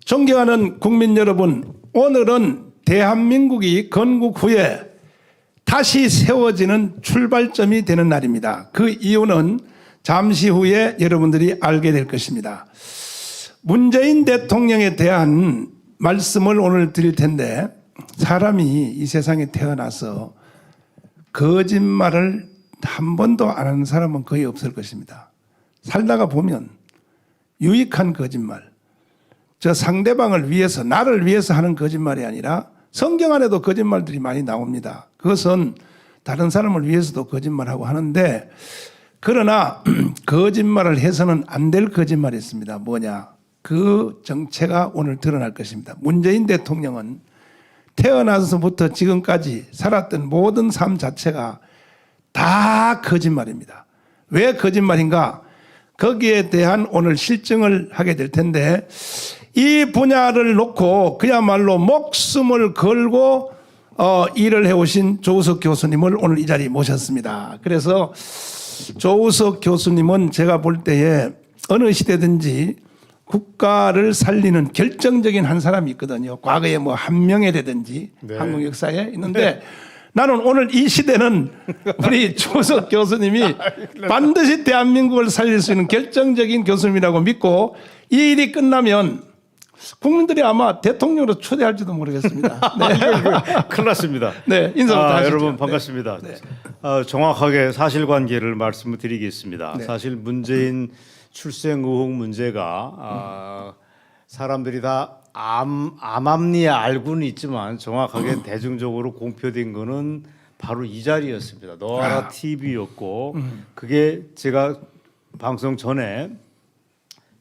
존경하는 국민 여러분, 오늘은 대한민국이 건국 후에 다시 세워지는 출발점이 되는 날입니다. 그 이유는 잠시 후에 여러분들이 알게 될 것입니다. 문재인 대통령에 대한 말씀을 오늘 드릴 텐데, 사람이 이 세상에 태어나서 거짓말을 한 번도 안 하는 사람은 거의 없을 것입니다. 살다가 보면 유익한 거짓말, 저 상대방을 위해서, 나를 위해서 하는 거짓말이 아니라 성경 안에도 거짓말들이 많이 나옵니다. 그것은 다른 사람을 위해서도 거짓말하고 하는데, 그러나 거짓말을 해서는 안 될 거짓말이 있습니다. 뭐냐? 그 정체가 오늘 드러날 것입니다. 문재인 대통령은 태어나서부터 지금까지 살았던 모든 삶 자체가 다 거짓말입니다. 왜 거짓말인가? 거기에 대한 오늘 실증을 하게 될 텐데, 이 분야를 놓고 그야말로 목숨을 걸고 일을 해오신 조우석 교수님을 오늘 이 자리에 모셨습니다. 그래서 조우석 교수님은 제가 볼 때에 어느 시대든지 국가를 살리는 결정적인 한 사람이 있거든요. 과거에 뭐 한명회라든지 네. 한국 역사에 있는데 나는 오늘 이 시대는 우리 조우석 교수님이 반드시 대한민국을 살릴 수 있는 결정적인 교수님이라고 믿고, 이 일이 끝나면 국민들이 아마 대통령으로 초대할지도 모르겠습니다. 네. 큰일 났습니다. 네, 인사부터 하시죠. 여러분 반갑습니다. 네. 정확하게 사실관계를 말씀을 드리겠습니다. 네. 사실 문재인 출생 의혹 문제가 사람들이 다 암암리에 알고는 있지만 정확하게 대중적으로 공표된 거는 바로 이 자리였습니다. 너아라 TV였고 그게 제가 방송 전에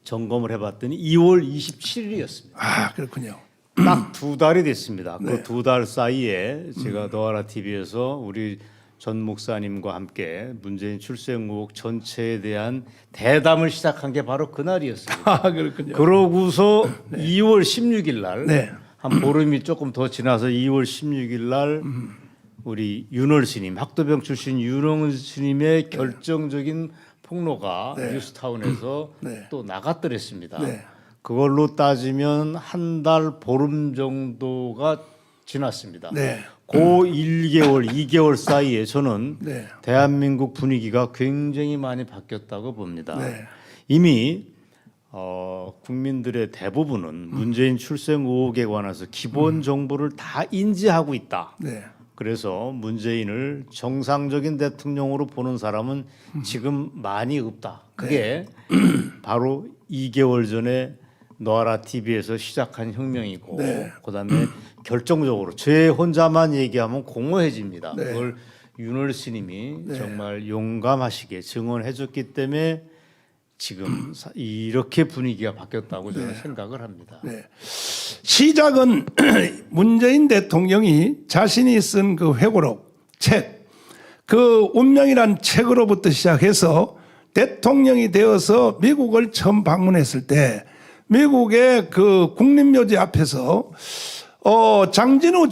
점검을 해봤더니 2월 27일이었습니다. 아, 그렇군요. 딱 2달이 됐습니다. 네. 그 2달 사이에 제가 너아라 TV에서 우리 전 목사님과 함께 문재인 출생 의혹 전체에 대한 대담을 시작한 게 바로 그날이었습니다. 아, 그렇군요. 그러고서 네. 2월 16일 날, 네. 한 보름이 조금 더 지나서 2월 16일 날 우리 윤월 스님, 학도병 출신 윤월 스님의 결정적인 폭로가 네. 뉴스타운에서 네. 또 나갔더랬습니다. 네. 그걸로 따지면 한 달 보름 정도가 지났습니다. 네. 그 1개월, 2개월 사이에 저는 네. 대한민국 분위기가 굉장히 많이 바뀌었다고 봅니다. 네. 이미 국민들의 대부분은 문재인 출생 의혹에 관해서 기본 정보를 다 인지하고 있다. 네. 그래서 문재인을 정상적인 대통령으로 보는 사람은 지금 많이 없다. 그게 바로 2개월 전에 너아라 TV에서 시작한 혁명이고, 네. 그다음에 결정적으로 제 혼자만 얘기하면 공허해집니다. 네. 그걸 윤월 스님이 네. 정말 용감하시게 증언해줬기 때문에 지금 이렇게 분위기가 바뀌었다고 저는 생각을 합니다. 네. 시작은 문재인 대통령이 자신이 쓴 그 회고록 책, 그 운명이란 책으로부터 시작해서 대통령이 되어서 미국을 처음 방문했을 때 미국의 그 국립묘지 앞에서 장진우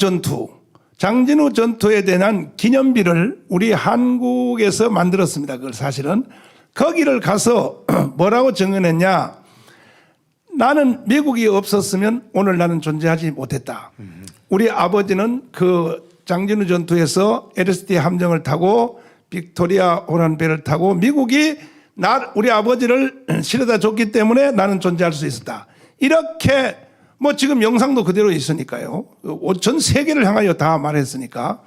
전투에 대한 기념비를 우리 한국에서 만들었습니다. 그걸 사실은 거기를 가서 뭐라고 증언했냐? 나는 미국이 없었으면 오늘 나는 존재하지 못했다. 우리 아버지는 그 장진우 전투에서 LSD 함정을 타고 빅토리아 호란배를 타고 미국이 우리 아버지를 실어다 줬기 때문에 나는 존재할 수 있었다. 이렇게 뭐 지금 영상도 그대로 있으니까요. 전 세계를 향하여 다 말했으니까.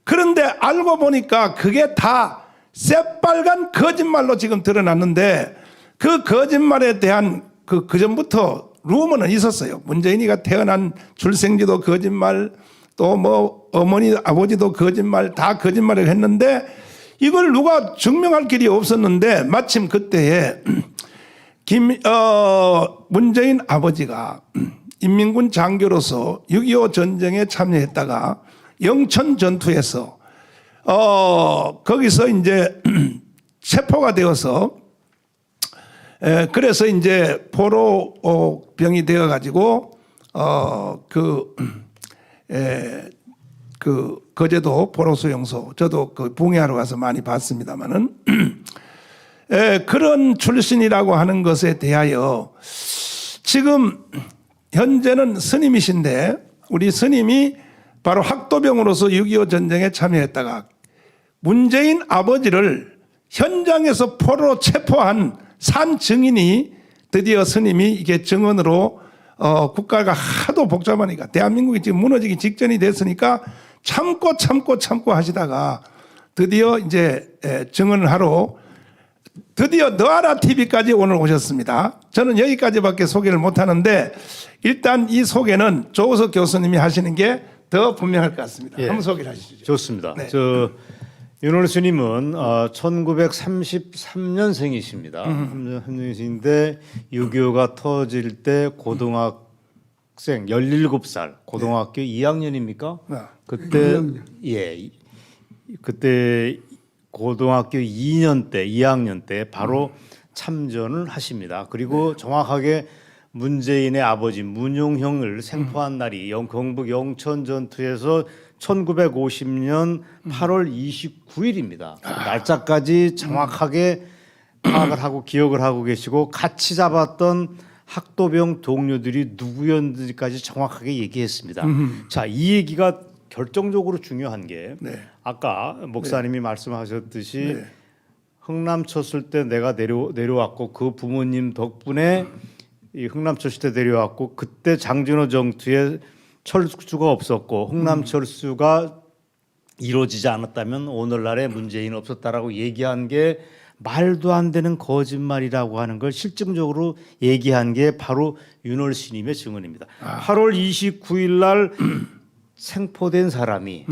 그런데 알고 보니까 그게 다 새빨간 거짓말로 지금 드러났는데, 그 거짓말에 대한 그 전부터 루머는 있었어요. 문재인이가 태어난 출생지도 거짓말, 또 뭐 어머니 아버지도 거짓말, 다 거짓말을 했는데 이걸 누가 증명할 길이 없었는데, 마침 그때에 문재인 아버지가 인민군 장교로서 6.25 전쟁에 참여했다가 영천 전투에서 거기서 이제 체포가 되어서 그래서 이제 포로병이 되어 가지고 거제도 포로수용소, 저도 그 붕해하러 가서 많이 봤습니다만은 그런 출신이라고 하는 것에 대하여 지금 현재는 스님이신데 우리 스님이 바로 학도병으로서 6.25 전쟁에 참여했다가 문재인 아버지를 현장에서 포로 체포한 산 증인이 드디어 스님이 이게 증언으로 국가가 하도 복잡하니까 대한민국이 지금 무너지기 직전이 됐으니까 참고 하시다가 드디어 이제 증언을 하러 드디어 너아라 TV까지 오늘 오셨습니다. 저는 여기까지밖에 소개를 못 하는데 일단 이 소개는 조우석 교수님이 하시는 게 더 분명할 것 같습니다. 예. 한번 소개를 하시죠. 좋습니다. 네. 윤월 스님은 1933년생이십니다. 한년생인데 6.25가 터질 때 고등학생 17살, 고등학교 2학년입니까? 그때 그때 고등학교 2년 때, 2학년 때 바로 참전을 하십니다. 그리고 정확하게 문재인의 아버지 문용형을 생포한 날이 경북 영천 전투에서 1950년 8월 29일입니다. 날짜까지 정확하게 파악을 하고 기억을 하고 계시고 같이 잡았던 학도병 동료들이 누구였는지까지 정확하게 얘기했습니다. 자, 이 얘기가 결정적으로 중요한 게 아까 목사님이 말씀하셨듯이 흥남 쳤을 때 내가 내려왔고 그 부모님 덕분에 이 흥남 쳤을 때 내려왔고 그때 장진호 정투에 철수가 없었고 흥남 철수가 이루어지지 않았다면 오늘날의 문재인은 없었다라고 얘기한 게 말도 안 되는 거짓말이라고 하는 걸 실증적으로 얘기한 게 바로 윤월 스님의 증언입니다. 8월 29일 날 생포된 사람이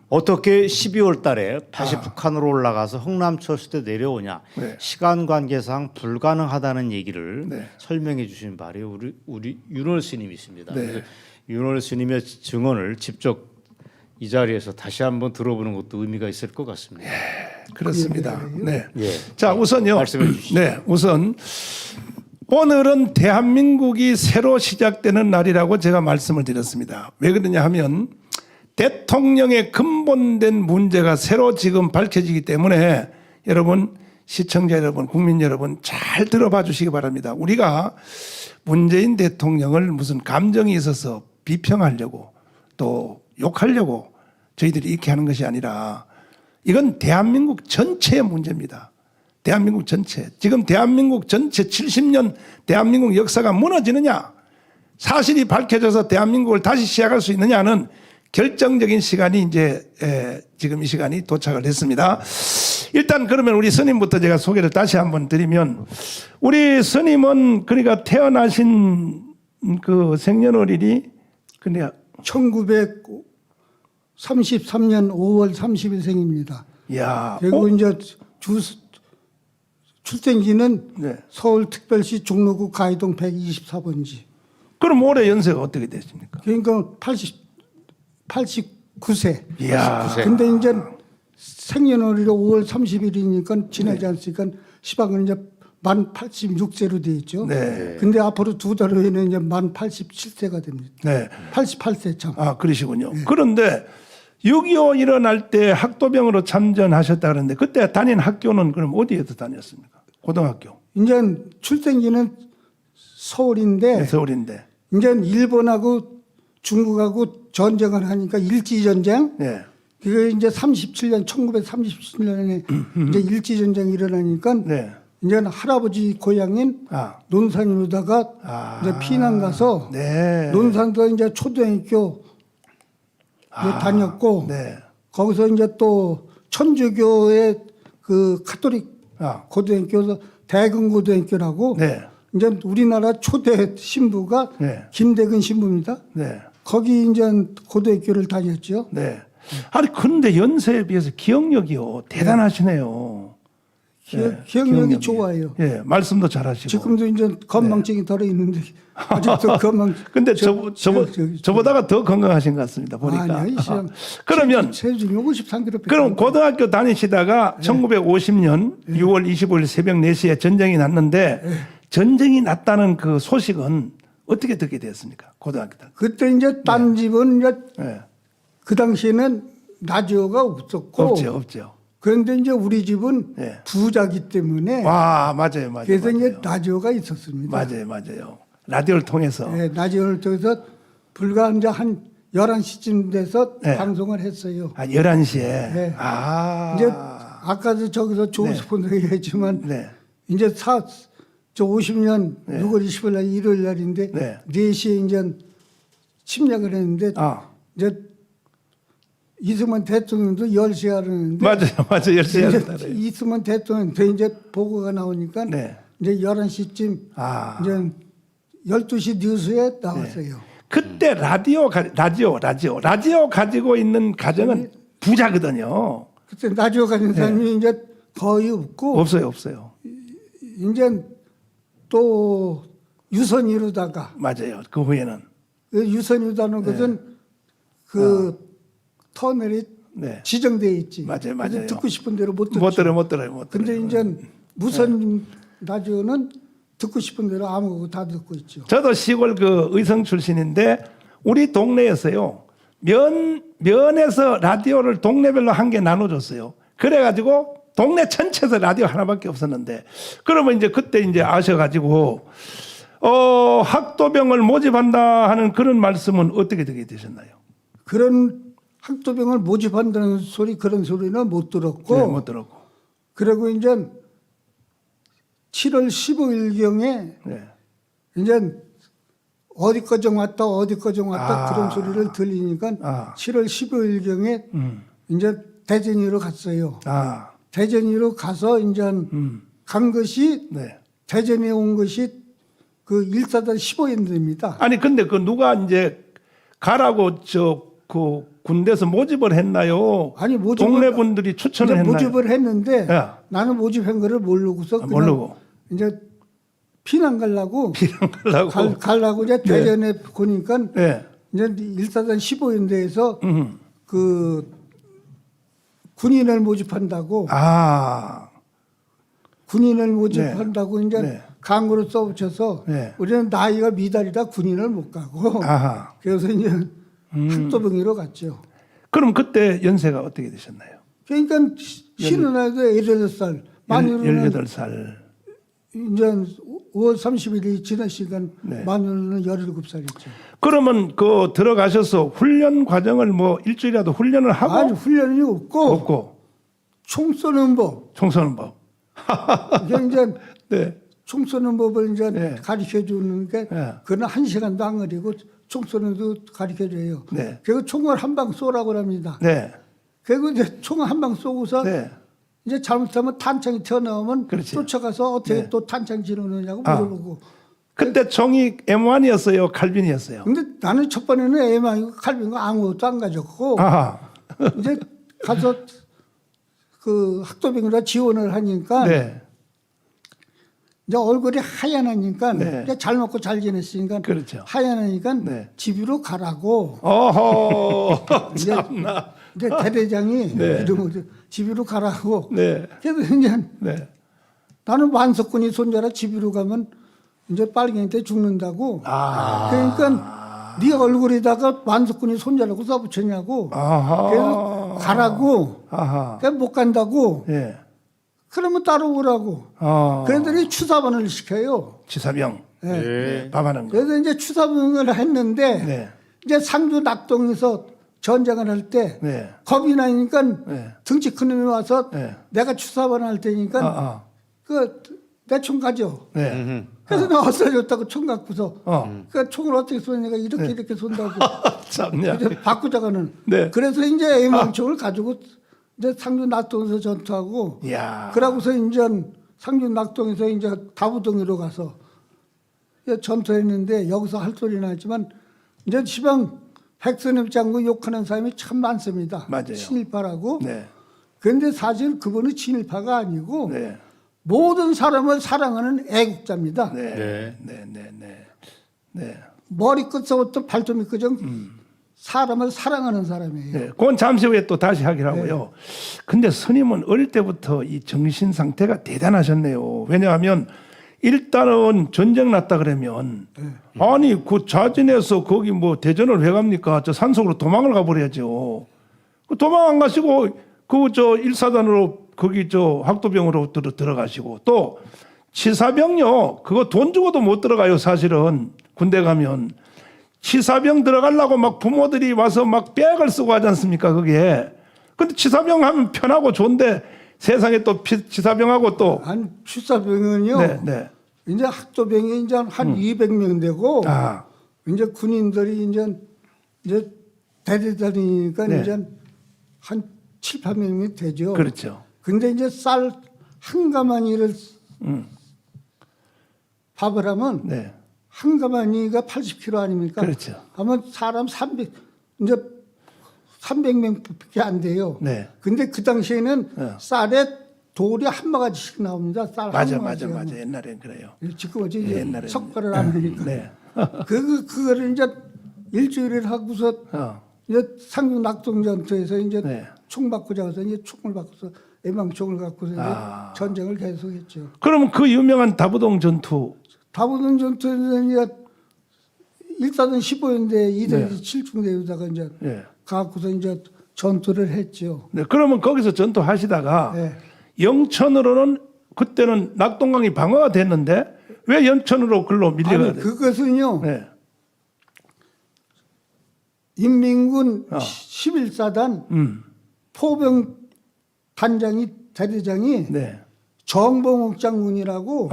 어떻게 12월 달에 다시 북한으로 올라가서 흥남 철수 때 내려오냐. 시간 관계상 불가능하다는 얘기를 설명해 주신 바로 우리 윤월 스님이십니다. 윤월 스님의 증언을 직접 이 자리에서 다시 한번 들어보는 것도 의미가 있을 것 같습니다. 그렇습니다. 네. 예. 자, 우선요. 말씀해 주시죠. 네, 우선 오늘은 대한민국이 새로 시작되는 날이라고 제가 말씀을 드렸습니다. 왜 그러냐 하면 대통령의 근본된 문제가 새로 지금 밝혀지기 때문에 여러분 시청자 여러분 국민 여러분 잘 들어봐 주시기 바랍니다. 우리가 문재인 대통령을 무슨 감정이 있어서 비평하려고 또 욕하려고 저희들이 이렇게 하는 것이 아니라 이건 대한민국 전체의 문제입니다. 대한민국 전체. 지금 대한민국 전체 70년 대한민국 역사가 무너지느냐, 사실이 밝혀져서 대한민국을 다시 시작할 수 있느냐는 결정적인 시간이 이제 지금 이 시간이 도착을 했습니다. 일단 그러면 우리 스님부터 제가 소개를 다시 한번 드리면 우리 스님은 그러니까 태어나신 그 생년월일이 그냥 1933년 5월 30일생입니다. 야, 그리고 이제 출생지는 네. 서울특별시 종로구 가이동 124번지. 그럼 올해 연세가 어떻게 되십니까? 그러니까 89세. 이야. 89세. 근데 이제 생년월일이 5월 30일이니까 지나지 않으니까 시방은 이제 만 86세로 돼 있죠. 네. 근데 앞으로 두 달 후에는 이제 만 87세가 됩니다. 네. 88세 참. 아, 그러시군요. 그런데 6.25 일어날 때 학도병으로 참전하셨다 그러는데 그때 다닌 학교는 그럼 어디에서 다녔습니까? 고등학교. 이제 출생지는 서울인데 네, 서울인데. 이제 일본하고 중국하고 전쟁을 하니까 일제전쟁. 네. 그게 이제 37년 1937년에 이제 일제전쟁이 일어나니까 네. 이제 할아버지 고향인 논산으로다가 이제 피난 가서 네. 논산도 이제 초등학교 이제 다녔고 네. 거기서 이제 또 천주교의 그 카톨릭 고등학교에서 대근고등학교라고 네. 이제 우리나라 초대 신부가 네. 김대근 신부입니다. 네. 거기 이제 고등학교를 다녔죠. 네. 아니 근데 연세에 비해서 기억력이요 대단하시네요. 기억력이 좋아요. 예, 말씀도 잘하시고. 지금도 이제 건망증이 덜어 있는데 아직도 건망. 근데 저보다가 더 건강하신 것 같습니다. 보니까. 아니요, 그러면 체중이 53kg. 그럼 고등학교 다니시다가 1950년 6월 25일 새벽 4시에 전쟁이 났는데 전쟁이 났다는 그 소식은 어떻게 듣게 되었습니까? 고등학교 때. 그때 이제 딴 집은 이제 네. 그 당시에는 라디오가 없었고 없죠. 그런데 이제 우리 집은 네. 부자기 때문에 와, 맞아요. 그래서 맞아요. 이제 라디오가 있었습니다. 맞아요. 라디오를 통해서. 예, 라디오를 통해서 불과 이제 한 11시쯤 돼서 네. 방송을 했어요. 아, 11시에. 네. 아. 이제 아까도 저기서 조스폰도 얘기했지만 네. 이제 저 50년 6월 20일 날 일요일 날인데 네. 4시에 이제 침략을 했는데 아. 이제 이승만 대통령도 10시에 하는데 맞아요. 10시에. 이제 이승만 대통령도 이제 보고가 나오니까 네. 이제 11시쯤 아. 이제 12시 뉴스에 나왔어요. 그때 라디오 가지고 있는 가정은 부자거든요. 그때 라디오 가진 사람이 이제 거의 없고 없어요. 이제 또 유선이로다가 맞아요. 그 후에는. 유선이라는 것은 그 터널이 네. 지정돼 있지. 맞아요. 그래서 듣고 싶은 대로 못 듣죠. 못 들어요. 근데 이제 무선 라디오는 듣고 싶은 대로 아무거나 다 듣고 있죠. 저도 시골 그 의성 출신인데 우리 동네에서요. 면에서 라디오를 동네별로 한 개 나눠줬어요. 그래가지고 동네 전체에서 라디오 하나밖에 없었는데 그러면 이제 그때 이제 아셔가지고 학도병을 모집한다 하는 그런 말씀은 어떻게 듣게 되셨나요? 그런 학도병을 모집한다는 소리 그런 소리는 못 들었고 네, 못 들었고. 그리고 이제 7월 15일경에 네. 이제 어디 거정 왔다 어디 거정 왔다 아. 그런 소리를 들리니까 아. 7월 15일경에 이제 대전으로 갔어요. 아, 대전으로 가서 이제 간 것이 네. 대전에 온 것이 그 1사단 15인들입니다. 아니 근데 그 누가 이제 가라고 그 군대에서 모집을 했나요? 아니, 동네 분들이 추천을 했나요? 모집을 했는데 예. 나는 모집한 거를 모르고서 그냥 모르고 이제 피난 가려고 비랑 가려고. 가려고 이제 대전에 보니까 네. 이제 1사단 15인대에서 그 군인을 모집한다고 아, 군인을 모집한다고 이제 네. 광고를 써붙여서 네. 우리는 나이가 미달이라 군인을 못 가고 아하. 그래서 이제 학도병으로 갔죠. 그럼 그때 연세가 어떻게 되셨나요? 그러니까 신은 나이도 18살, 만으로는 18살. 이제 5월 30일이 지났으니까 네. 만으로는 17살이죠. 그러면 그 들어가셔서 훈련 과정을 뭐 일주일이라도 훈련을 하고 아니 훈련이 없고 없고 총 쏘는 법. 총 쏘는 법. 이게 이제 네. 총 쏘는 법을 이제 네. 가르쳐 주는 게 네. 그건 1시간도 안 걸리고 총 쏘는 도 가르쳐 줘요. 네. 그리고 총을 한 방 쏘라고 합니다. 네. 그리고 이제 총 한 방 쏘고서 네. 이제 잘못하면 탄창이 튀어나오면 그렇지. 쫓아가서 어떻게 네. 또 탄창 지르느냐고 아. 물어보고. 그때 총이 M1이었어요, 칼빈이었어요. 근데 나는 첫 번에는 애망이고 칼빈거 아무것도 안 가졌고 아하. 이제 가서 그 학도병으로 지원을 하니까 네. 이제 얼굴이 하얀하니까 네. 이제 잘 먹고 잘 지냈으니까 그렇죠. 하얀하니까 네. 집으로 가라고 어허. 이제, 이제 대대장이 네. 이러면 집으로 가라고 네. 그래서 이제 네. 나는 완석군이 손자라 집으로 가면 이제 빨갱이 때 죽는다고 아. 그러니까 네 얼굴에다가 완석군이 손자라고 써붙였냐고 아하. 그래서 가라고 아하. 그러니까 못 간다고 예. 그러면 따라오라고 그랬더니 추사반을 시켜요. 지사병. 예. 네. 밥하는 거. 그래서 이제 추사병을 했는데 네. 이제 상주 낙동에서 전쟁을 할 때 네. 겁이 나니까 네. 등치 큰 놈이 와서 네. 내가 추사반 할 테니까 그 내 총 가져. 네. 그래서 나 없어졌다고 총 갖고서 그 총을 어떻게 쏘냐가 이렇게 네. 이렇게 쏜다고 참냐. 이제 바꾸자가는 네. 그래서 이제 애망총을 가지고 이제 상주 낙동에서 전투하고 이야. 그러고서 이제 상주 낙동에서 이제 다부동으로 가서 이제 전투했는데 여기서 할 소리는 하지만 이제 시방 백선엽 장군 욕하는 사람이 참 많습니다. 맞아요. 친일파라고. 네. 그런데 사실 그분은 친일파가 아니고 네. 모든 사람을 사랑하는 애국자입니다. 네. 네. 네. 네. 네. 네. 머리끝서부터 발톱끝까지 사람을 사랑하는 사람이에요. 네. 그건 잠시 후에 또 다시 하기로 하고요. 근데 스님은 어릴 때부터 이 정신 상태가 대단하셨네요. 왜냐하면 일단은 전쟁 났다 그러면 아니 그 자진해서 거기 뭐 대전을 왜 갑니까? 저 산속으로 도망을 가버려야죠. 그 도망 안 가시고 그 저 일사단으로 거기 저 학도병으로 들어가시고 또 치사병요. 그거 돈 주고도 못 들어가요. 사실은 군대 가면 치사병 들어가려고 막 부모들이 와서 막 빽을 쓰고 하지 않습니까? 그게. 근데 치사병 하면 편하고 좋은데 세상에 또 치사병하고 또 한 취사병은요. 네, 네. 이제 학도병이 이제 한 200명 되고 아, 이제 군인들이 이제 대대다니니까 네. 이제 한 7, 8명이 되죠. 그렇죠. 근데 이제 쌀 한 가마니를 밥을 하면 네. 한 가마니가 80kg 아닙니까? 그렇죠. 하면 사람 300명밖에 안 돼요. 네. 근데 그 당시에는 네. 쌀에 돌이 한 바가지씩 나옵니다. 쌀 맞아, 한 맞아, 바가지가. 맞아. 옛날엔 그래요. 지금 어제 예, 옛날에는. 석발을 안 하니까. 네. 그거를 이제 일주일을 하고서 이제 상륙 낙동전투에서 이제 네. 총 받고 자서 이제 총을 받고서 애망총을 갖고서 이제 아. 전쟁을 계속했죠. 그러면 그 유명한 다부동 전투. 다부동 전투에서 이제 1사단 15연대 2대 네. 7중대에다가 이제 예. 갖고서 이제 전투를 했죠. 네. 그러면 거기서 전투하시다가 네. 영천으로는 그때는 낙동강이 방어가 됐는데 왜 영천으로 글로 밀려가야 아니 돼요? 그것은요. 네. 인민군 11사단 포병 단장이 대대장이 네. 정봉욱 장군이라고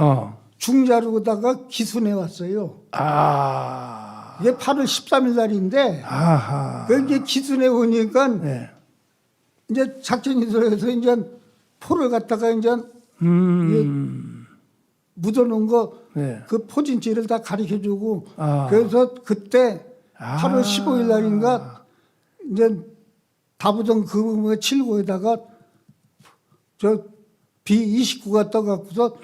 중자로다가 기순해 왔어요. 아. 이게 8월 13일 날인데 아하. 그게 기순해 오니까 네. 이제 작전이 들어서 이제 포를 갖다가 이제 묻어놓은 거 네. 그 포진지를 다 가르쳐주고 아. 그래서 그때 아. 8월 15일 날인가 이제 다부동 그 칠고에다가 저 B-29가 떠갖고서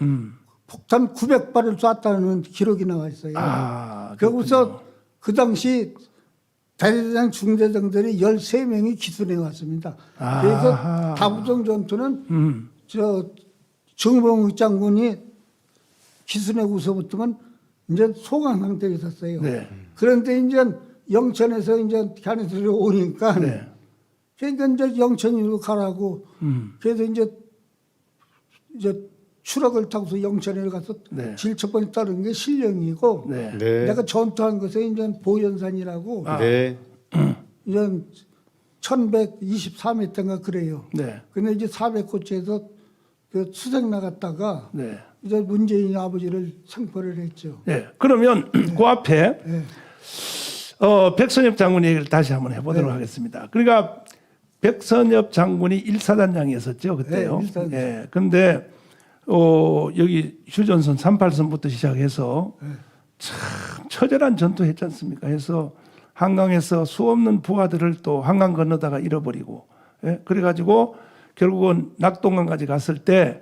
폭탄 900발을 쐈다는 기록이 나와 있어요. 아. 그러고서 그 당시 대대장 중대장들이 13명이 기순해 왔습니다. 아하. 그래서 다부동 전투는 저 정봉욱 장군이 기순해고서부터는 이제 소강 상태에 있었어요. 네. 그런데 이제 영천에서 이제 걔네들이 오니까 네. 그러니까 이제 영천으로 가라고 그래서 이제 추락을 타고서 영천에 가서 네. 제일 첫 번째 따른 게 신령이고 네. 네. 내가 전투한 것에 이제 보현산이라고 네. 이제 1124m인가 그래요. 네. 근데 이제 400고지에서 그 수색 나갔다가 네. 이제 문재인 아버지를 생포를 했죠. 네. 그러면 그 앞에 네. 백선엽 장군 얘기를 다시 한번 해보도록 네. 하겠습니다. 그러니까 백선엽 장군이 1사단장이었었죠 그때요. 네, 일사단장. 예. 근데 여기 휴전선 38선부터 시작해서 참 처절한 전투했지 않습니까? 해서 한강에서 수없는 부하들을 또 한강 건너다가 잃어버리고, 예? 그래가지고 결국은 낙동강까지 갔을 때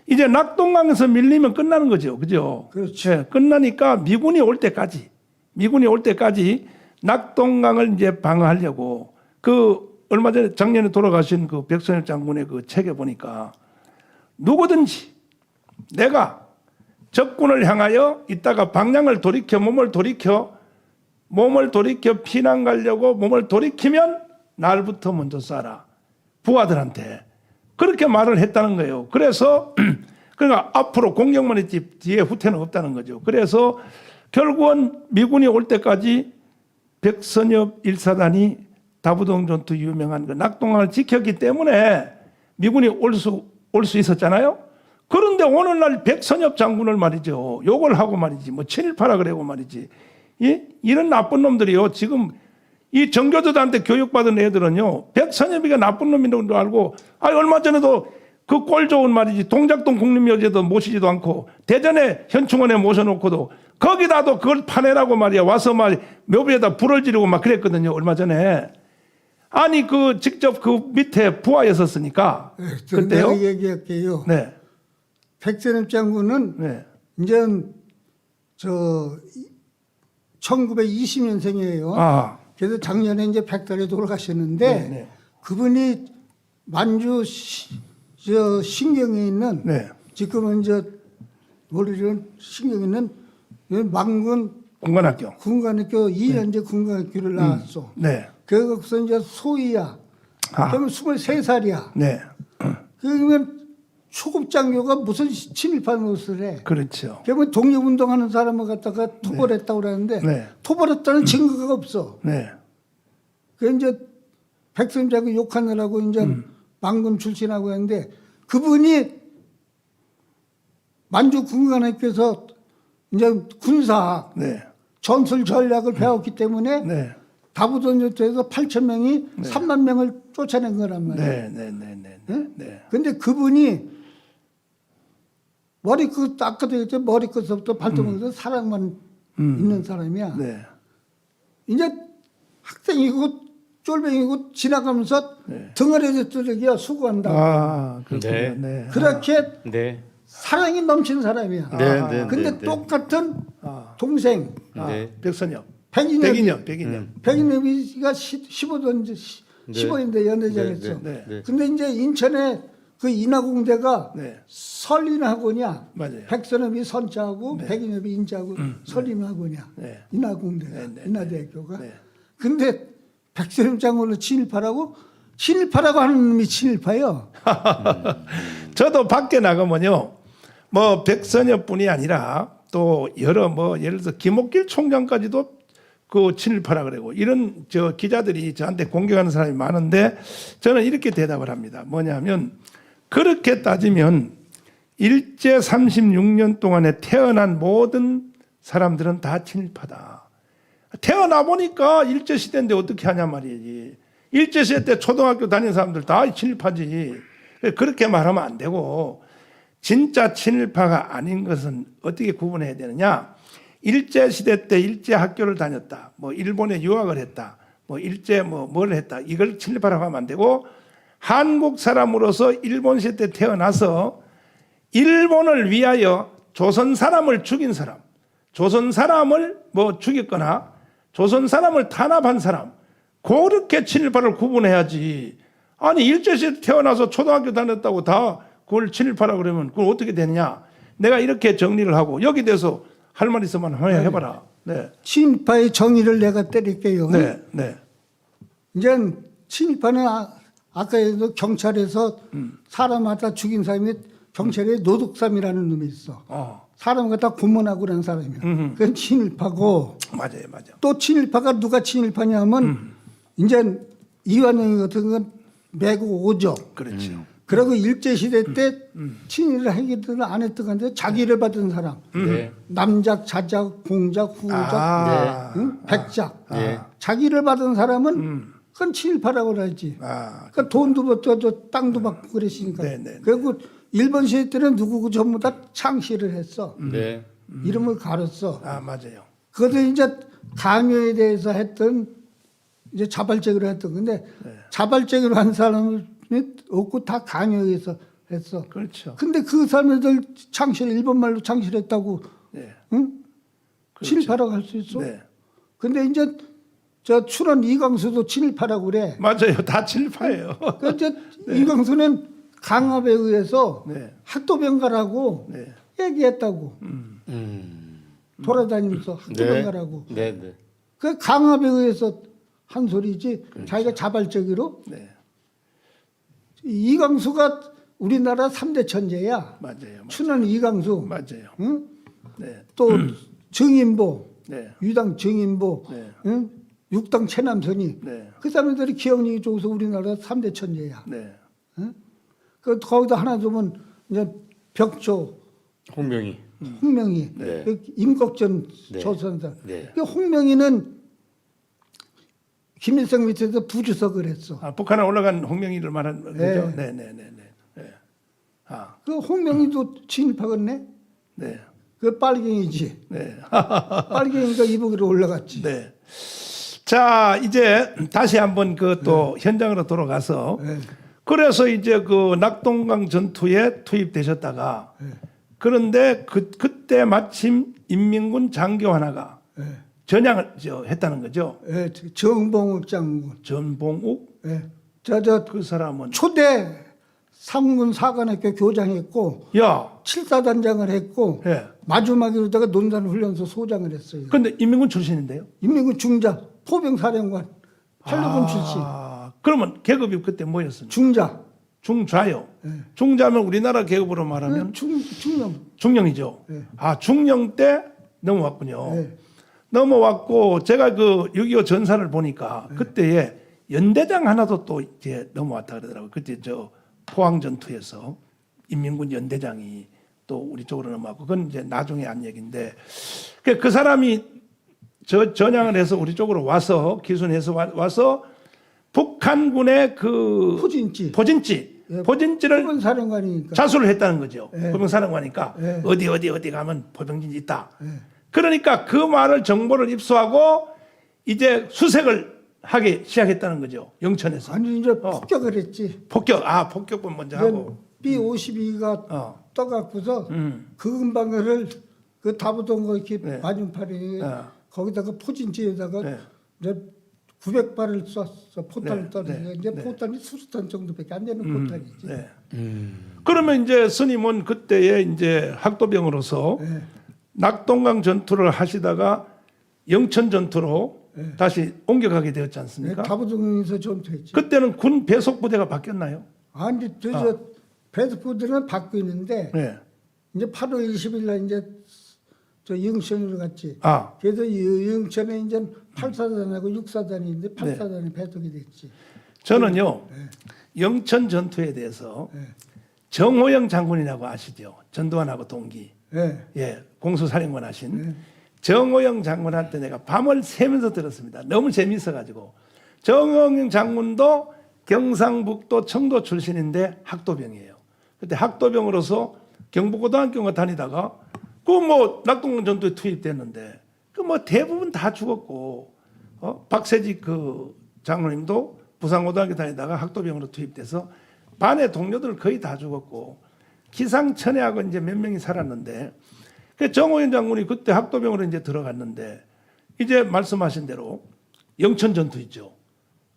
이제 낙동강에서 밀리면 끝나는 거죠, 그죠? 그렇죠. 예, 끝나니까 미군이 올 때까지 낙동강을 이제 방어하려고 그 얼마 전에 작년에 돌아가신 그 백선엽 장군의 그 책에 보니까 누구든지 내가 적군을 향하여 이따가 방향을 돌이켜 몸을 돌이켜 피난 가려고 몸을 돌이키면 날부터 먼저 쏴라. 부하들한테. 그렇게 말을 했다는 거예요. 그래서 그러니까 앞으로 공격만 했지 뒤에 후퇴는 없다는 거죠. 그래서 결국은 미군이 올 때까지 백선엽 1사단이 다부동 전투 유명한 그 낙동강을 지켰기 때문에 미군이 올 수 있었잖아요. 그런데 오늘날 백선엽 장군을 말이죠. 욕을 하고 말이지. 뭐 친일파라 그러고 말이지. 이런 나쁜 놈들이요. 지금 이 정교조들한테 교육받은 애들은요. 백선엽이가 나쁜 놈인 줄 알고 얼마 전에도 그 꼴 좋은 말이지. 동작동 국립묘지에도 모시지도 않고 대전에 현충원에 모셔놓고도 거기다도 그걸 파내라고 말이야. 와서 묘비에다 불을 지르고 막 그랬거든요. 얼마 전에. 아니 그 직접 그 밑에 부하였었으니까 그때요. 내가 얘기할게요. 네, 백선엽 장군은 네, 이제 저 1920년생이에요. 아, 그래서 작년에 이제 백달에 돌아가셨는데 네, 네. 그분이 만주 저 신경에 있는 네. 지금은 이제 모르는 신경에 있는 망군 공관학교. 군관학교 2년제 군관학교를 나왔어. 네, 거기서 이제 소위야. 아. 그러면 23살이야. 네, 그러면 초급장교가 무슨 친일파 노릇을 해. 그렇죠. 그러면 독립운동하는 사람을 갖다가 토벌했다고 그러는데 네. 토벌했다는 증거가 없어. 네. 그 이제 백선자고 욕하느라고 이제 망군 출신하고 했는데 그분이 만주 군관학교에서 이제 군사 네. 전술 전략을 배웠기 때문에 네. 다부전투에서 8천 명이 3만 명을 쫓아낸 거란 말이에요. 네. 네. 네. 네. 예? 네. 근데 그분이 머리끝 아까도 얘기했죠. 머리끝부터 발톱부터 사랑만 있는 사람이야. 네. 이제 학생이고 쫄병이고 지나가면서 네. 등어리에 뜨르기야 수고한다. 아, 그렇군요. 네. 네. 그렇게 네. 사랑이 넘치는 사람이야. 네, 네, 근데 네, 네. 똑같은 아, 동생 아, 네. 백선엽. 백인엽. 백인엽. 백인엽이가 15던 15인데 연대장했어. 네. 네. 근데 이제 인천에 그 인하공대가 네. 설인학원이야. 맞아요. 백선엽이 선자하고 백인엽이 인자하고 설인학원이야. 네. 인하공대가 네, 네, 인하대학교가. 네. 근데 백선엽 장군을 친일파라고 하는 놈이 친일파예요. 저도 밖에 나가면요, 뭐 백선엽뿐이 아니라 또 여러 뭐 예를 들어서 김옥길 총장까지도 그 친일파라 그러고 이런 저 기자들이 저한테 공격하는 사람이 많은데 저는 이렇게 대답을 합니다. 뭐냐면 그렇게 따지면 일제 36년 동안에 태어난 모든 사람들은 다 친일파다. 태어나 보니까 일제 시대인데 어떻게 하냐 말이지. 일제 시대 때 초등학교 다니는 사람들 다 친일파지. 그렇게 말하면 안 되고 진짜 친일파가 아닌 것은 어떻게 구분해야 되느냐? 일제 시대 때 일제 학교를 다녔다. 뭐 일본에 유학을 했다. 뭐 일제 뭘 했다. 이걸 친일파라고 하면 안 되고 한국 사람으로서 일본 시대 때 태어나서 일본을 위하여 조선 사람을 죽인 사람, 조선 사람을 뭐 죽였거나 조선 사람을 탄압한 사람, 그렇게 친일파를 구분해야지. 아니 일제 시대 태어나서 초등학교 다녔다고 다 그걸 친일파라 그러면 그걸 어떻게 되느냐? 내가 이렇게 정리를 하고 여기 대해서 할 말 있으면 해봐라. 네, 친일파의 정의를 내가 때릴게요. 네, 네, 이제 친일파는 아까도 경찰에서 사람 갖다 죽인 사람이 경찰에 노득삼이라는 놈이 있어. 사람 갖다 고문하고 그런 사람이야. 그건 친일파고 맞아요, 맞아요. 또 친일파가 누가 친일파냐면 이제 이완용이 같은 건 매국 오죠. 그렇죠. 그리고 일제시대 때 친일을 하기들은 안 했던 건데 자기를 받은 사람. 네. 남작, 자작, 공작, 후작, 아, 응? 백작. 네. 자기를 받은 사람은 그건 친일파라고 그러지. 아, 그러니까 돈도 받고 땅도 받고 그랬으니까. 네, 네, 네. 그리고 일본 시대 때는 누구고 전부 다 창시를 했어. 네. 이름을 가렸어. 아, 맞아요. 그것도 이제 강요에 대해서 했던 이제 자발적으로 했던 건데 자발적으로 한 사람이 없고 다 강요해서 했어. 그렇죠. 근데 그 사람들 창실 일본말로 창실했다고 네, 응? 친일파라고 할 수 있어? 네, 근데 이제 저 출원 이광수도 친일파라고 그래. 맞아요. 다 친일파예요. 그 이제 이광수는 강압에 의해서 네, 학도병가라고 네, 얘기했다고 돌아다니면서 학도병가라고. 네. 네. 그 강압에 의해서 한 소리지 자기가 자발적으로. 네, 이광수가 우리나라 3대 천재야. 맞아요. 춘원 이광수, 맞아요. 응? 네, 또 정인보, 네, 유당 정인보, 네. 응? 육당 최남선이. 네, 그 사람들이 기억력이 좋아서 우리나라 3대 천재야. 네, 그 거기다 하나 두면 이제 벽조, 홍명희. 홍명희, 네. 그 임꺽전 네. 조선사. 네. 그 홍명희는 김일성 밑에서 부주석을 했어. 아, 북한에 올라간 홍명희를 말하는 거죠? 네. 네, 네, 네, 네. 네. 아, 그 홍명희도 친일파겠네. 네, 그 빨갱이지. 네, 빨갱이가 이북으로 올라갔지. 네. 자, 이제 다시 한번 그 또 현장으로 돌아가서 네. 그래서 이제 그 낙동강 전투에 투입되셨다가 그런데 그때 마침 인민군 장교 하나가 네. 전향을 했다는 거죠. 예, 정봉욱 장군. 전봉욱 예. 그 사람은 초대 상군 사관학교 교장했고 야, 7사단장을 했고 예. 마지막으로다가 논산 훈련소 소장을 했어요. 근데 인민군 출신인데요. 인민군 중자, 포병사령관, 헬로군 출신. 그러면 계급이 그때 뭐였습니까? 중자. 중좌요. 중좌면 우리나라 계급으로 말하면 중령. 중령이죠. 네. 아, 중령 때 넘어왔군요. 네. 넘어왔고 제가 그 6.25 전사를 보니까 그때에 연대장 하나도 또 이제 넘어왔다 그러더라고요. 그때 저 포항 전투에서 인민군 연대장이 또 우리 쪽으로 넘어왔고 그건 이제 나중에 한 얘기인데 그 사람이 전향을 해서 우리 쪽으로 와서 기순해서 와서 북한군의 그 포진지. 예, 포진지를 포병 사령관이니까. 자수를 했다는 거죠. 예. 포병사령관이니까 예. 어디 가면 포병진이 있다. 예. 그러니까 그 말을 정보를 입수하고 이제 수색을 하기 시작했다는 거죠. 영천에서. 아니 이제 폭격을 했지. 폭격은 먼저 하고. B-52가 떠갖고서 그 근방을 그 다부동거 이렇게 네. 맞은팔에 거기다가 포진지에다가 네. 이제 900발을 쐈어. 포탄을 네. 떠는 네. 이제 네. 포탄이 수류탄 정도밖에 안 되는 포탄이지. 네. 그러면 이제 스님은 그때에 이제 학도병으로서 네. 낙동강 전투를 하시다가 영천 전투로 다시 옮겨가게 되었지 않습니까? 다부동에서 전투했지. 그때는 군 배속 부대가 바뀌었나요? 아니 저 배수부대는 바뀌는데 네. 이제 8월 20일 날 이제 저 영천으로 갔지. 아, 그래서 영천에 이제 8사단하고 6사단이 있는데 8사단이 배속이 됐지. 저는요 영천 전투에 대해서 네. 정호영 장군이라고 아시죠? 전두환하고 동기, 네. 예, 공수사령관 하신 정호영 장군한테 내가 밤을 새면서 들었습니다. 너무 재미있어가지고 정호영 장군도 경상북도 청도 출신인데 학도병이에요. 그때 학도병으로서 경북고등학교 다니다가 그 뭐 낙동강 전투에 투입됐는데 그 뭐 대부분 다 죽었고 박세직 그 장로님도 부산고등학교 다니다가 학도병으로 투입돼서 반의 동료들 거의 다 죽었고 기상천외하고 이제 몇 명이 살았는데 그 정호연 장군이 그때 학도병으로 이제 들어갔는데 이제 말씀하신 대로 영천 전투 있죠.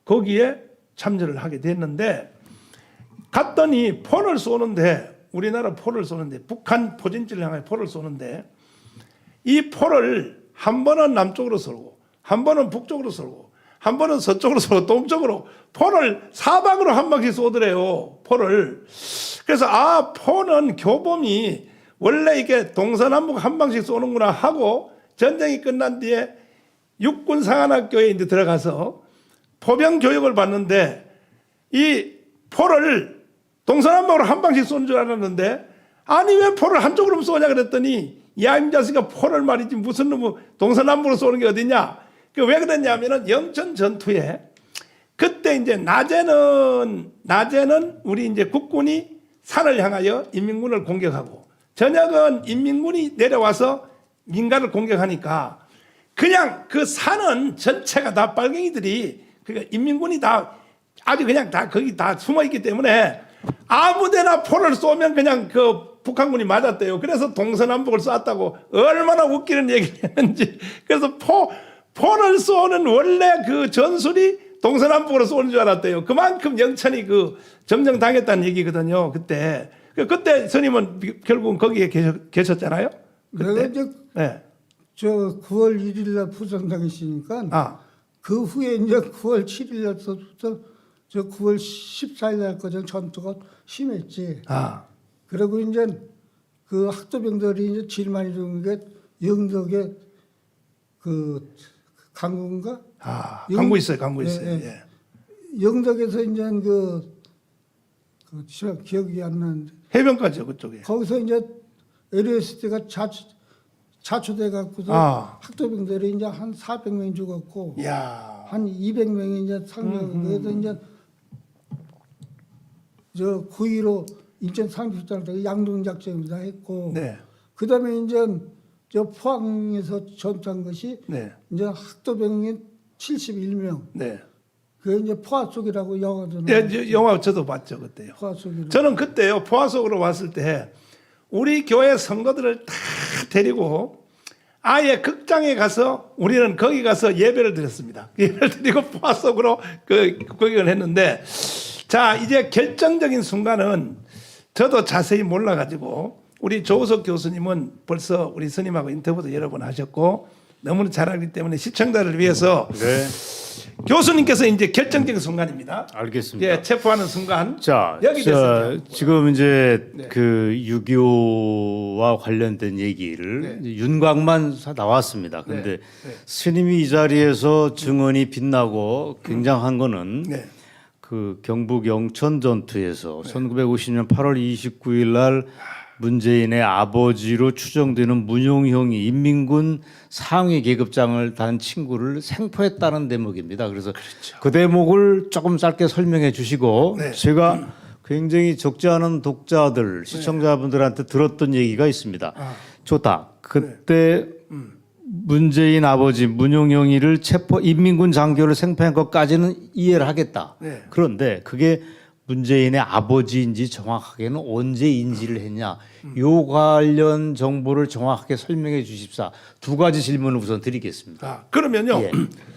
거기에 참여를 하게 됐는데 갔더니 포를 쏘는데 우리나라 포를 쏘는데 북한 포진지를 향해 포를 쏘는데 이 포를 한 번은 남쪽으로 쏘고 한 번은 북쪽으로 쏘고 한 번은 서쪽으로 쏘고 동쪽으로 포를 사방으로 한 방씩 쏘더래요. 포를. 그래서 포는 교범이 원래 이게 동서남북 한 방씩 쏘는구나 하고 전쟁이 끝난 뒤에 육군 상안학교에 이제 들어가서 포병 교육을 받는데 이 포를 동서남북으로 한 방씩 쏘는 줄 알았는데 아니 왜 포를 한쪽으로 쏘냐 그랬더니 야 임자식아 포를 말이지 무슨 놈의 동서남북으로 쏘는 게 어디냐. 왜 그랬냐면은 영천 전투에 그때 이제 낮에는 우리 이제 국군이 산을 향하여 인민군을 공격하고 저녁은 인민군이 내려와서 민가를 공격하니까 그냥 그 산은 전체가 다 빨갱이들이 그러니까 인민군이 다 아주 그냥 다 거기 다 숨어 있기 때문에 아무데나 포를 쏘면 그냥 그 북한군이 맞았대요. 그래서 동서남북을 쐈다고 얼마나 웃기는 얘기를 했는지. 그래서 포를 쏘는 원래 그 전술이 동서남북으로 쏘는 줄 알았대요. 그만큼 영천이 그 점령당했다는 얘기거든요. 그때 스님은 결국은 거기에 계셨잖아요. 내가 그때. 이제 네. 저 9월 1일 날 부상당했으니까 그 후에 이제 9월 7일 날부터 저 9월 14일 날까지 전투가 심했지. 그리고 이제 그 학도병들이 이제 제일 많이 죽은 게 영덕의 그 강구인가? 강구 있어요. 강구 있어요. 예, 예. 예. 영덕에서 이제 그 기억이 안 나는데 해변가죠 그쪽에. 거기서 이제 LSD가 자초돼 갖고서 학도병들이 이제 한 400명 죽었고 야. 한 200명이 이제 상병 그래서 이제 저 9.15 인천 상륙작전 양동작전을 다 했고 네. 그다음에 이제 저 포항에서 전투한 것이 네. 이제 학도병이 71명. 네. 그 이제 포화 속이라고 영화도 예, 이제 영화 저도 봤죠 그때요. 포화 속이로. 저는 그때요 포화 속으로 왔을 때 우리 교회 성도들을 다 데리고 아예 극장에 가서 우리는 거기 가서 예배를 드렸습니다. 예배를 드리고 포화 속으로 그 구경을 했는데 자 이제 결정적인 순간은 저도 자세히 몰라가지고 우리 조우석 교수님은 벌써 우리 스님하고 인터뷰도 여러 번 하셨고 너무나 잘 알기 때문에 시청자를 위해서 네. 교수님께서 이제 결정적인 순간입니다. 알겠습니다. 예, 체포하는 순간. 자, 여기 됐어요. 지금 이제 네. 그 6.25와 관련된 얘기를 윤곽만 나왔습니다. 근데 네. 스님이 이 자리에서 증언이 빛나고 굉장한 거는 네. 그 경북 영천 전투에서 1950년 8월 29일 날 문재인의 아버지로 추정되는 문용형이 인민군 상위 계급장을 단 친구를 생포했다는 대목입니다. 그래서 그 대목을 조금 짧게 설명해 주시고 네. 제가 굉장히 적지 않은 독자들, 시청자분들한테 들었던 얘기가 있습니다. 좋다. 그때 문재인 아버지 문용영이를 인민군 장교를 생포한 것까지는 이해를 하겠다. 네. 그런데 그게 문재인의 아버지인지 정확하게는 언제 인지를 했냐. 요 관련 정보를 정확하게 설명해 주십사. 두 가지 질문을 우선 드리겠습니다. 아, 그러면요.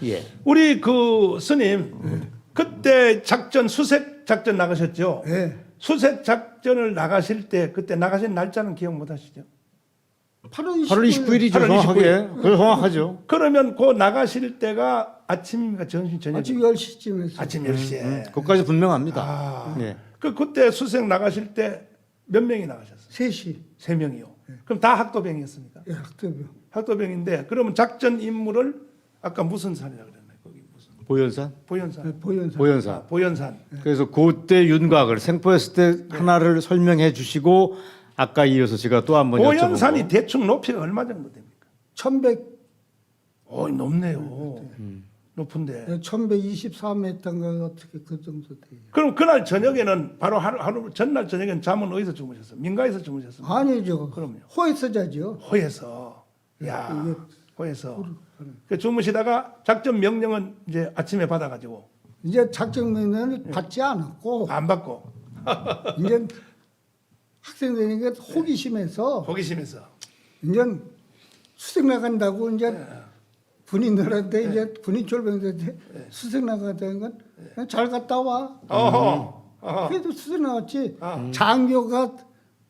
예. 우리 그 스님 그때 작전 수색 작전 나가셨죠? 예. 수색 작전을 나가실 때 그때 나가신 날짜는 기억 못 하시죠? 8월 8월 29일이죠. 8월 정확하게. 그 정확하죠. 그러면 그 나가실 때가 아침입니까? 점심 저녁? 아침 10시쯤 했어요. 아침 10시에. 그것까지 분명합니다. 아. 예. 그때 수색 나가실 때 몇 명이 나가셨어요? 3시. 3명이요. 그럼 다 학도병이었습니까? 예, 학도병. 학도병인데 그러면 작전 임무를 아까 무슨 산이라고 그랬나요? 거기 무슨 보현산? 보현산. 예, 보현사. 보현산. 아, 보현산. 그래서 그때 윤곽을 생포했을 때 하나를 설명해 주시고 아까 이어서 제가 또 한번 보현산이 여쭤보고 대충 높이가 얼마 정도 됩니까? 1100, 높네요. 높은데. 1124m인가 어떻게 그 정도 돼요. 그럼 그날 저녁에는 바로 하루 전날 저녁에는 잠은 어디서 주무셨어요? 민가에서 주무셨어요? 아니죠. 그럼요. 호에서 자죠. 호에서. 야, 이게 호에서. 그 주무시다가 작전 명령은 이제 아침에 받아가지고 이제 작전면은 받지 않았고 안 받고 이제 학생들에게 호기심에서 호기심에서. 이제 수색 나간다고 이제 군인들한테 이제 군인 졸병들한테 수색 나가다는 건 그냥 잘 갔다 와. 어허. 그래도 수색 나갔지. 장교가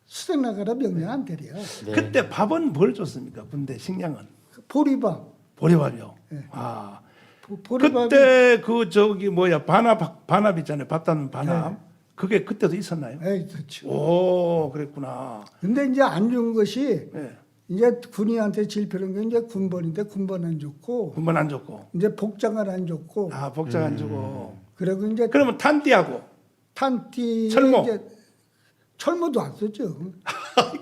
수색 나가라 명령 안 내려. 그때 밥은 뭘 줬습니까? 군대 식량은 보리밥. 보리밥이요. 네. 아. 보리밥이 그때 그 저기 뭐야 반합 있잖아요. 밥 담는 반합. 그게 그때도 있었나요? 에이, 그렇죠. 오, 그랬구나. 근데 이제 안 준 것이 네. 이제 군인한테 질표는 게 이제 군번인데 군번 안 줬고 군번 안 줬고. 이제 복장을 안 줬고 아, 복장 안 주고. 그리고 이제 그러면 탄띠하고. 탄티 철모. 이제 철모도 안 썼죠.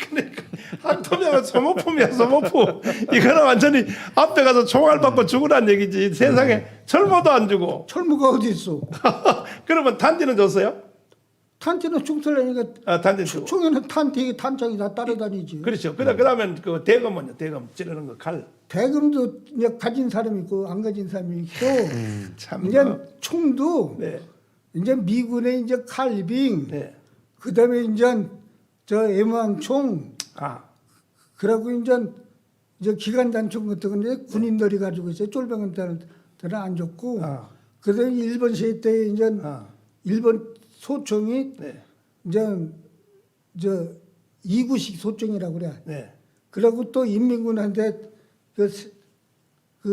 그러니까 학도병은 소모품이야, 소모품. 이거는 완전히 앞에 가서 총알 받고 죽으란 얘기지. 세상에 철모도 안 주고. 철모가 어디 있어? 그러면 탄띠는 줬어요? 탄티는 충설하니까 아, 탄띠 주고. 총에는 탄티 탄창이 다 따라다니지. 그렇죠. 그다음엔 그 대검은요. 대검 찌르는 거 칼. 대금도 이제 가진 사람이 있고 안 가진 사람이 있고 참. 이제 총도 네. 이제 미군의 이제 칼빙 네. 그다음에 이제 저 M1 총 아. 그러고 이제 기관단총 같은 건데 군인들이 가지고 있어요. 쫄병들은 안 줬고 아. 그다음에 일본 시대 때 이제 아. 일본 소총이 네. 이제 저 2구식 소총이라고 그래. 네. 그리고 또 인민군한테 그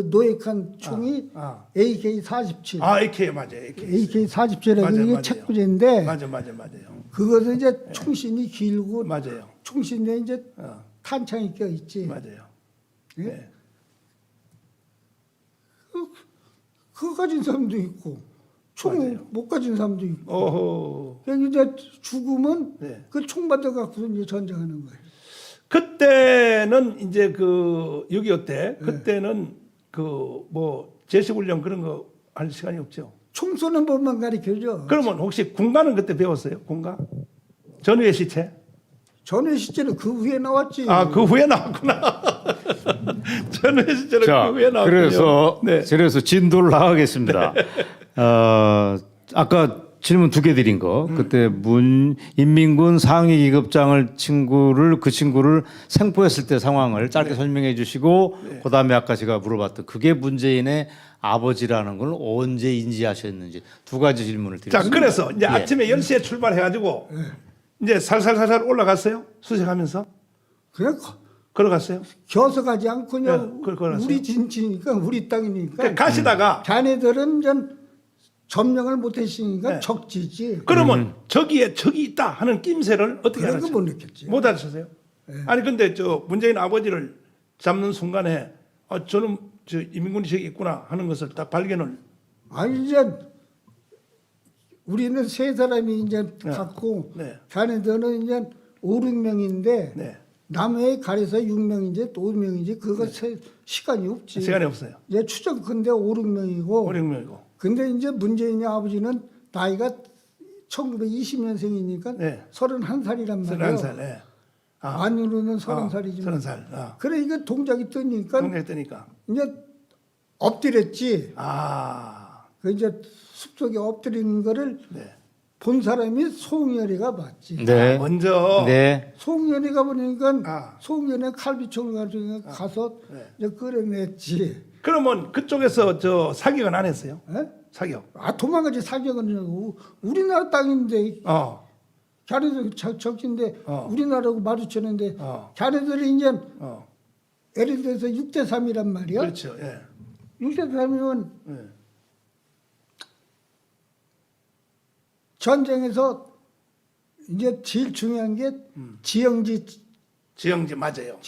노획한 총이 AK-47. 아, AK 맞아요. AK. AK-47이라고 맞아요, 이게 맞아요. 책부제인데 맞아요. 그것은 이제 총신이 길고 맞아요. 총신에 이제 어, 탄창이 껴 있지. 맞아요. 예? 네. 그거 가진 사람도 있고 총 맞아요. 못 가진 사람도 있고. 오호. 그러니까 이제 죽으면 네. 그 총 받아 갖고 이제 전쟁하는 거예요. 그때는 이제 그 6.25 때 그때는 그 뭐 제식훈련 그런 거 할 시간이 없죠. 총 쏘는 법만 가르쳐줘. 그러면 혹시 군가는 그때 배웠어요? 군가? 전후의 시체? 전에 시제는 그 후에 나왔지. 아, 그 후에 나왔구나. 전후의 시체는 자, 그 후에 나왔군요. 그래서 진도를 나가겠습니다. 아까 질문 두 개 드린 거 그때 인민군 상위 기급장을 그 친구를 생포했을 때 상황을 짧게 설명해 주시고 그다음에 아까 제가 물어봤던 그게 문재인의 아버지라는 걸 언제 인지하셨는지 두 가지 질문을 자, 드리겠습니다. 그래서 이제 예. 아침에 10시에 출발해가지고 이제 살살살살 올라갔어요? 수색하면서? 그냥 걸어갔어요? 겨서 가지 않고 그냥 네, 걸어갔어요. 우리 진지니까 우리 땅이니까 가시다가 자네들은 전 점령을 못했으니까 네. 적지지. 그러면 저기에 적이 있다 하는 낌새를 어떻게 그런 알았어요? 거 못 느꼈지. 못 알았어요? 아니 근데 저 문재인 아버지를 잡는 순간에 저는 저 이민군이 저기 있구나 하는 것을 딱 발견을. 아니 이제 우리는 세 사람이 이제 갔고 네. 자네들은 이제 5, 6명인데 네. 남해에 가려서 6명인지 또 5명인지 그거 시간이 없지. 시간이 없어요. 이제 추정 근데 5, 6명이고. 5, 6명이고. 근데 이제 문재인의 아버지는 나이가 1920년생이니까 네. 31살이란 말이에요. 31살. 네. 만으로는 30살이지만. 30살. 그러니까 동작이 뜨니까 동네 뜨니까. 이제 엎드렸지. 그 이제 숲속에 엎드리는 거를 네. 본 사람이 송열이가 봤지. 네. 먼저. 네. 송열이가 보니까 아. 송열이 칼비총을 가지고 가서 네. 이제 끌어냈지. 그러면 그쪽에서 저 사격은 안 했어요? 에? 사격. 도망가지 사격은 우리나라 땅인데 자네들 적진데 우리나라하고 마주쳤는데 자네들이 이제 예를 들어서 6대 3이란 말이야. 그렇죠. 예. 6대 3이면 예. 전쟁에서 이제 제일 중요한 게 지형지 맞아요.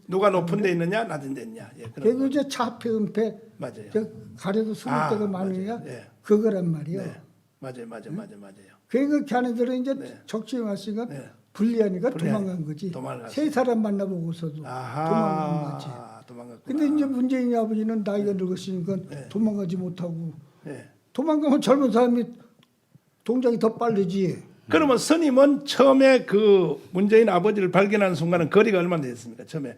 누가 높은 데 있느냐 낮은 데 있냐. 예, 그런 그리고 거. 이제 차폐 은폐 맞아요. 가려도 숨을 데가 많으냐 맞아요. 예. 그거란 말이야. 네. 맞아요. 그러니까 걔네들은 이제 네. 적지에 왔으니까 네. 불리하니까 불리하니까 도망간 거지. 도망갔어요. 세 사람 만나보고서도 도망간 거지. 도망갔구나. 근데 이제 문재인 아버지는 나이가 늙었으니까 네. 도망가지 못하고 네. 도망가면 젊은 사람이 동작이 더 빠르지. 그러면 스님은 처음에 그 문재인 아버지를 발견하는 순간은 거리가 얼마나 됐습니까? 처음에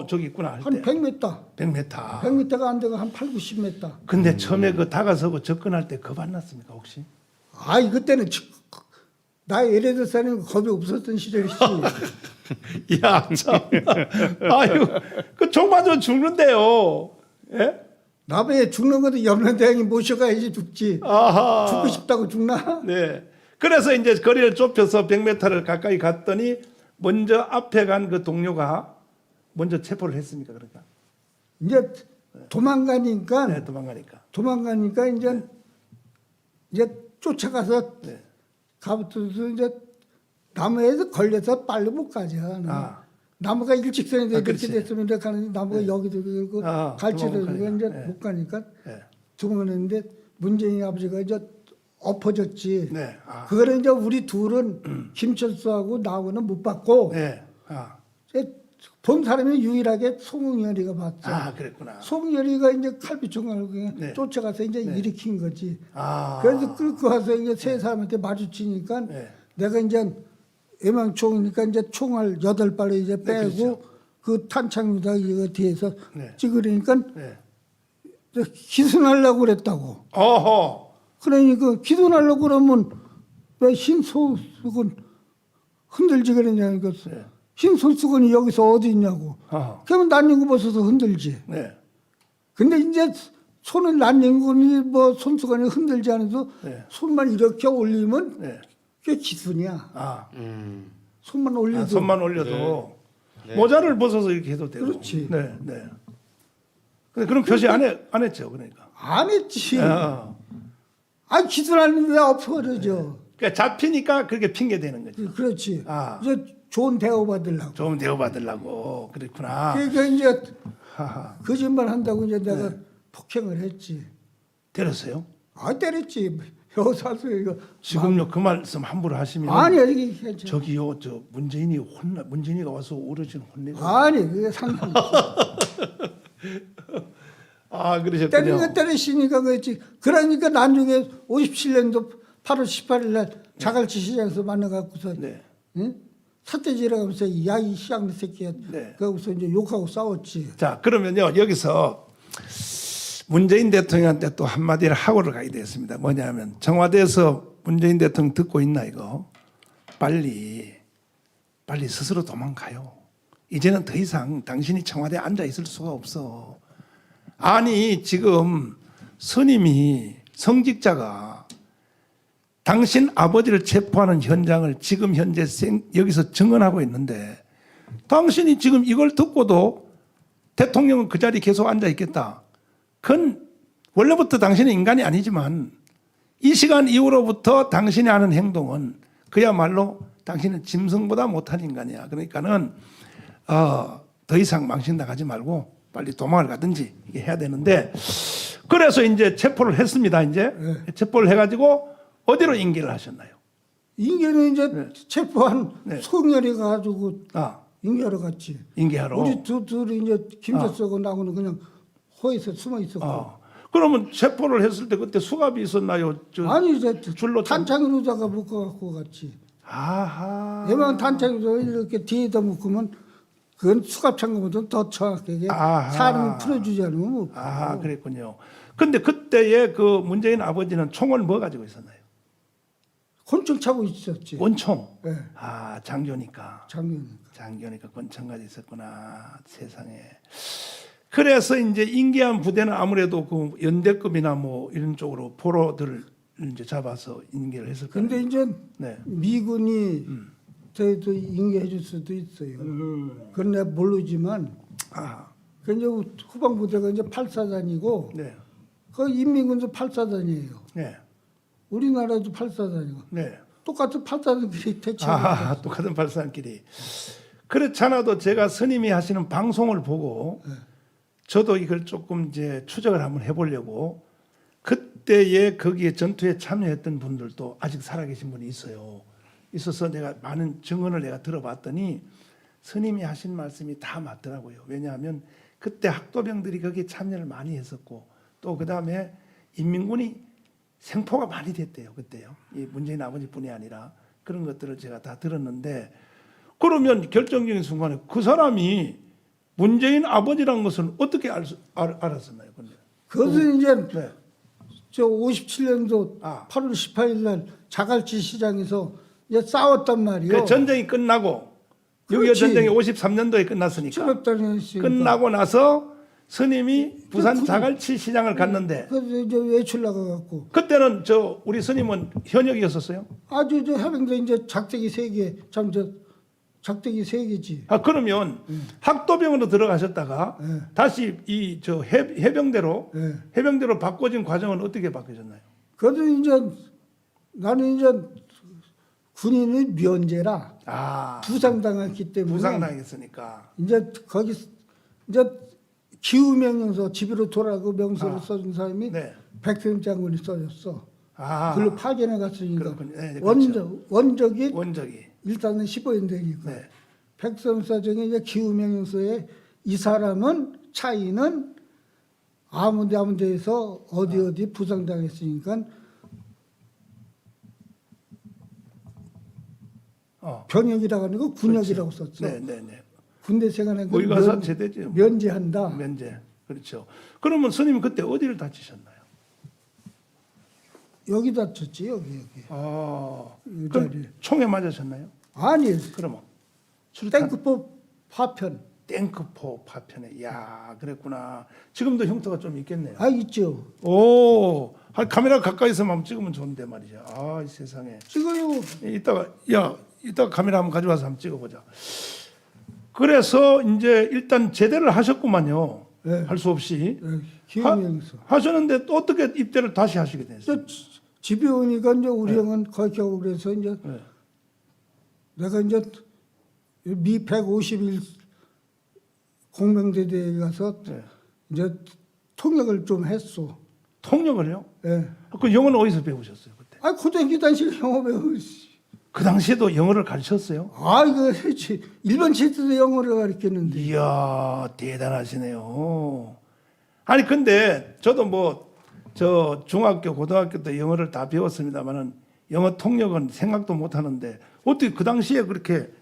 저기 있구나 할 한 때. 100m. 100m. 100m가 안 되고 한 8, 90m. 근데 처음에 그 다가서고 접근할 때 겁 안 났습니까 혹시? 아이 그때는 나 예를 들어서는 겁이 없었던 시절이지. 야 참. 아유 그총 맞으면 죽는데요. 예? 남의 죽는 것도 염려대왕이 모셔가야지 죽지. 아하. 죽고 싶다고 죽나? 네. 그래서 이제 거리를 좁혀서 100m를 가까이 갔더니 먼저 앞에 간 그 동료가 먼저 체포를 했습니까? 그러니까. 이제 도망가니까 네, 도망가니까. 이제 쫓아가서 네. 가부터서 이제 나무에서 걸려서 빨리 못 가잖아. 나무가 일직선에 이렇게 그렇지. 됐으면 이제 가는데 나무가 여기도 그리고 갈치도 그리고 이제 못 가니까 네. 도망가는데 문재인 아버지가 이제 엎어졌지. 네. 그거를 이제 우리 둘은 김철수하고 나하고는 못 봤고 네. 본 사람이 유일하게 송영열이가 봤어. 그랬구나. 송열이가 이제 칼비총을 네. 쫓아가서 이제 일으킨 거지. 아. 그래서 끌고 와서 이제 세 사람한테 마주치니까 네. 내가 이제 애망총이니까 이제 총알 8발을 이제 빼고 그렇죠. 그 탄창에다 이거 뒤에서 네. 찍으려니까 네. 기순하려고 그랬다고. 어허. 그러니까 기순하려고 그러면 왜 흰소수건 흔들지 그러냐니까 네. 흰소수건이 여기서 어디 있냐고. 어허. 그러면 난닝구 벗어서 흔들지. 네. 근데 이제 손을 난닝구니 뭐 손수건이 흔들지 않아도 네. 손만 이렇게 올리면 네. 그게 기순이야. 아. 손만 올려도. 손만 올려도 모자를 벗어서 이렇게 해도 되고. 그렇지. 네. 네. 근데 그런 표시 안 했죠. 그러니까. 안 했지. 어. 기술하는데 엎어져. 그러니까 잡히니까 그렇게 핑계 대는 거죠. 그렇지. 아. 이제 좋은 대우 받으려고. 좋은 대우 받으려고. 그랬구나. 그러니까 이제 하하. 거짓말 한다고 이제 내가 폭행을 했지. 때렸어요? 때렸지. 여기서 이거. 지금요 그 말씀 함부로 하시면 아니야 이게 괜찮아. 저기요 저 문재인이가 와서 어르신 혼내고. 아니 그게 상관없어. 그러셨군요. 때리니까 때리시니까 그랬지. 그러니까 나중에 57년도 8월 18일 날 자갈치 시장에서 만나갖고서 네. 응? 삿대질을 하면서 야이 시장 새끼야. 네. 그러고서 이제 욕하고 싸웠지. 자 그러면요 여기서 문재인 대통령한테 또 한마디를 하고를 가야 되겠습니다. 뭐냐면 청와대에서 문재인 대통령 듣고 있나 이거 빨리 스스로 도망가요. 이제는 더 이상 당신이 청와대에 앉아 있을 수가 없어. 아니 지금 스님이 성직자가 당신 아버지를 체포하는 현장을 지금 현재 여기서 증언하고 있는데 당신이 지금 이걸 듣고도 대통령은 그 자리에 계속 앉아 있겠다. 그건 원래부터 당신은 인간이 아니지만 이 시간 이후로부터 당신이 하는 행동은 그야말로 당신은 짐승보다 못한 인간이야. 그러니까는 더 이상 망신당하지 말고 빨리 도망을 가든지 이게 해야 되는데 그래서 이제 체포를 했습니다. 이제 체포를 해가지고 어디로 인계를 하셨나요? 인계는 이제 체포한 송열이 가지고 인계하러 갔지. 인계하러. 우리 둘이 이제 김철석하고 나하고는 그냥 호에서 숨어 있었고. 그러면 체포를 했을 때 그때 수갑이 있었나요? 아니 이제 줄로 탄창으로다가 묶어갖고 갔지. 아하. 얘만 단창으로 이렇게 뒤에다 묶으면 그건 수갑창고보다 더 정확하게 사람을 풀어주지 않으면 못 풀어. 아, 그랬군요. 근데 그때의 그 문재인 아버지는 총을 뭐 가지고 있었나요? 권총 차고 있었지. 권총. 네. 아, 장교니까. 장교니까. 권총 가지고 있었구나. 세상에. 그래서 이제 인계한 부대는 아무래도 그 연대급이나 뭐 이런 쪽으로 포로들을 이제 잡아서 인계를 했을 거예요. 근데 이제 네. 미군이 저희도 인계해 줄 수도 있어요. 그건 내가 모르지만 그 이제 후방부대가 이제 8사단이고 네. 그 인민군도 8사단이에요. 네. 우리나라도 8사단이고 네. 똑같은 8사단끼리 대치하고 똑같은 발산끼리. 그렇잖아도 제가 스님이 하시는 방송을 보고 저도 이걸 조금 이제 추적을 한번 해보려고 그때에 거기에 전투에 참여했던 분들도 아직 살아계신 분이 있어서 내가 많은 증언을 내가 들어봤더니 스님이 하신 말씀이 다 맞더라고요. 왜냐하면 그때 학도병들이 거기에 참여를 많이 했었고 또 그다음에 인민군이 생포가 많이 됐대요. 그때요. 이 문재인 아버지뿐이 아니라 그런 것들을 제가 다 들었는데 그러면 결정적인 순간에 그 사람이 문재인 아버지라는 것은 어떻게 알았었나요? 근데? 그것은 이제 네. 저 57년도 8월 18일 날 자갈치 시장에서 이제 싸웠단 말이에요. 그 전쟁이 끝나고 6.25 그렇지. 전쟁이 53년도에 끝났으니까 출입단이었으니까. 끝나고 나서 스님이 부산 자갈치 시장을 갔는데 그래서 이제 외출 나가갖고 그때는 저 우리 스님은 현역이었었어요? 아주 저 해병대 이제 작대기 3개 참 저 작대기 3개지. 그러면 학도병으로 들어가셨다가 다시 이 저 해병대로 해병대로 바꿔진 과정은 어떻게 바뀌셨나요? 그래도 이제 나는 이제 군인의 면제라 부상당했기 때문에 부상당했으니까 이제 거기 이제 기후명령서 집으로 돌아가고 명서를 써준 사람이 백선 장군이 써줬어. 그걸로 파견해 갔으니까 네, 그렇죠. 원적이 일단은 15인대니까 네. 백선사정의 이제 기후명령서에 이 사람은 차이는 아무 데에서 어디 부상당했으니까 병역이라고 하는 거 군역이라고 썼어. 네네네. 군대 생활에 거기 가서 제대죠. 면제한다. 면제. 그렇죠. 그러면 스님은 그때 어디를 다치셨나요? 여기 다쳤지 여기. 이 그럼 자리에. 총에 맞으셨나요? 아니 그러면 탱크포 파편. 탱크포 파편에. 야, 그랬구나. 지금도 흉터가 좀 있겠네요. 있죠. 오, 카메라 가까이서 한번 찍으면 좋은데 말이죠. 이 세상에. 찍어요. 이따가 카메라 한번 가져와서 한번 찍어보자. 그래서 이제 일단 제대를 하셨구만요. 네. 할 수 없이. 기후명령서. 하셨는데 또 어떻게 입대를 다시 하시게 됐어요? 집에 오니까 이제 우리 형은 거기 하고 그래서 이제 내가 이제 미 151 공병대대에 가서 이제 통역을 좀 했어. 통역을요? 예. 그 영어는 어디서 배우셨어요 그때? 고등학교 당시 영어 배우지. 그 당시에도 영어를 가르쳤어요? 이거 일반 체제도 영어를 가르쳤는데. 이야, 대단하시네요. 아니 근데 저도 뭐 저 중학교 고등학교 때 영어를 다 배웠습니다만은 영어 통역은 생각도 못 하는데 어떻게 그 당시에 그렇게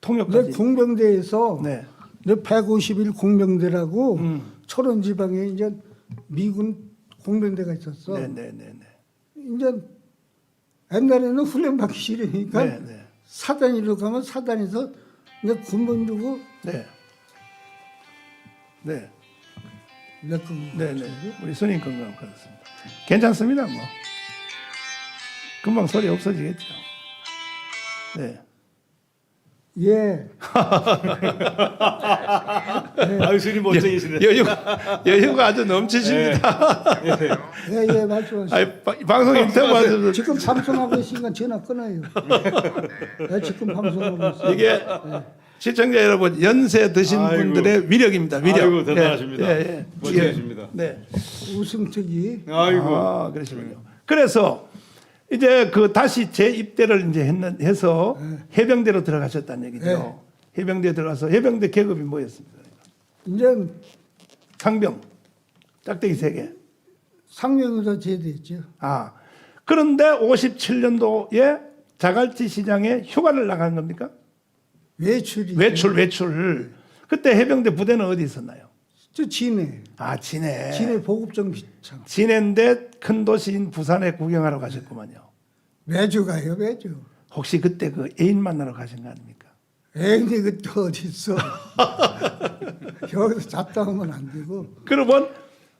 통역까지? 내 공병대에서 네. 내 151 공병대라고 철원 지방에 이제 미군 공병대가 있었어. 네네네네. 이제 옛날에는 훈련 받기 싫으니까 네. 사단위로 가면 사단에서 이제 군번 주고 네. 네. 네네. 우리 스님 건강 받았습니다. 괜찮습니다, 뭐. 금방 소리 없어지겠죠. 네. 예. 아유, 스님 멋쟁이시네. 여유가 아주 넘치십니다. 예, 말씀하세요. 아니, 방송 인터뷰하셔서 지금 방송하고 있으니까 전화 끊어요. 예, 지금 방송하고 있어요. 이게 시청자 여러분 연세 드신 아이고. 분들의 위력입니다. 위력. 아이고, 대단하십니다. 멋쟁이십니다. 네. 우승특이 아이고. 아, 그러시군요. 그래서 이제 그 다시 재입대를 이제 해서 해병대로 들어가셨다는 얘기죠. 네. 해병대에 들어가서 해병대 계급이 뭐였습니까? 이제 상병, 짝대기 3개. 상명에서 제대했죠. 아, 그런데 57년도에 자갈치 시장에 휴가를 나간 겁니까? 외출이 외출. 그때 해병대 부대는 어디 있었나요? 저 진해 아, 진해. 보급정비창 진해인데 큰 도시인 부산에 구경하러 가셨구만요. 매주 가요 매주. 혹시 그때 그 애인 만나러 가신 거 아닙니까? 애인이 그때 어디 있어? 여기서 잤다 오면 안 되고. 그러면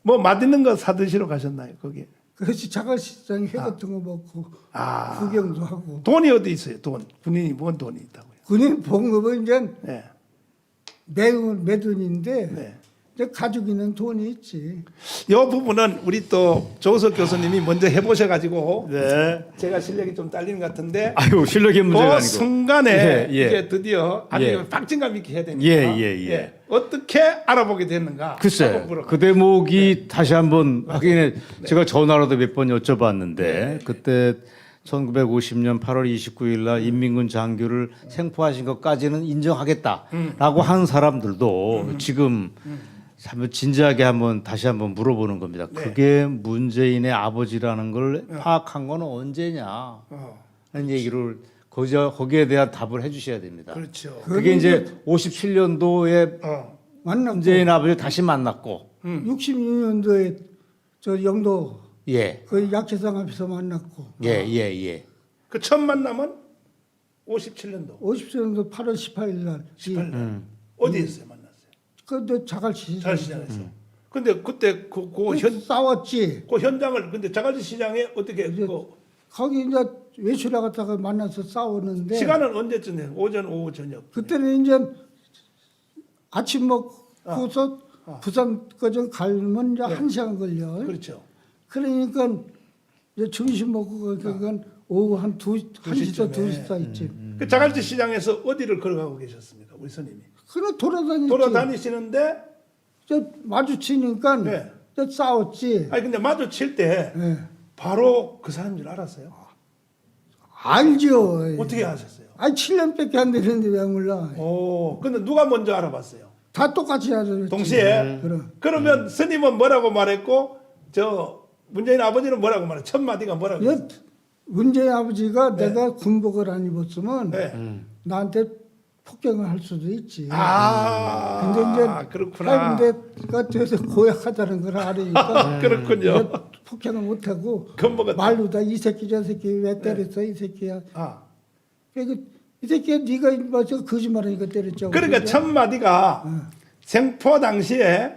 뭐 맛있는 거 사드시러 가셨나요? 거기 그렇지 자갈시장 회 같은 거 먹고 아. 구경도 하고. 돈이 어디 있어요? 돈 군인이 뭔 돈이 있다고요? 군인 봉급은 이제 네. 매돈인데 네. 이제 가지고는 돈이 있지. 이 부분은 우리 또 조석 교수님이 먼저 해보셔가지고 네. 제가 실력이 좀 딸리는 것 같은데 아이고, 실력의 문제가 그 아니고. 순간에 예, 예. 이제 드디어 아주 예. 박진감 있게 해야 되니까 예. 어떻게 알아보게 됐는가? 글쎄, 한번 물어봐요. 그 대목이 다시 한번 확인해. 제가 전화로도 몇 번 여쭤봤는데 그때 1950년 8월 29일 날 인민군 장교를 생포하신 것까지는 인정하겠다라고 하는 사람들도 지금 한번 진지하게 한번 다시 한번 물어보는 겁니다. 네. 그게 문재인의 아버지라는 걸 파악한 건 언제냐? 하는 얘기를 거기에 대한 답을 해주셔야 됩니다. 그렇죠. 그게 이제 57년도에 만났고 문재인 아버지 다시 만났고, 66년도에 저 영도 예, 그 약재상 앞에서 만났고 예. 그 첫 만남은 57년도 50년도 8월 18일 날 18년 어디에서 만났어요? 그때 자갈치 자갈시장에서. 근데 그때 싸웠지. 그 현장을 근데 자갈치 시장에 어떻게 거기 이제 외출 나갔다가 만나서 싸웠는데 시간은 언제쯤 돼요? 오전, 오후, 저녁. 그때는 이제 아침 먹고서 부산까지 가면 이제 1시간 걸려. 그렇죠. 그러니까 이제 점심 먹고 그건 오후 한 1시부터 2시 사이쯤. 그 자갈치 시장에서 어디를 걸어가고 계셨습니까? 우리 스님이. 그래 돌아다녔지. 돌아다니시는데 저 마주치니까 네. 저 싸웠지. 아니 근데 마주칠 때 예. 바로 그 사람인 줄 알았어요? 알죠. 어떻게 아셨어요? 아니 7년밖에 안 되는데 왜 몰라. 오, 근데 누가 먼저 알아봤어요? 다 똑같이 하죠. 동시에? 그럼. 그러면 스님은 뭐라고 말했고 저 문재인 아버지는 뭐라고 말했어요? 첫 마디가 뭐라고 했어요? 문재인 아버지가 내가 군복을 안 입었으면 네. 나한테 폭행을 할 수도 있지. 아, 근데 이제 그렇구나. 해병대가 돼서 고약하다는 걸 알으니까 그렇군요. 이제 폭행을 못하고 겁먹었다. 말로 다 이 새끼 저 새끼 왜 때렸어 이 새끼야. 아. 그러니까 이 새끼야 네가 맞아 거짓말하니까 때렸죠. 그러니까 첫 마디가 생포 당시에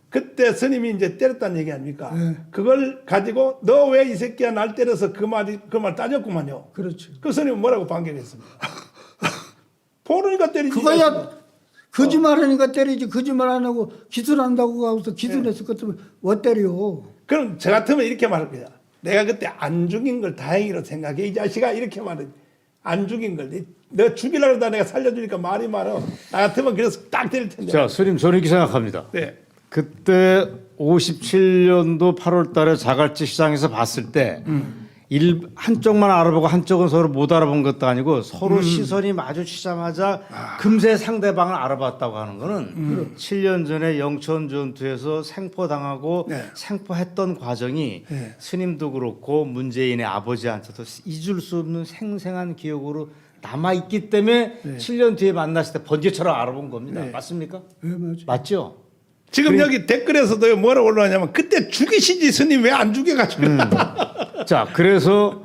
그때 스님이 이제 때렸다는 얘기 아닙니까? 그걸 가지고 너 왜 이 새끼야 날 때려서 그 말 따졌구만요. 그렇죠. 그 스님은 뭐라고 반격했습니까? 보르니까 때리지. 그거야 거짓말하니까 때리지. 거짓말 안 하고 기술한다고 하고서 기술했을 것 같으면 뭐 때려. 그럼 저 같으면 이렇게 말할 거야. 내가 그때 안 죽인 걸 다행이라고 생각해. 이 자식아 이렇게 말해. 안 죽인 걸. 너 죽이려고 하다 내가 살려주니까 말이 많아. 나 같으면 그래서 딱 때릴 텐데. 자, 스님 저는 이렇게 생각합니다. 네. 그때 57년도 8월 달에 자갈치 시장에서 봤을 때 한쪽만 알아보고 한쪽은 서로 못 알아본 것도 아니고 서로 시선이 마주치자마자 금세 상대방을 알아봤다고 하는 거는 7년 전에 영천 전투에서 생포당하고 네. 생포했던 과정이 네. 스님도 그렇고 문재인의 아버지한테도 잊을 수 없는 생생한 기억으로 남아있기 때문에 7년 뒤에 만났을 때 번개처럼 알아본 겁니다. 네. 맞습니까? 왜 맞아? 맞죠? 지금 여기 댓글에서도 뭐라고 올라왔냐면 그때 죽이시지 스님 왜 안 죽여가지고. 자, 그래서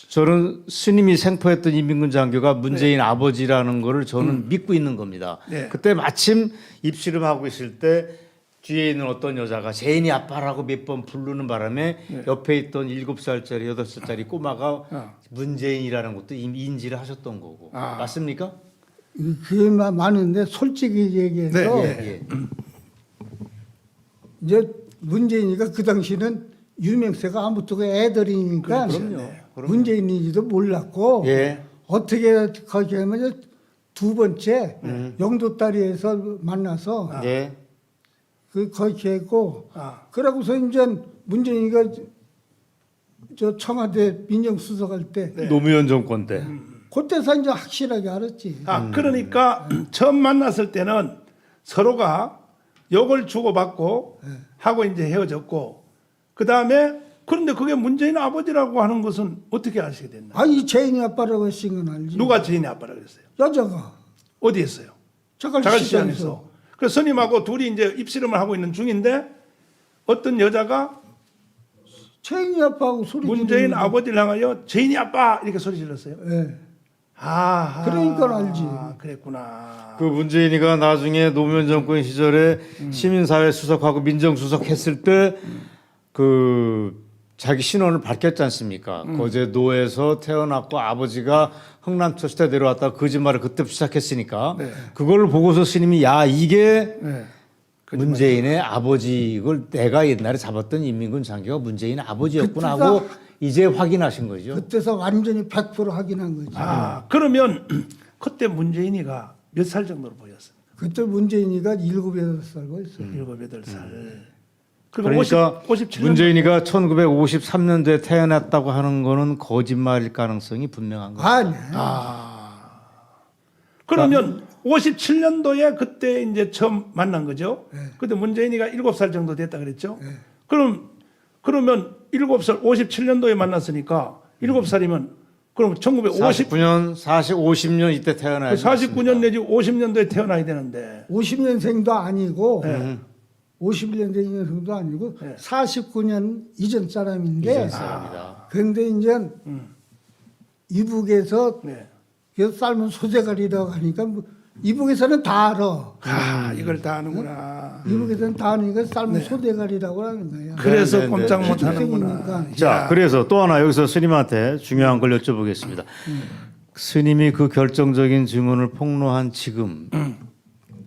저는 스님이 생포했던 인민군 장교가 문재인 아버지라는 거를 저는 믿고 있는 겁니다. 네. 그때 마침 입씨름하고 있을 때 뒤에 있는 어떤 여자가 제인이 아빠라고 몇 번 부르는 바람에 옆에 있던 7살짜리, 8살짜리 꼬마가 문재인이라는 것도 이미 인지를 하셨던 거고. 아. 맞습니까? 그게 많은데 솔직히 얘기해서 네. 이제 문재인이가 그 당시는 유명세가 아무것도 애들이니까 그럼요. 문재인인지도 몰랐고 예. 어떻게 거기 하면 이제 두 번째 영도다리에서 만나서 예. 그 거기 했고 아. 그러고서 이제 문재인이가 저 청와대 민정수석할 때 노무현 정권 때. 그때서 이제 확실하게 알았지. 아, 그러니까 처음 만났을 때는 서로가 욕을 주고받고 하고 이제 헤어졌고 그 다음에 그런데 그게 문재인 아버지라고 하는 것은 어떻게 아시게 됐나? 아니 제인이 아빠라고 했으는 건 알지. 누가 제인의 아빠라고 그랬어요? 여자가 어디 했어요? 자갈시장에서. 그래서 스님하고 둘이 이제 입씨름을 하고 있는 중인데 어떤 여자가 제인이 아빠하고 소리 문재인 지르는 아버지를 향하여 제인이 아빠 이렇게 소리 질렀어요. 예. 아, 그러니까 알지. 그랬구나. 그 문재인이가 나중에 노무현 정권 시절에 시민사회 수석하고 민정수석 했을 때 그 자기 신원을 밝혔지 않습니까? 거제도에서 태어났고 아버지가 흥남초시대 내려왔다 거짓말을 그때 시작했으니까 네. 그걸 보고서 스님이 야 이게 네. 문재인의 아버지 이걸 내가 옛날에 잡았던 인민군 장교가 문재인의 아버지였구나 그때가- 하고 이제 확인하신 거죠. 그때서 완전히 100% 확인한 거지. 아, 그러면 그때 문재인이가 몇 살 정도로 보였어요? 그때 문재인이가 7, 8살 보였어. 7, 8살. 그러니까 57년 문재인이가 1953년도에 태어났다고 하는 거는 거짓말일 가능성이 분명한 거예요. 아니. 그러면 57년도에 그때 이제 처음 만난 거죠. 네. 그때 문재인이가 7살 정도 됐다 그랬죠. 그러면 7살 57년도에 만났으니까 7살이면 그럼 1950 49년, 50년 이때 태어나야 49년 내지 50년도에 태어나야 되는데 50년생도 아니고 네. 51년생도 아니고 네. 49년 이전 사람인데 이전 사람이다. 근데 이제 이북에서 네. 그 삶은 소대가리라고 하니까 뭐 이북에서는 다 알아. 이걸 다 아는구나. 이북에서는 다 아니까 삶은 소대가리라고 하는 거야. 그래서 네, 네, 꼼짝 네. 못 하는구나. 학생이니까. 자, 그래서 또 하나 여기서 스님한테 중요한 걸 여쭤보겠습니다. 스님이 그 결정적인 증언을 폭로한 지금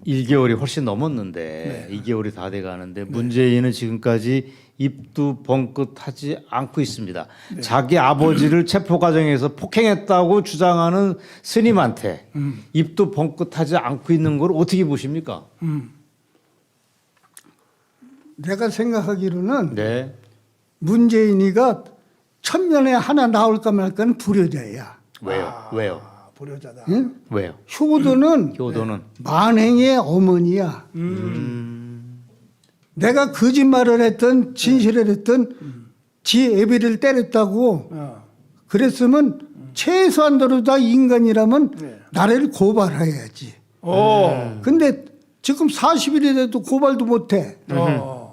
1개월이 훨씬 넘었는데 2개월이 다 돼가는데 문재인은 지금까지 입도 벙긋하지 않고 있습니다. 자기 아버지를 체포 과정에서 폭행했다고 주장하는 스님한테 입도 벙긋하지 않고 있는 걸 어떻게 보십니까? 내가 생각하기로는 네. 문재인이가 천년에 하나 나올까 말까는 불효자야. 왜요? 왜요? 아, 불효자다. 응? 왜요? 효도는 효도는 만행의 어머니야. 내가 거짓말을 했던 진실을 했던 지 애비를 때렸다고 그랬으면 최소한도로 다 인간이라면 네. 나를 고발해야지. 오. 근데 지금 40일이 돼도 고발도 못해.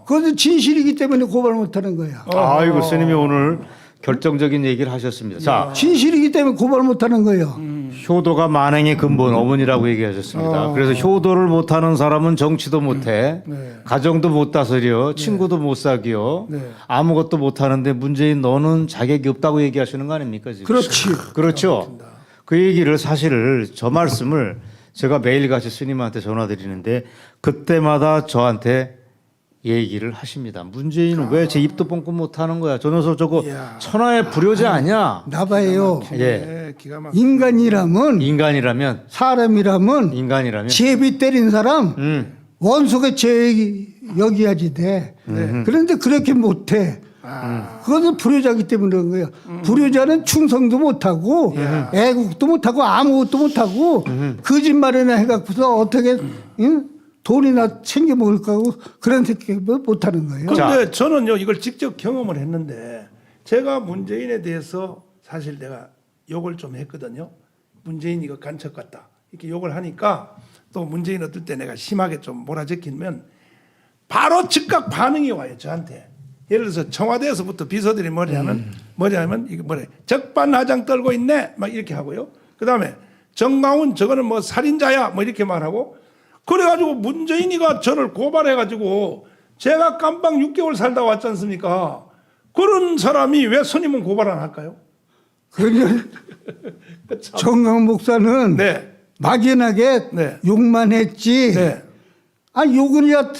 그것은 진실이기 때문에 고발 못하는 거야. 아이고 스님이 오늘 결정적인 얘기를 하셨습니다. 자, 진실이기 때문에 고발 못하는 거예요. 효도가 만행의 근본 어머니라고 얘기하셨습니다. 그래서 효도를 못하는 사람은 정치도 못해, 네. 가정도 못 다스려, 친구도 못 사귀어, 네. 아무것도 못하는데 문재인 너는 자격이 없다고 얘기하시는 거 아닙니까 지금? 그렇지. 그렇죠. 그 얘기를 사실 저 말씀을 제가 매일같이 스님한테 전화드리는데 그때마다 저한테 얘기를 하십니다. 문재인은 왜 제 입도 뻥끗 못하는 거야? 저 녀석 저거 이야. 천하의 불효자 아니야? 나봐요. 예. 네, 기가 막. 인간이라면 인간이라면 사람이라면 제비 때린 사람 원수가 제 여기야지 돼. 그런데 그렇게 못해. 그것은 불효자기 때문에 그런 거예요. 불효자는 충성도 못하고 애국도 못하고 아무것도 못하고 거짓말이나 해갖고서 어떻게 응? 돈이나 챙겨 먹을까 하고 그런 새끼 못하는 거예요. 그런데 저는요 이걸 직접 경험을 했는데 제가 문재인에 대해서 사실 내가 욕을 좀 했거든요. 문재인이 이거 간첩 같다 이렇게 욕을 하니까 또 문재인 어떨 때 내가 심하게 좀 몰아제끼면 바로 즉각 반응이 와요 저한테. 예를 들어서 청와대에서부터 비서들이 뭐냐면 이게 뭐래 적반하장 떨고 있네 막 이렇게 하고요. 그 다음에 정강훈 저거는 뭐 살인자야 뭐 이렇게 말하고. 그래가지고 문재인이가 저를 고발해가지고 제가 깜빵 6개월 살다 왔지 않습니까? 그런 사람이 왜 스님은 고발 안 할까요? 그러니 정강 목사는 네. 막연하게 네. 욕만 했지. 네. 아 욕은 야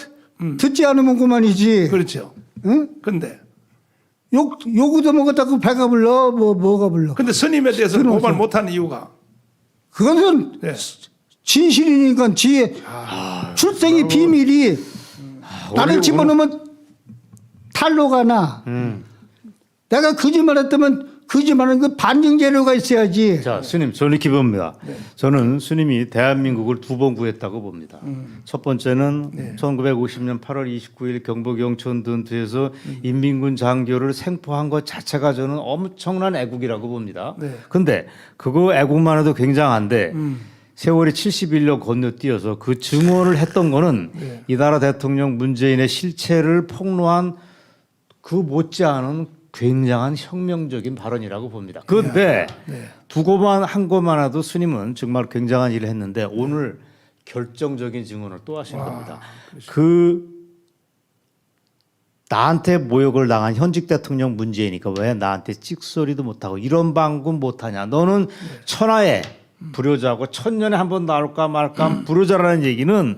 듣지 않으면 그만이지. 그렇죠. 응? 근데 욕도 먹었다고 배가 불러 뭐가 불러. 근데 스님에 대해서 고발 못한 이유가 그것은 네. 진실이니까 지혜 출생의 비밀이 나를 집어넣으면 탈로가 나. 내가 거짓말했다면 거짓말은 그 반증 재료가 있어야지. 자, 스님, 저는 이렇게 봅니다. 저는 스님이 대한민국을 두 번 구했다고 봅니다. 첫 번째는 1950년 8월 29일 경북 영천전투에서 인민군 장교를 생포한 것 자체가 저는 엄청난 애국이라고 봅니다. 네. 근데 그거 애국만 해도 굉장한데 세월이 71년 건너뛰어서 그 증언을 했던 거는 이 나라 대통령 문재인의 실체를 폭로한 그 못지않은 굉장한 혁명적인 발언이라고 봅니다. 그런데 두고만 한 것만 해도 스님은 정말 굉장한 일을 했는데 오늘 결정적인 증언을 또 하신 겁니다. 그 나한테 모욕을 당한 현직 대통령 문재인이니까 왜 나한테 찍소리도 못하고 이런 방금 못하냐. 너는 천하의 불효자고 천년에 한 번 나올까 말까 불효자라는 얘기는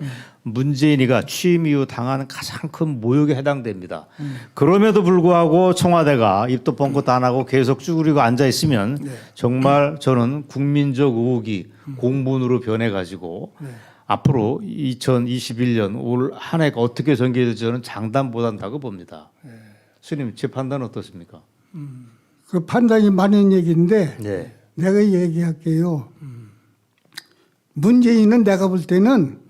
문재인이가 취임 이후 당한 가장 큰 모욕에 해당됩니다. 그럼에도 불구하고 청와대가 입도 뻥긋 안 하고 계속 쭈그리고 앉아 있으면 정말 저는 국민적 의혹이 공분으로 변해가지고 앞으로 2021년 올 한 해가 어떻게 전개될지 저는 장담 못한다고 봅니다. 스님, 제 판단은 어떻습니까? 그 판단이 많은 얘기인데 네. 내가 얘기할게요. 문재인은 내가 볼 때는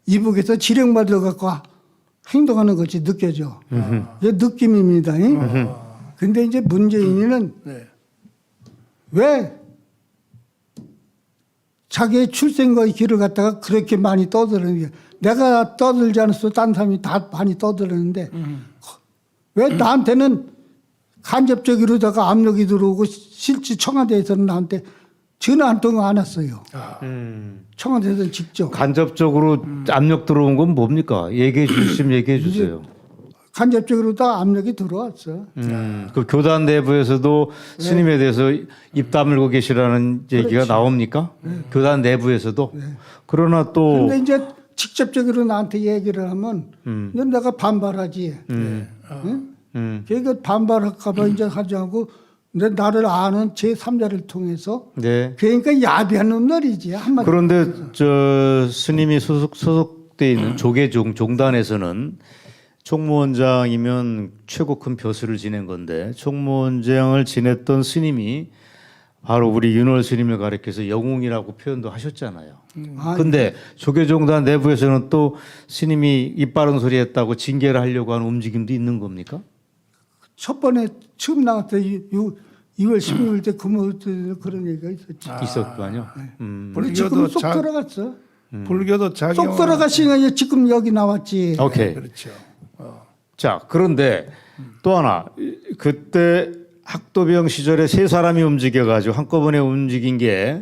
이북에서 지령받아 갖고 행동하는 것이 느껴져. 이게 느낌입니다. 근데 이제 문재인은 네. 왜 자기의 출생과의 길을 갖다가 그렇게 많이 떠드는게 내가 떠들지 않았어. 딴 사람이 다 많이 떠드는데 왜 나한테는 간접적으로다가 압력이 들어오고 실제 청와대에서는 나한테 전화 한 통 안 왔어요. 청와대에서는 직접. 간접적으로 압력 들어온 건 뭡니까? 얘기해 주시면 얘기해 주세요. 간접적으로 다 압력이 들어왔어. 그 교단 내부에서도 스님에 대해서 입 다물고 계시라는 얘기가 나옵니까? 교단 내부에서도. 그러나 또 그런데 이제 직접적으로 나한테 얘기를 하면 이제 내가 반발하지. 그러니까 반발할까봐 이제 하지 않고 이제 나를 아는 제3자를 통해서 네. 그러니까 야비한 놈들이지 한마디. 그런데 저 스님이 소속돼 있는 조계종 종단에서는 총무원장이면 최고 큰 벼슬을 지낸 건데 총무원장을 지냈던 스님이 바로 우리 윤월 스님을 가리켜서 영웅이라고 표현도 하셨잖아요. 근데 조계종단 내부에서는 또 스님이 입 바른 소리 했다고 징계를 하려고 하는 움직임도 있는 겁니까? 첫 번에 처음 나왔을 때 2월 16일 때 금요일 때 그런 얘기가 있었지. 있었거든요. 근데 지금 쏙 들어갔어. 불교도 작용. 쏙 들어갔으니까 지금 여기 나왔지. 오케이. 그렇죠. 자, 그런데 또 하나 그때 학도병 시절에 세 사람이 움직여가지고 한꺼번에 움직인 게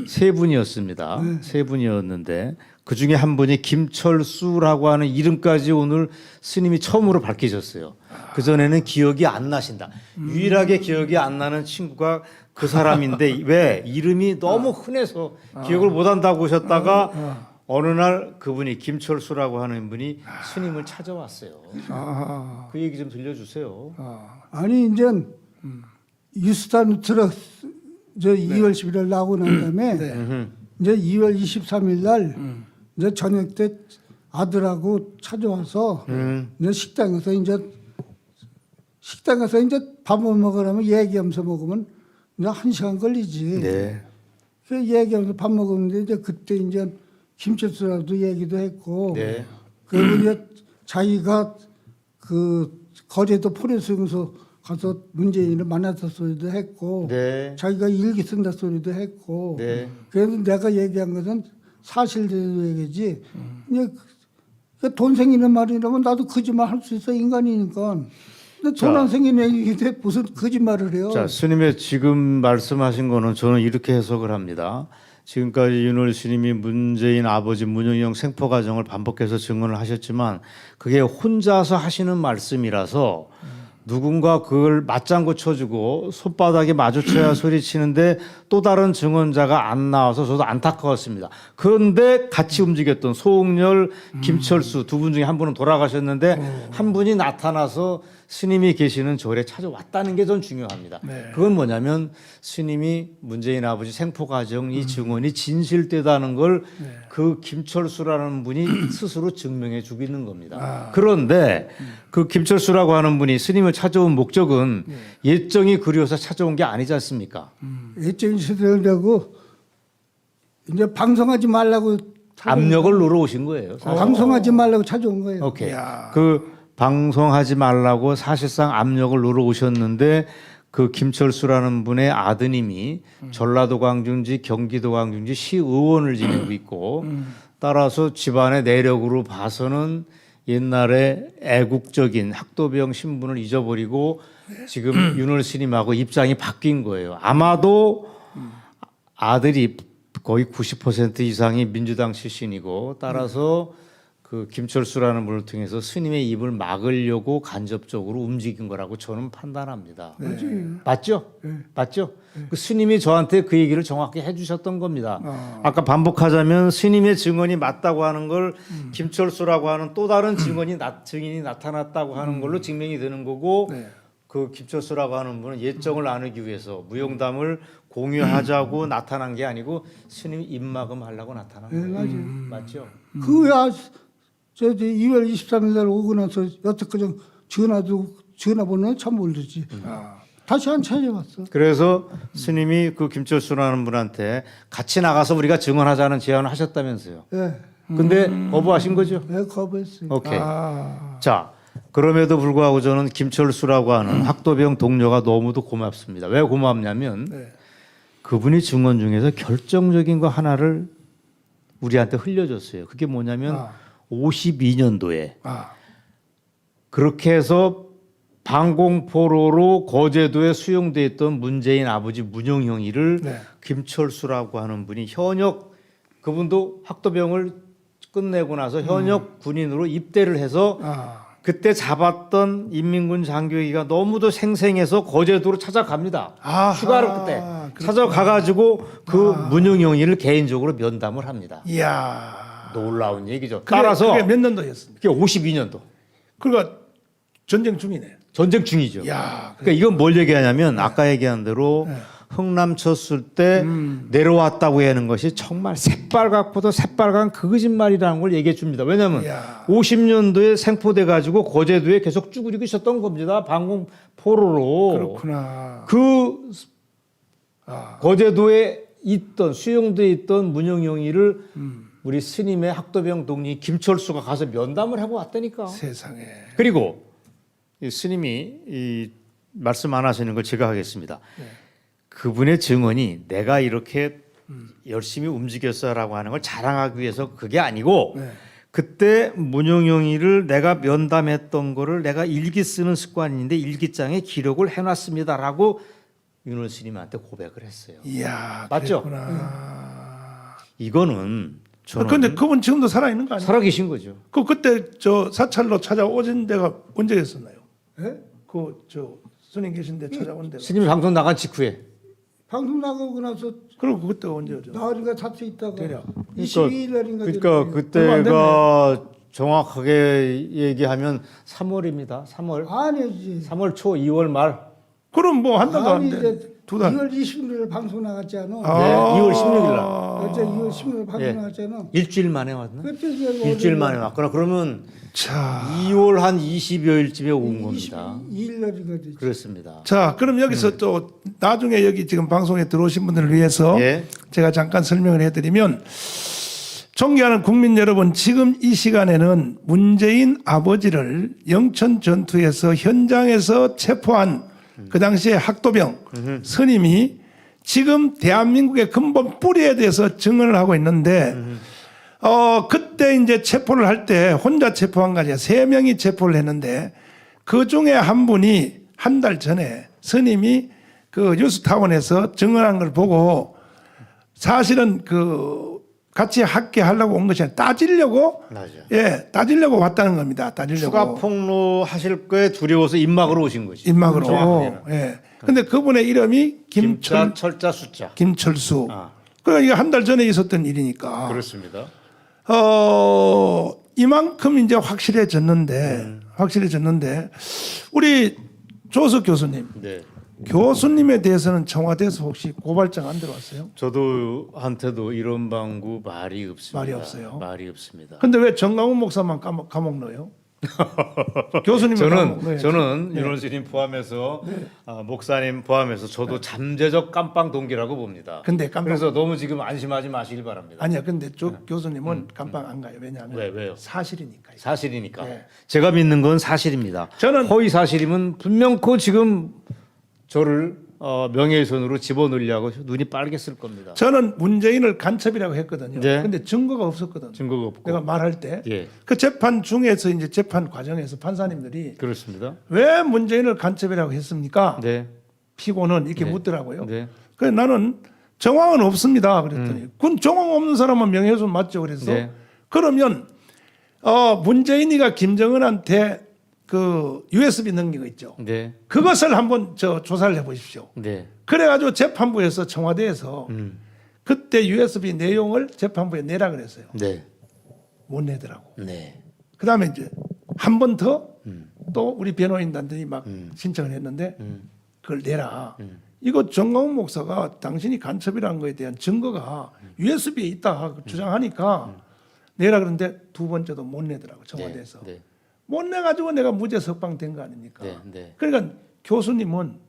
세 분이었습니다. 세 분이었는데 그 중에 한 분이 김철수라고 하는 이름까지 오늘 스님이 처음으로 밝히셨어요. 그 전에는 기억이 안 나신다. 유일하게 기억이 안 나는 친구가 그 사람인데 왜 이름이 너무 흔해서 기억을 못 한다고 하셨다가 어느 날 그분이 김철수라고 하는 분이 스님을 찾아왔어요. 그 얘기 좀 들려주세요. 아니 이제 유스탄 트럭 저 2월 11일 나오고 난 다음에 이제 2월 23일 날 이제 저녁 때 아들하고 찾아와서 이제 식당에서 이제 밥을 먹으려면 얘기하면서 먹으면 이제 1시간 걸리지. 네. 그 얘기하면서 밥 먹었는데 이제 그때 이제 김철수라도 얘기도 했고 네. 그리고 이제 자기가 그 거제도 포레스에서 가서 문재인을 만났다 소리도 했고 네. 자기가 일기 쓴다 소리도 했고 네. 그래서 내가 얘기한 것은 사실대로 얘기지 이제 돈 생기는 말이라면 나도 거짓말 할 수 있어 인간이니까 근데 돈 안 생기는 얘기인데 무슨 거짓말을 해요. 자, 스님의 지금 말씀하신 거는 저는 이렇게 해석을 합니다. 지금까지 윤월 스님이 문재인 아버지 문영영 생포 과정을 반복해서 증언을 하셨지만 그게 혼자서 하시는 말씀이라서 누군가 그걸 맞장구 쳐주고 손바닥에 마주쳐야 소리치는데 또 다른 증언자가 안 나와서 저도 안타까웠습니다. 그런데 같이 움직였던 소홍렬, 김철수 두 분 중에 한 분은 돌아가셨는데 한 분이 나타나서 스님이 계시는 절에 찾아왔다는 게 전 중요합니다. 네. 그건 뭐냐면 스님이 문재인 아버지 생포 과정 이 증언이 진실되다는 걸 그 김철수라는 분이 스스로 증명해 주고 있는 겁니다. 그런데 그 김철수라고 하는 분이 스님을 찾아온 목적은 예정이 그리워서 찾아온 게 아니지 않습니까? 일정이 시들되고 이제 방송하지 말라고 압력을 놓으러 오신 거예요. 방송하지 말라고 찾아온 거예요. 오케이. 이야. 그 방송하지 말라고 사실상 압력을 놓으러 오셨는데 그 김철수라는 분의 아드님이 전라도 광주인지 경기도 광주인지 시의원을 지내고 있고 따라서 집안의 내력으로 봐서는 옛날에 애국적인 학도병 신분을 잊어버리고 지금 윤월 스님하고 입장이 바뀐 거예요. 아마도 아들이 거의 90% 이상이 민주당 출신이고 따라서 그 김철수라는 분을 통해서 스님의 입을 막으려고 간접적으로 움직인 거라고 저는 판단합니다. 맞죠? 맞죠? 그 스님이 저한테 그 얘기를 정확히 해주셨던 겁니다. 아까 반복하자면 스님의 증언이 맞다고 하는 걸 김철수라고 하는 또 다른 증인이 나타났다고 하는 걸로 증명이 되는 거고 그 김철수라고 하는 분은 예정을 나누기 위해서 무용담을 공유하자고 나타난 게 아니고 스님이 입막음 하려고 나타난 거예요. 맞아요. 맞죠? 그야 저 2월 23일 날 오고 나서 여태까지 전화번호는 참 모르지. 다시 안 찾아봤어. 그래서 스님이 그 김철수라는 분한테 같이 나가서 우리가 증언하자는 제안을 하셨다면서요. 예, 근데 거부하신 거죠? 네, 거부했어요. 오케이. 자, 그럼에도 불구하고 저는 김철수라고 하는 학도병 동료가 너무도 고맙습니다. 왜 고맙냐면 그분이 증언 중에서 결정적인 거 하나를 우리한테 흘려줬어요. 그게 뭐냐면 52년도에 그렇게 해서 방공포로로 거제도에 수용돼 있던 문재인 아버지 문용형이를 김철수라고 하는 분이 현역 그분도 학도병을 끝내고 나서 현역 군인으로 입대를 해서 그때 잡았던 인민군 장교기가 너무도 생생해서 거제도로 찾아갑니다. 휴가를 그때 찾아가가지고 그 문용형이를 개인적으로 면담을 합니다. 이야. 놀라운 얘기죠. 그게, 따라서 그게 몇 년도였습니까? 그게 52년도. 그러니까 전쟁 중이네. 전쟁 중이죠. 야, 그러니까 이건 뭘 얘기하냐면 아까 얘기한 대로 흥남 쳤을 때 내려왔다고 하는 것이 정말 새빨갛고도 새빨간 그 거짓말이라는 걸 얘기해 줍니다. 왜냐하면 50년도에 생포돼 가지고 거제도에 계속 쭈그리고 있었던 겁니다. 방공포로로. 그렇구나. 그 거제도에 있던 수용돼 있던 문용영이를 우리 스님의 학도병 동리 김철수가 가서 면담을 하고 왔다니까. 세상에. 그리고 이 스님이 이 말씀 안 하시는 걸 제가 하겠습니다. 그분의 증언이 내가 이렇게 열심히 움직였어라고 하는 걸 자랑하기 위해서 그게 아니고 그때 문용영이를 내가 면담했던 거를 내가 일기 쓰는 습관인데 일기장에 기록을 해놨습니다라고 윤월 스님한테 고백을 했어요. 이야, 맞죠? 이거는 저는 근데 그분 지금도 살아 있는 거 아니에요? 살아계신 거죠. 그때 저 사찰로 찾아오신 데가 언제였었나요? 예? 그 저 스님 계신 데 찾아온 데가. 스님이 방송 나간 직후에. 방송 나가고 나서 그리고 그때가 언제죠? 나흘인가 잡혀 있다가 대략. 22일 날인가 그러니까 그때가 정확하게 얘기하면 3월입니다. 3월. 아니지. 3월 초 2월 말. 그럼 뭐 한 달도 안 돼. 이제 두 달. 2월 20일 방송 나갔잖아. 네, 2월 16일 날. 어제 2월 10일 방송 예. 나갔잖아. 일주일 만에 왔나? 그때 일주일 만에 왔거나 그러면 자, 2월 한 20여일쯤에 온 겁니다. 22일 날인가 되지. 그렇습니다. 자, 그럼 여기서 또 나중에 여기 지금 방송에 들어오신 분들을 위해서 예. 제가 잠깐 설명을 해드리면 존경하는 국민 여러분, 지금 이 시간에는 문재인 아버지를 영천 전투에서 현장에서 체포한 그 당시에 학도병 스님이 지금 대한민국의 근본 뿌리에 대해서 증언을 하고 있는데 그때 이제 체포를 할 때 혼자 체포한 거 아니야. 3명이 체포를 했는데 그 중에 한 분이 한 달 전에 스님이 그 뉴스타운에서 증언한 걸 보고 사실은 그 같이 학계하려고 온 것이 아니라 따지려고 맞아. 따지려고 왔다는 겁니다. 따지려고. 추가 폭로 하실 거에 두려워서 입막으로 오신 거지. 입막으로. 정확하게는. 예. 근데 그분의 이름이 김자 철자 숫자. 김철수. 아. 그러니까 이게 한 달 전에 있었던 일이니까. 그렇습니다. 이만큼 이제 확실해졌는데 우리 조석 교수님, 네. 교수님에 대해서는 청와대에서 혹시 고발장 안 들어왔어요? 저도 한테도 이런 방구 말이 없습니다. 말이 없어요? 말이 없습니다. 근데 왜 정강훈 목사만 감옥 넣어요? 교수님은 감옥 넣어야지. 저는 윤호진님 포함해서 목사님 포함해서 저도 잠재적 깜빵 동기라고 봅니다. 근데 깜빵 그래서 너무 지금 안심하지 마시길 바랍니다. 아니야. 근데 교수님은 감방 안 가요. 왜냐하면 왜요? 사실이니까요. 사실이니까. 네. 제가 믿는 건 사실입니다. 저는- 허위 사실이면 분명코 지금 저를 명예훼손으로 집어넣으려고 눈이 빨겠을 겁니다. 저는 문재인을 간첩이라고 했거든요. 네. 근데 증거가 없었거든. 증거가 없고. 내가 말할 때 그 예, 재판 중에서 이제 재판 과정에서 판사님들이 그렇습니다. 왜 문재인을 간첩이라고 했습니까? 네, 피고는 이렇게 네. 묻더라고요. 네, 그래서 나는 정황은 없습니다. 그랬더니 그건 정황 없는 사람은 명예훼손 맞죠. 그래서 네. 그러면 문재인이가 김정은한테 그 USB 넘긴 거 있죠. 네, 그것을 한번 조사를 해보십시오. 네. 그래가지고 재판부에서 청와대에서 음. 그때 USB 내용을 재판부에 내라 그랬어요. 네, 못 내더라고. 네. 그다음에 이제 한 번 더 또 우리 변호인단들이 막 신청을 했는데 그걸 내라. 이거 정광훈 목사가 당신이 간첩이라는 거에 대한 증거가 USB에 있다 주장하니까 내라 그런데 두 번째도 못 내더라고 청와대에서. 네, 못 내가지고 내가 무죄 석방된 거 아닙니까? 네, 네. 그러니까 교수님은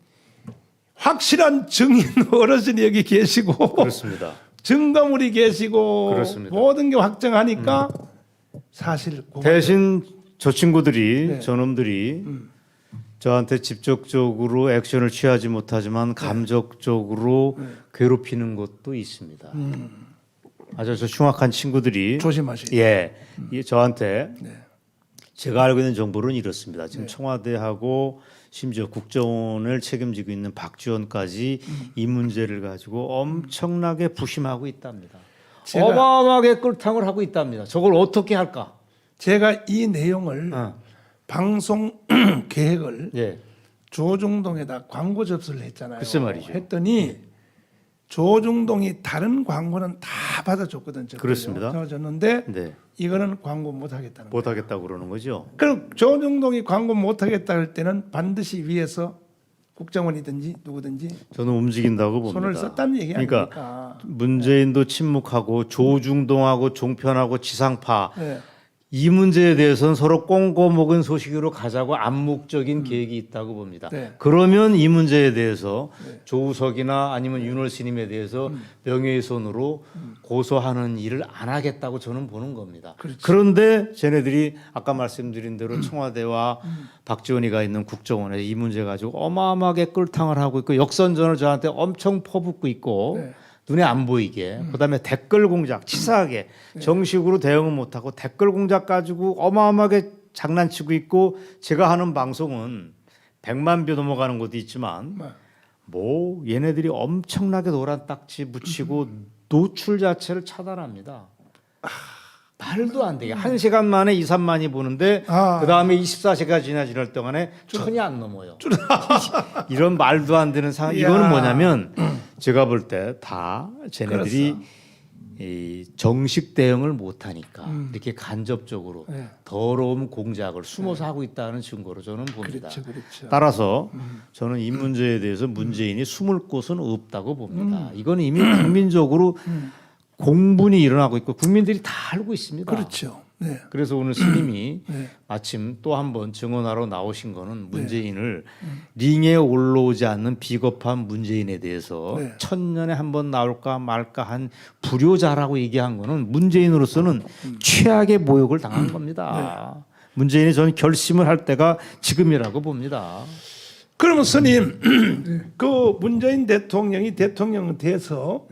확실한 증인 어르신이 여기 계시고 그렇습니다. 증거물이 계시고 그렇습니다. 모든 게 확정하니까 사실 대신 저 친구들이 네. 저놈들이 저한테 직접적으로 액션을 취하지 못하지만 감정적으로 괴롭히는 것도 있습니다. 아주 저 흉악한 친구들이 조심하시고. 이 저한테 네. 제가 알고 있는 정보는 이렇습니다. 지금 청와대하고 심지어 국정원을 책임지고 있는 박지원까지 이 문제를 가지고 엄청나게 부심하고 있답니다. 제가- 어마어마하게 끌탕을 하고 있답니다. 저걸 어떻게 할까? 제가 이 내용을 어. 방송 계획을 예. 조중동에다 광고 접수를 했잖아요. 글쎄 말이죠. 했더니 조중동이 다른 광고는 다 받아줬거든요. 그렇습니다. 받아줬는데 네. 이거는 광고 못 하겠다는 거예요. 못 하겠다고 그러는 거죠. 그럼 조중동이 광고 못 하겠다 할 때는 반드시 위에서 국정원이든지 누구든지 저는 움직인다고 봅니다. 손을 썼다는 얘기 그러니까 아닙니까? 문재인도 침묵하고 조중동하고 종편하고 지상파 네. 이 문제에 대해서는 서로 꽁고먹은 소식으로 가자고 암묵적인 계획이 있다고 봅니다. 네. 그러면 이 문제에 대해서 조우석이나 아니면 윤월스님에 대해서 명예훼손으로 고소하는 일을 안 하겠다고 저는 보는 겁니다. 그렇지. 그런데 쟤네들이 아까 말씀드린 대로 청와대와 박지원이가 있는 국정원에 이 문제 가지고 어마어마하게 끌탕을 하고 있고 역선전을 저한테 엄청 퍼붓고 있고 네. 눈에 안 보이게 그다음에 댓글 공작 치사하게 정식으로 대응을 못하고 댓글 공작 가지고 어마어마하게 장난치고 있고 제가 하는 방송은 100만 뷰 넘어가는 것도 있지만 뭐 얘네들이 엄청나게 노란 딱지 붙이고 노출 자체를 차단합니다. 말도 안 되게 1시간 만에 2, 3만이 보는데 아. 그다음에 24시간 지날 동안에 천이 안 넘어요. 이런 말도 안 되는 상황. 이거는 이야. 뭐냐면 제가 볼 때 다 쟤네들이 이 정식 대응을 못 하니까 이렇게 간접적으로 네. 더러운 공작을 숨어서 하고 있다는 증거로 저는 봅니다. 그렇죠. 따라서 저는 이 문제에 대해서 문재인이 숨을 곳은 없다고 봅니다. 이건 이미 국민적으로 공분이 일어나고 있고 국민들이 다 알고 있습니다. 그렇죠. 네. 그래서 오늘 스님이 네. 마침 또 한 번 증언하러 나오신 거는 문재인을 링에 올라오지 않는 비겁한 문재인에 대해서 네. 천년에 한 번 나올까 말까 한 불효자라고 얘기한 거는 문재인으로서는 최악의 모욕을 당한 겁니다. 문재인이 저는 결심을 할 때가 지금이라고 봅니다. 그러면 스님, 그 문재인 대통령이 대통령 돼서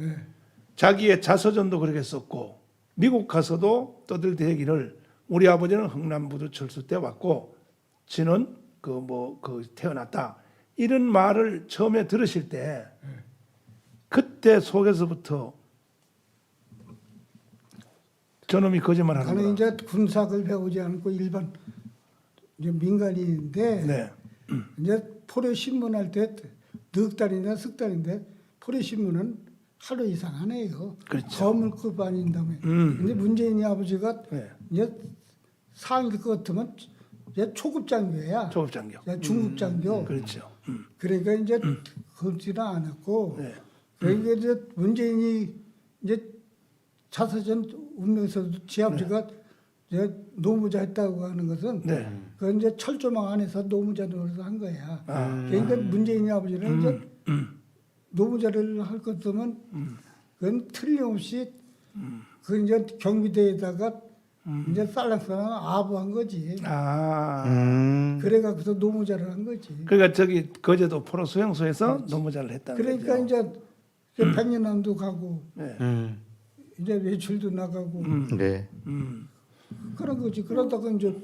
자기의 자서전도 그렇게 썼고 미국 가서도 떠들대기를 우리 아버지는 흥남부두 철수 때 왔고 지는 그 태어났다 이런 말을 처음에 들으실 때 그때 속에서부터 저놈이 거짓말하는 나는 거야. 이제 군사학을 배우지 않고 일반 이제 민간인인데 네. 이제 포레 신문할 때 넉 달이나 석 달인데 포레 신문은 하루 이상 안 해요. 그렇죠. 거물급 아닌 다음에. 근데 문재인이 아버지가 네. 이제 상일 것 같으면 이제 초급 장교야. 초급 장교. 이제 중급 장교. 그렇죠. 그러니까 이제 검지는 안 했고. 네. 그러니까 이제 문재인이 이제 자서전 운명에서도 지 아버지가 이제 노무자 했다고 하는 것은 네. 그건 이제 철조망 안에서 노무자 노릇을 한 거야. 그러니까 문재인이 아버지는 이제 노무자를 할 것 같으면 그건 틀림없이 그 이제 경비대에다가 이제 살랑살랑 아부한 거지. 아. 그래갖고서 노무자를 한 거지. 그러니까 저기 거제도 포로 수용소에서 노무자를 했다는 그러니까 거죠. 이제 백년남도 가고 네. 이제 외출도 나가고 네. 그런 거지. 그러다가 이제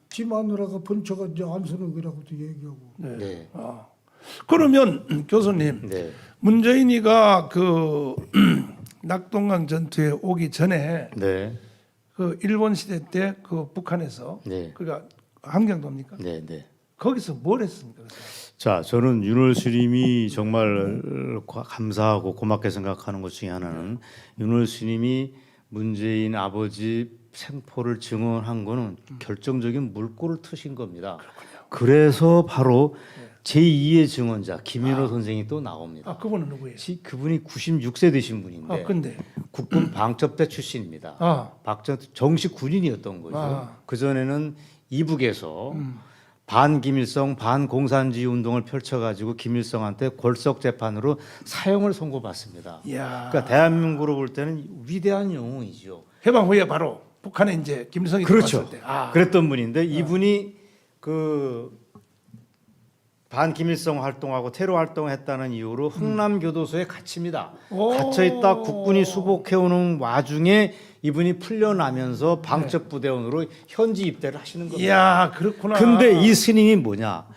지 마누라가 번쳐가 이제 안선욱이라고도 얘기하고. 네. 네. 그러면 교수님, 네. 문재인이가 그 낙동강 전투에 오기 전에 네. 그 일본 시대 때 그 북한에서 네. 그러니까 함경도입니까? 네. 네. 거기서 뭘 했습니까? 그래서? 자, 저는 윤월스님이 정말 감사하고 고맙게 생각하는 것 중에 하나는 윤월스님이 문재인 아버지 생포를 증언한 거는 결정적인 물꼬를 트신 겁니다. 그래서 바로 제2의 증언자 김인호 선생이 또 나옵니다. 아, 그분은 누구예요? 그분이 96세 되신 분인데 아, 근데 국군 방첩대 출신입니다. 아. 정식 군인이었던 거죠. 아. 그 전에는 이북에서 반기밀성 반공산주의 운동을 펼쳐가지고 김일성한테 골석 재판으로 사형을 선고받습니다. 이야. 그러니까 대한민국으로 볼 때는 위대한 영웅이죠. 해방 후에 바로 북한에 이제 김일성이 그렇죠. 들어왔을 때. 아. 그랬던 분인데 이분이 그 반기밀성 활동하고 테러 활동을 했다는 이유로 흥남교도소에 갇힙니다. 오. 갇혀있다 국군이 수복해오는 와중에 이분이 풀려나면서 방첩부대원으로 현지 입대를 하시는 겁니다. 이야, 그렇구나. 근데 이 스님이 뭐냐?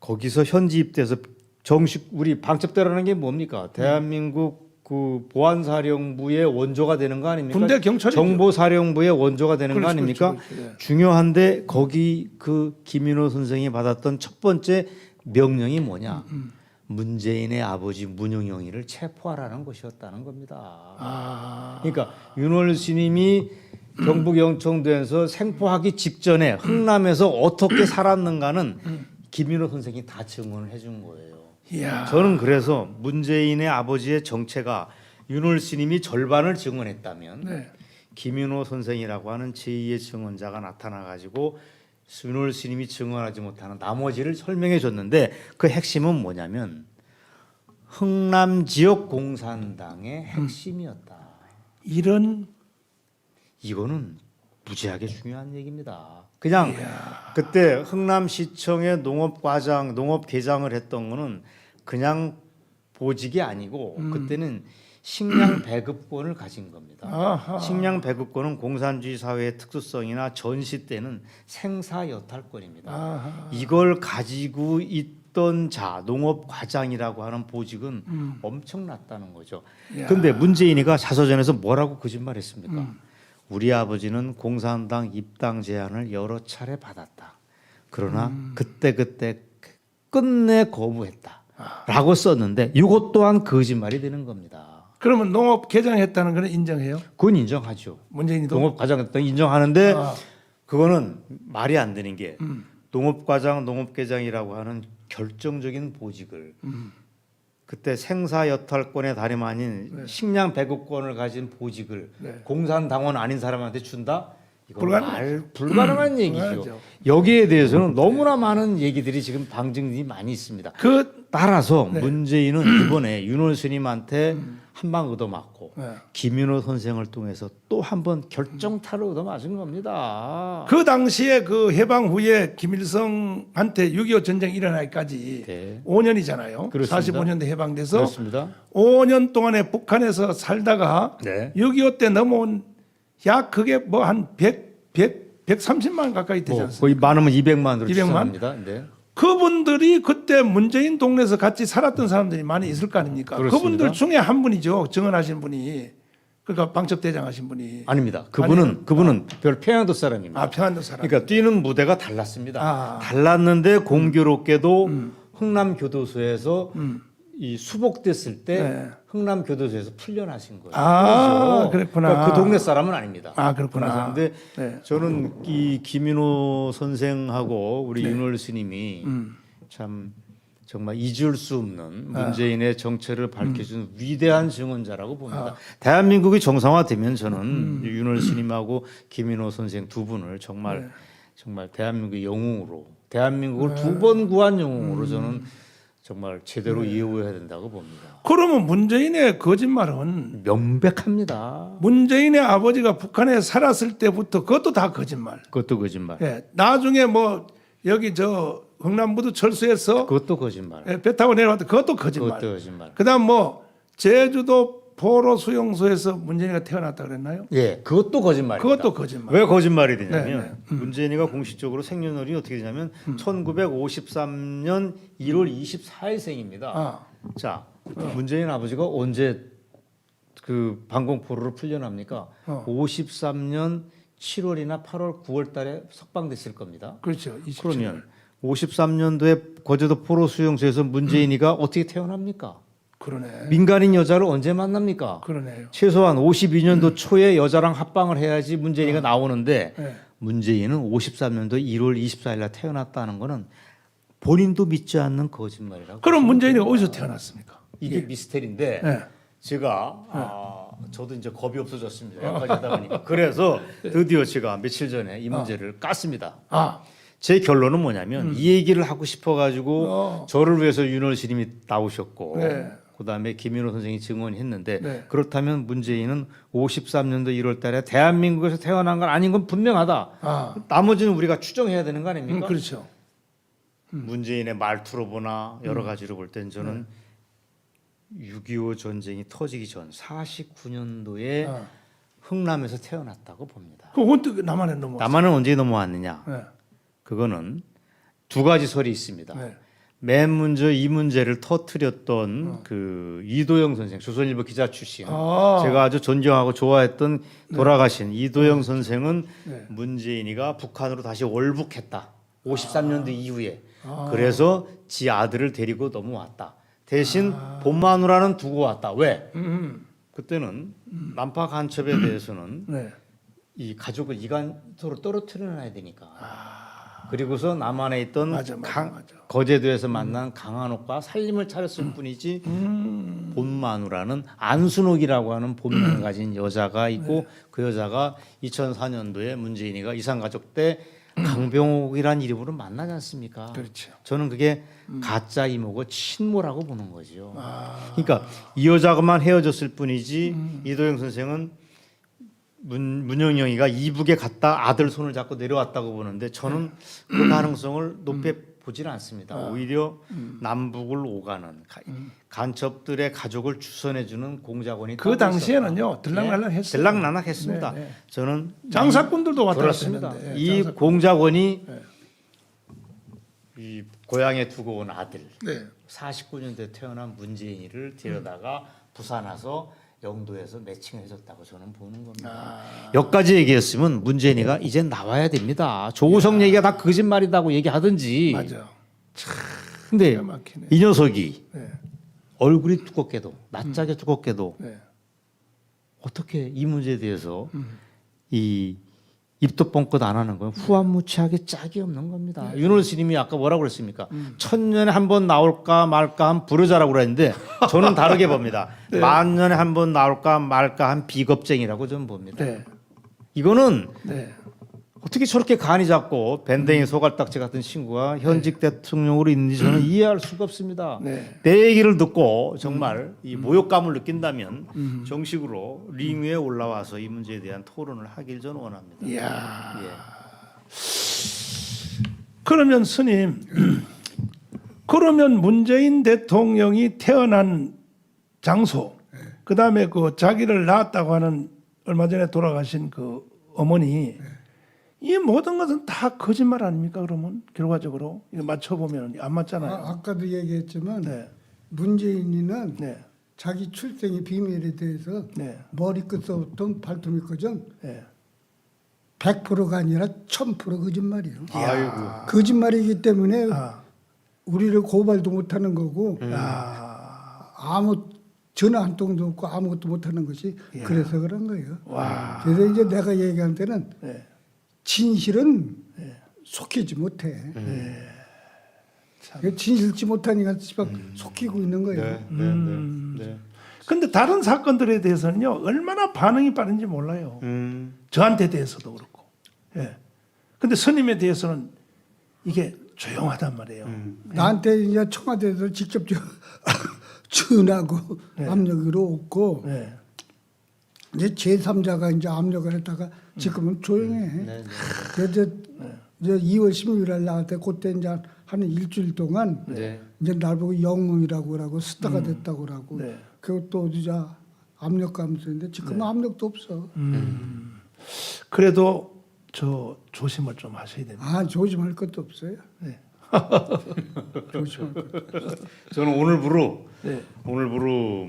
거기서 현지 입대해서 정식 우리 방첩대라는 게 뭡니까? 대한민국 그 보안사령부의 원조가 되는 거 아닙니까? 군대 경찰이죠. 정보사령부의 원조가 되는 거 그렇지, 아닙니까? 그렇지, 그렇지. 예. 중요한데 거기 그 김인호 선생이 받았던 첫 번째 명령이 뭐냐? 문재인의 아버지 문용영이를 체포하라는 것이었다는 겁니다. 아. 그러니까 윤월 스님이 경북 영천도에서 생포하기 직전에 흥남에서 어떻게 살았는가는 김인호 선생이 다 증언을 해준 거예요. 이야. 저는 그래서 문재인의 아버지의 정체가 윤월 스님이 절반을 증언했다면 네. 김인호 선생이라고 하는 제2의 증언자가 나타나가지고 윤월 스님이 증언하지 못하는 나머지를 설명해 줬는데 그 핵심은 뭐냐면 흥남 지역 공산당의 핵심이었다. 이런 이거는 무지하게 중요한 얘기입니다. 그냥 그때 흥남시청의 농업과장, 농업계장을 했던 거는 그냥 보직이 아니고 그때는 식량 배급권을 가진 겁니다. 아하. 식량 배급권은 공산주의 사회의 특수성이나 전시 때는 생사여탈권입니다. 아하. 이걸 가지고 있던 자, 농업과장이라고 하는 보직은 엄청났다는 거죠. 야. 근데 문재인이가 자서전에서 뭐라고 거짓말했습니까? 우리 아버지는 공산당 입당 제안을 여러 차례 받았다. 그러나 그때 끝내 거부했다라고 썼는데 이것 또한 거짓말이 되는 겁니다. 그러면 농업 개장했다는 건 인정해요? 그건 인정하죠. 문재인이도. 농업과장 인정하는데 아. 그거는 말이 안 되는 게 농업과장, 농업계장이라고 하는 결정적인 보직을 그때 생사여탈권의 다름 아닌 식량 배급권을 가진 보직을 네. 공산당원 아닌 사람한테 준다? 이건 불가능- 불가능한 얘기죠. 불가능하죠. 여기에 대해서는 너무나 많은 얘기들이 지금 방증이 많이 있습니다. 그 따라서 네. 문재인은 이번에 윤월 스님한테 한 방 얻어맞고 네. 김윤호 선생을 통해서 또 한 번 결정타를 얻어맞은 겁니다. 그 당시에 그 해방 후에 김일성한테 6.25 전쟁 일어나기까지 네. 5년이잖아요. 그렇습니다. 45년대 해방돼서 그렇습니다. 5년 동안에 북한에서 살다가 네. 6.25 때 넘어온 약 그게 뭐 한 130만 가까이 되지 않습니까? 거의 많으면 200만으로 200만? 추산합니다. 네. 그분들이 그때 문재인 동네에서 같이 살았던 사람들이 많이 있을 거 아닙니까? 그렇습니다. 그분들 중에 한 분이죠. 증언하신 분이 그러니까 방첩대장 하신 분이 아닙니다. 그분은 별 평양도 사람입니다. 평안도 사람. 그러니까 뛰는 무대가 달랐습니다. 아. 달랐는데 공교롭게도 흥남교도소에서 이 수복됐을 때 네. 흥남교도소에서 풀려나신 거예요. 아, 그랬구나. 그러니까 그 동네 사람은 아닙니다. 아, 그렇구나. 그런데 네. 저는 이 김인호 선생하고 우리 네. 윤월 스님이 참 정말 잊을 수 없는 문재인의 정체를 밝혀준 위대한 증언자라고 봅니다. 대한민국이 정상화되면 저는 윤월 스님하고 김인호 선생 두 분을 정말 정말 대한민국의 영웅으로 대한민국을 두 번 구한 영웅으로 저는 정말 제대로 이해해야 된다고 봅니다. 그러면 문재인의 거짓말은 명백합니다. 문재인의 아버지가 북한에 살았을 때부터 그것도 다 거짓말. 그것도 거짓말. 예. 나중에 뭐 여기 저 흥남부두 철수해서 그것도 거짓말. 예, 배 타고 내려왔다 그것도 거짓말. 그것도 거짓말. 그다음 뭐 제주도 포로 수용소에서 문재인이가 태어났다 그랬나요? 예, 그것도 거짓말입니다. 그것도 거짓말. 왜 거짓말이 되냐면 네, 문재인이가 공식적으로 생년월일이 어떻게 되냐면 1953년 1월 24일생입니다. 아. 자, 문재인 아버지가 언제 그 방공포로를 풀려납니까? 53년 7월이나 8월, 9월달에 석방됐을 겁니다. 그렇죠. 27년. 그러면 53년도에 거제도 포로 수용소에서 문재인이가 어떻게 태어납니까? 그러네. 민간인 여자를 언제 만납니까? 그러네요. 최소한 52년도 초에 여자랑 합방을 해야지 문재인이가 나오는데 네. 문재인은 53년도 1월 24일 날 태어났다는 거는 본인도 믿지 않는 거짓말이라고. 그럼 문재인이 어디서 태어났습니까? 이게 미스테리인데 네. 제가 저도 이제 겁이 없어졌습니다. 여기까지 하다 보니까. 그래서 드디어 제가 며칠 전에 이 문제를 깠습니다. 아, 제 결론은 뭐냐면 이 얘기를 하고 싶어가지고 저를 위해서 윤월 스님이 나오셨고 네. 그다음에 김인호 선생이 증언했는데 네. 그렇다면 문재인은 53년도 1월 달에 대한민국에서 태어난 건 아닌 건 분명하다. 아, 나머지는 우리가 추정해야 되는 거 아닙니까? 그렇죠. 문재인의 말투로 보나 여러 가지로 볼 땐 저는 네. 6.25 전쟁이 터지기 전 49년도에 흥남에서 태어났다고 봅니다. 그 어떻게 남한에 넘어? 남한은 언제 넘어왔느냐? 네. 그거는 두 가지 설이 있습니다. 네. 맨 먼저 이 문제를 터뜨렸던 그 이도영 선생, 조선일보 기자 출신, 아. 제가 아주 존경하고 좋아했던 돌아가신 이도영 선생은 네. 문재인이가 북한으로 다시 월북했다. 53년도 이후에. 그래서 지 아들을 데리고 넘어왔다. 대신 본마누라는 두고 왔다. 왜? 그때는 난파 간첩에 대해서는 네. 이 가족을 이간소로 떨어뜨려 놔야 되니까. 그리고서 남한에 있던 맞아. 거제도에서 만난 강한옥과 살림을 차렸을 뿐이지 본마누라는 안순옥이라고 하는 본명을 가진 여자가 있고 그 여자가 2004년도에 문재인이가 이산가족 때 강병옥이라는 이름으로 만나지 않습니까? 그렇죠. 저는 그게 가짜 이모고 친모라고 보는 거죠. 그러니까 이 여자가만 헤어졌을 뿐이지 이도영 선생은 문영영이가 이북에 갔다 아들 손을 잡고 내려왔다고 보는데 저는 그 가능성을 높게 보지는 않습니다. 오히려 남북을 오가는 간첩들의 가족을 주선해주는 공작원이 그 당시에는요 들락날락했어요. 들락날락했습니다. 네, 네. 저는 장사꾼들도 왔다 갔다 그렇습니다. 했는데 이 공작원이 이 고향에 두고 온 아들 네. 49년도에 태어난 문재인이를 데려다가 부산 와서 영도에서 매칭해줬다고 저는 보는 겁니다. 여기까지 얘기했으면 문재인이가 이제 나와야 됩니다. 조우성 얘기가 다 거짓말이라고 얘기하든지. 맞아. 근데 기가 막히네. 이 녀석이 네. 얼굴이 두껍게도 낯짝이 두껍게도 네. 어떻게 이 문제에 대해서 이 입도 뻥끗 안 하는 건 후한무치하게 짝이 없는 겁니다. 윤월 스님이 아까 뭐라고 그랬습니까? 천년에 한 번 나올까 말까 한 불효자라고 그랬는데 저는 다르게 봅니다. 만년에 한 번 나올까 말까 한 비겁쟁이라고 저는 봅니다. 네. 이거는 네. 어떻게 저렇게 간이 작고 밴댕이 소갈딱지 같은 친구가 현직 대통령으로 있는지 저는 이해할 수가 없습니다. 네. 내 얘기를 듣고 정말 이 모욕감을 느낀다면 정식으로 링 위에 올라와서 이 문제에 대한 토론을 하길 저는 원합니다. 이야. 예. 그러면 스님, 그러면 문재인 대통령이 태어난 장소, 그 다음에 그 자기를 낳았다고 하는 얼마 전에 돌아가신 그 어머니, 이 모든 것은 다 거짓말 아닙니까? 그러면 결과적으로 이거 맞춰보면 안 맞잖아요. 아까도 얘기했지만 네, 문재인이는 네, 자기 출생의 비밀에 대해서 네. 머리끝부터 발톱끝까지 네. 100%가 아니라 1000% 거짓말이에요. 아이고. 거짓말이기 때문에 아. 우리를 고발도 못하는 거고 아. 아무 전화 한 통도 없고 아무것도 못하는 것이 그래서 그런 거예요. 와. 그래서 이제 내가 얘기한 때는 네. 진실은 네. 속이지 못해. 진실지 못하니까 속이고 있는 거예요. 네, 네, 네, 네. 근데 다른 사건들에 대해서는요 얼마나 반응이 빠른지 몰라요. 저한테 대해서도 그렇고. 예. 근데 스님에 대해서는 이게 조용하단 말이에요. 나한테 이제 청와대에서 직접 전하고 압력으로 없고 네. 이제 제3자가 이제 압력을 했다가 지금은 조용해. 네. 그래서 이제 2월 16일 날 나갈 때 그때 이제 한 일주일 동안 네. 이제 날 보고 영웅이라고 그러고 스타가 됐다고 그러고 네. 그리고 또 이제 압력감수인데 지금은 압력도 없어. 그래도 저 조심을 좀 하셔야 됩니다. 아 조심할 것도 없어요. 네. 조심할 것도. 저는 오늘부로 네.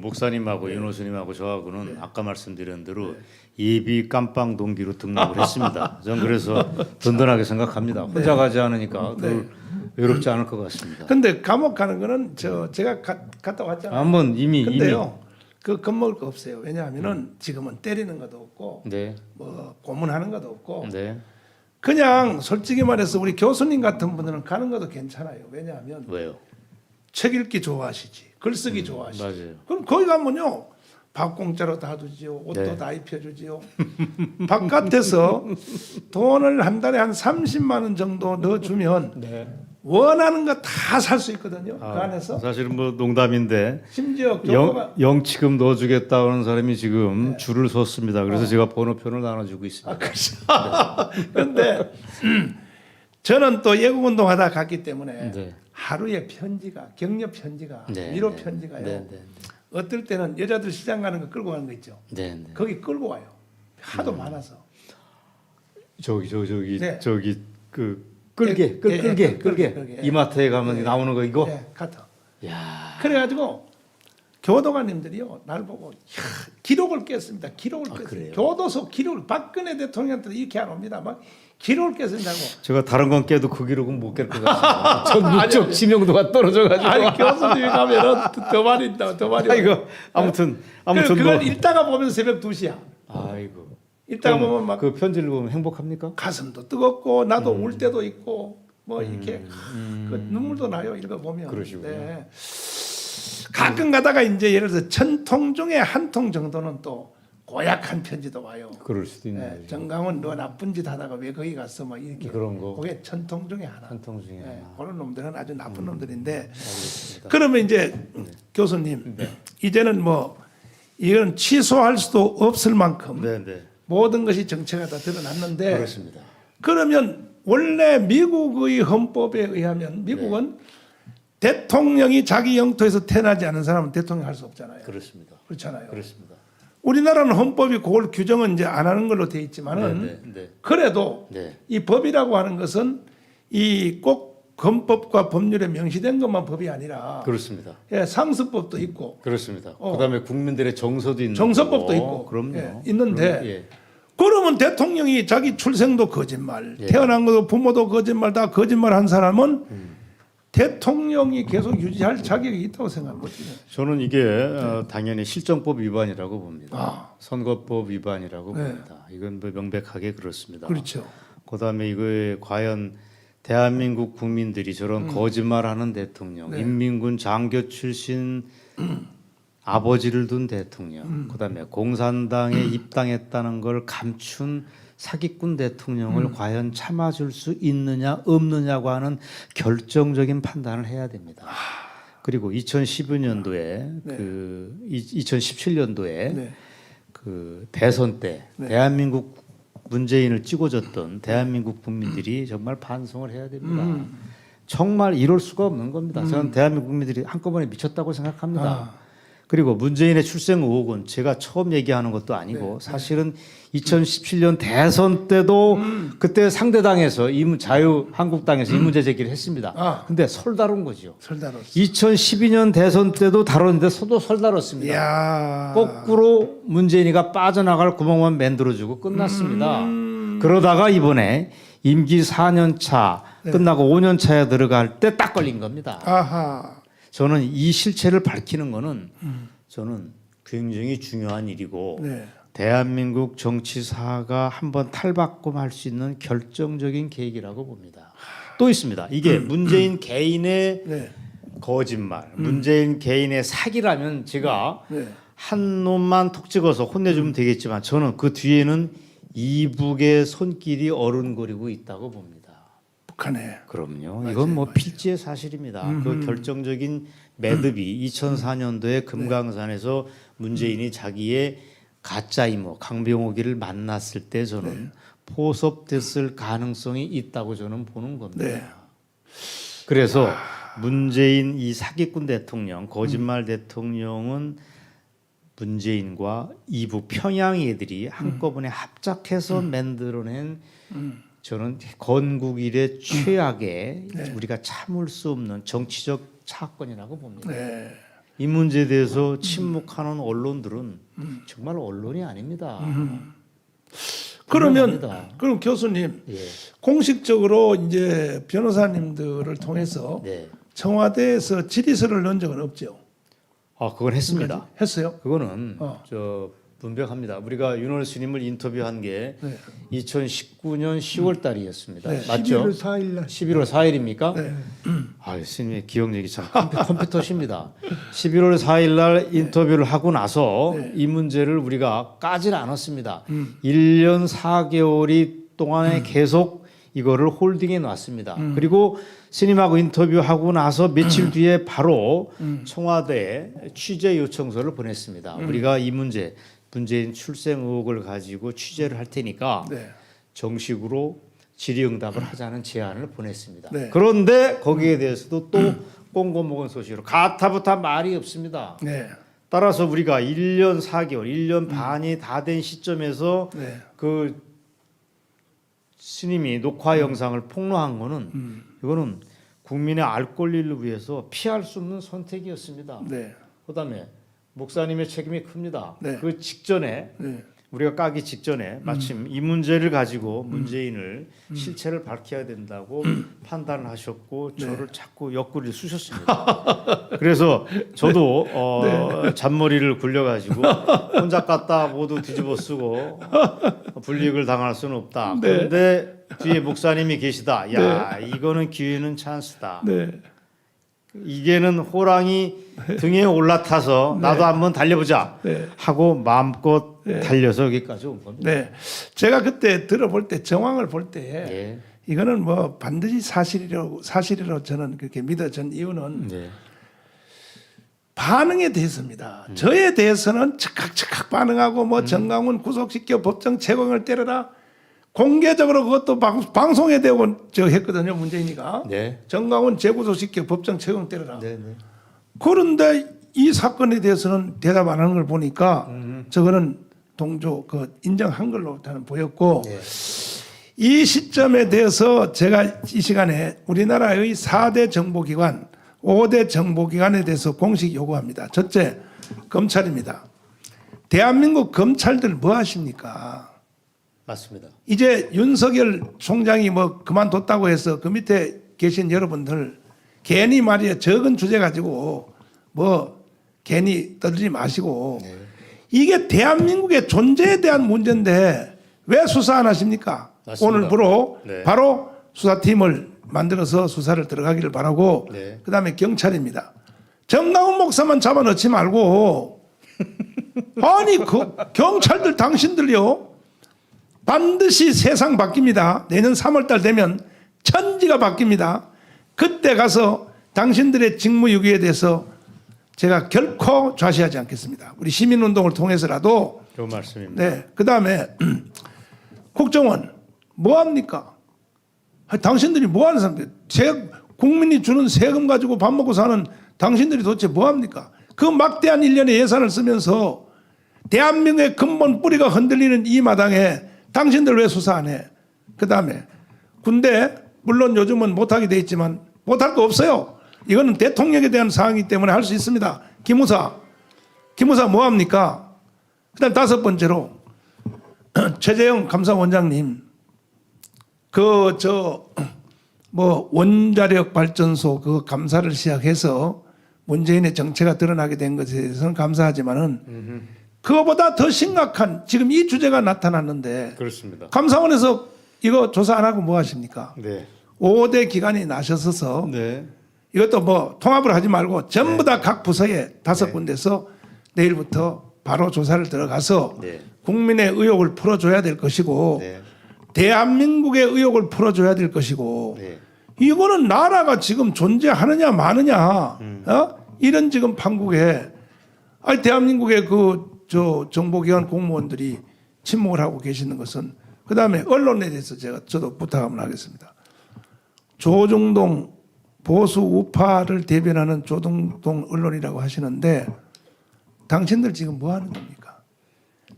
목사님하고 윤호 스님하고 저하고는 아까 말씀드린 대로 예비 깜빵 동기로 등록을 했습니다. 저는 그래서 든든하게 생각합니다. 혼자 가지 않으니까 늘 외롭지 않을 것 같습니다. 근데 감옥 가는 거는 제가 갔다 왔잖아요. 한번 이미 근데요. 그 겁먹을 거 없어요. 왜냐하면은 지금은 때리는 것도 없고 네, 뭐 고문하는 것도 없고 네. 그냥 솔직히 말해서 우리 교수님 같은 분들은 가는 것도 괜찮아요. 왜냐하면 왜요? 책 읽기 좋아하시지, 글쓰기 좋아하시지. 맞아요. 그럼 거기 가면요 밥 공짜로 다 주지요, 옷도 네. 다 입혀주지요. 바깥에서 돈을 한 달에 한 30만 원 정도 넣어주면 네. 원하는 거 다 살 수 있거든요. 그 안에서 사실은 뭐 농담인데 심지어 교도가 영치금 넣어주겠다는 사람이 지금 줄을 섰습니다. 그래서 제가 번호표를 나눠주고 있습니다. 그렇죠. 그런데 저는 또 예국운동 하다 갔기 때문에 네. 하루에 편지가 격려 편지가 네, 위로 네. 편지가요. 네, 네, 어떨 때는 여자들 시장 가는 거 끌고 가는 거 있죠. 네, 네. 거기 끌고 와요. 하도 많아서. 저기 네. 그 끌게 끌게. 이마트에 가면 나오는 거 이거. 네, 카터. 야. 그래가지고 교도관님들이요 날 보고 기록을 깼습니다. 기록을 깼어요. 그래요? 교도소 기록을 박근혜 대통령한테 이렇게 안 옵니다. 막 기록을 깼습니다고. 제가 다른 건 깨도 그 기록은 못 깰 것 같습니다. 전국적 지명도가 떨어져가지고. 아니 교수님이 가면은 더 많이 있다. 더 많이. 아이고 아무튼 그걸 뭐. 읽다가 보면 새벽 2시야. 아이고. 읽다가 그럼 보면 막 그 편지를 보면 행복합니까? 가슴도 뜨겁고 나도 울 때도 있고 뭐 이렇게 그 눈물도 나요. 읽어 보면. 그러시군요. 가끔 가다가 이제 예를 들어서 1000통 중에 한 통 정도는 또 고약한 편지도 와요. 그럴 수도 있네요. 네, 정강은 너 나쁜 짓 하다가 왜 거기 갔어? 막 이렇게 그런 거. 그게 1000통 중에 하나. 한 통 중에 네, 하나. 그런 놈들은 아주 나쁜 놈들인데. 알겠습니다. 그러면 이제 교수님 이제는 뭐 이건 취소할 수도 없을 만큼 네, 네. 모든 것이 정체가 다 드러났는데 그렇습니다. 그러면 원래 미국의 헌법에 의하면 미국은 대통령이 자기 영토에서 태어나지 않은 사람은 대통령 할 수 없잖아요. 그렇습니다. 그렇잖아요. 그렇습니다. 우리나라는 헌법이 그걸 규정은 이제 안 하는 걸로 돼 있지만은 네, 네, 네. 그래도 네. 이 법이라고 하는 것은 이 꼭 헌법과 법률에 명시된 것만 법이 아니라 그렇습니다. 예, 상습법도 있고 그렇습니다. 그다음에 국민들의 정서도 있는 정서법도 거고. 있고 그럼요. 예, 있는데 그럼, 예. 그러면 대통령이 자기 출생도 거짓말, 예. 태어난 것도 부모도 거짓말 다 거짓말한 사람은 대통령이 계속 유지할 자격이 있다고 생각합니다. 저는 이게 당연히 실정법 위반이라고 봅니다. 아. 선거법 위반이라고 네. 봅니다. 이건 뭐 명백하게 그렇습니다. 그렇죠. 그다음에 이거에 과연 대한민국 국민들이 저런 거짓말하는 대통령, 네. 인민군 장교 출신 아버지를 둔 대통령, 그다음에 공산당에 입당했다는 걸 감춘 사기꾼 대통령을 과연 참아줄 수 있느냐 없느냐고 하는 결정적인 판단을 해야 됩니다. 그리고 2015년도에 네. 2017년도에 네. 그 대선 때 네. 대한민국 문재인을 찍어줬던 대한민국 국민들이 정말 반성을 해야 됩니다. 정말 이럴 수가 없는 겁니다. 저는 대한민국 국민들이 한꺼번에 미쳤다고 생각합니다. 그리고 문재인의 출생 의혹은 제가 처음 얘기하는 것도 아니고 사실은 2017년 대선 때도 그때 상대당에서 자유한국당에서 이 문제 제기를 했습니다. 아. 근데 설다른 거죠. 설다로. 2012년 대선 때도 다뤘는데 서도 설다뤘습니다. 야. 거꾸로 문재인이가 빠져나갈 구멍만 만들어주고 끝났습니다. 그러다가 이번에 임기 4년 차 끝나고 5년 차에 들어갈 때 딱 걸린 겁니다. 아하. 저는 이 실체를 밝히는 거는 저는 굉장히 중요한 일이고 네. 대한민국 정치사가 한번 탈바꿈할 수 있는 결정적인 계기라고 봅니다. 또 있습니다. 이게 문재인 개인의 네. 거짓말, 문재인 개인의 사기라면 제가 네. 한 놈만 톡 찍어서 혼내주면 되겠지만 저는 그 뒤에는 이북의 손길이 어른거리고 있다고 봅니다. 북한에. 그럼요. 이건 뭐 필지의 사실입니다. 그 결정적인 매듭이 2004년도에 금강산에서 문재인이 자기의 가짜 이모 강병옥이를 만났을 때 저는 포섭됐을 가능성이 있다고 저는 보는 겁니다. 네. 그래서 문재인 이 사기꾼 대통령, 거짓말 대통령은 문재인과 이북 평양 애들이 한꺼번에 합작해서 만들어낸 저는 건국 이래 최악의 우리가 참을 수 없는 정치적 사건이라고 봅니다. 네. 이 문제에 대해서 침묵하는 언론들은 정말 언론이 아닙니다. 그러면 분명합니다. 그럼 교수님 예. 공식적으로 이제 변호사님들을 통해서 네. 청와대에서 질의서를 넣은 적은 없죠. 아, 그건 했습니다. 했어요? 그거는 저 분명합니다. 우리가 윤월 스님을 인터뷰한 게 네. 2019년 10월 달이었습니다. 네. 맞죠? 11월 4일 날 11월 4일입니까? 네. 아, 스님의 기억력이 참 컴퓨터십니다. 11월 4일 날 인터뷰를 하고 나서 이 문제를 우리가 까질 않았습니다. 1년 4개월이 동안에 계속 이거를 홀딩해 놨습니다. 그리고 스님하고 인터뷰하고 나서 며칠 뒤에 바로 청와대에 취재 요청서를 보냈습니다. 우리가 이 문제 문재인 출생 의혹을 가지고 취재를 할 테니까 네. 정식으로 질의응답을 하자는 제안을 보냈습니다. 네. 그런데 거기에 대해서도 또 꽁고먹은 소식으로 가타부타 말이 없습니다. 네. 따라서 우리가 1년 4개월, 1년 반이 다 된 시점에서 네. 그 스님이 녹화 영상을 폭로한 거는 이거는 국민의 알 권리를 위해서 피할 수 없는 선택이었습니다. 네. 그다음에 목사님의 책임이 큽니다. 네. 그 직전에 네. 우리가 까기 직전에 마침 이 문제를 가지고 문재인을 실체를 밝혀야 된다고 판단을 하셨고 저를 자꾸 옆구리를 쑤셨습니다. 그래서 저도 잔머리를 굴려가지고 혼자 깠다 모두 뒤집어 쓰고 불이익을 당할 수는 없다. 그런데 뒤에 목사님이 계시다. 야 이거는 기회는 찬스다. 네. 이게는 호랑이 등에 올라타서 나도 한번 달려보자 네. 하고 마음껏 달려서 여기까지 온 겁니다. 네. 제가 그때 들어볼 때 정황을 볼 때 예. 이거는 뭐 반드시 사실이라고 저는 그렇게 믿어진 이유는 네. 반응에 대해서입니다. 저에 대해서는 즉각 반응하고 뭐 정강훈 구속시켜 법정 채광을 때려라 공개적으로 그것도 방송에 대고 저 했거든요. 문재인이가 네. 정강훈 재구속시켜 법정 채광 때려라. 네, 네. 그런데 이 사건에 대해서는 대답 안 하는 걸 보니까 저거는 동조 인정한 걸로 저는 보였고 네. 이 시점에 대해서 제가 이 시간에 우리나라의 4대 정보기관, 5대 정보기관에 대해서 공식 요구합니다. 첫째, 검찰입니다. 대한민국 검찰들 뭐 하십니까? 맞습니다. 이제 윤석열 총장이 뭐 그만뒀다고 해서 그 밑에 계신 여러분들 괜히 말이야 적은 주제 가지고 뭐 괜히 떠들지 마시고 이게 대한민국의 존재에 대한 문제인데 왜 수사 안 하십니까? 맞습니다. 오늘부로 네. 바로 수사팀을 만들어서 수사를 들어가기를 바라고 네. 그다음에 경찰입니다. 정강훈 목사만 잡아넣지 말고 아니 그 경찰들 당신들요 반드시 세상 바뀝니다. 내년 3월달 되면 천지가 바뀝니다. 그때 가서 당신들의 직무유기에 대해서 제가 결코 좌시하지 않겠습니다. 우리 시민운동을 통해서라도 좋은 말씀입니다. 네. 그다음에 국정원 뭐 합니까? 당신들이 뭐 하는 사람들? 국민이 주는 세금 가지고 밥 먹고 사는 당신들이 도대체 뭐 합니까? 그 막대한 일련의 예산을 쓰면서 대한민국의 근본 뿌리가 흔들리는 이 마당에 당신들 왜 수사 안 해? 그다음에 군대 물론 요즘은 못하게 돼 있지만 못할 거 없어요. 이거는 대통령에 대한 사항이기 때문에 할 수 있습니다. 기무사 뭐합니까? 그다음 다섯 번째로 최재형 감사원장님 원자력 발전소 그 감사를 시작해서 문재인의 정체가 드러나게 된 것에 대해서는 감사하지만은 그거보다 더 심각한 지금 이 주제가 나타났는데 그렇습니다. 감사원에서 이거 조사 안 하고 뭐 하십니까? 네. 5대 기관이 나셔서 네. 이것도 뭐 통합을 하지 말고 전부 다 각 부서에 5군데서 내일부터 바로 조사를 들어가서 네. 국민의 의혹을 풀어줘야 될 것이고 네. 대한민국의 의혹을 풀어줘야 될 것이고 네. 이거는 나라가 지금 존재하느냐 마느냐 이런 지금 판국에 아니 대한민국의 정보기관 공무원들이 침묵을 하고 계시는 것은 그다음에 언론에 대해서 저도 부탁 한번 하겠습니다. 조중동 보수 우파를 대변하는 조중동 언론이라고 하시는데 당신들 지금 뭐 하는 겁니까?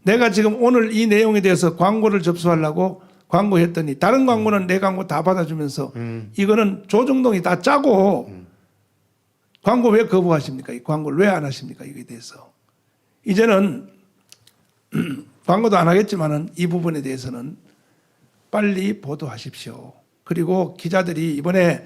내가 지금 오늘 이 내용에 대해서 광고를 접수하려고 광고했더니 다른 광고는 내 광고 다 받아주면서 이거는 조중동이 다 짜고 광고 왜 거부하십니까? 이 광고를 왜 안 하십니까? 이거에 대해서 이제는 광고도 안 하겠지만은 이 부분에 대해서는 빨리 보도하십시오. 그리고 기자들이 이번에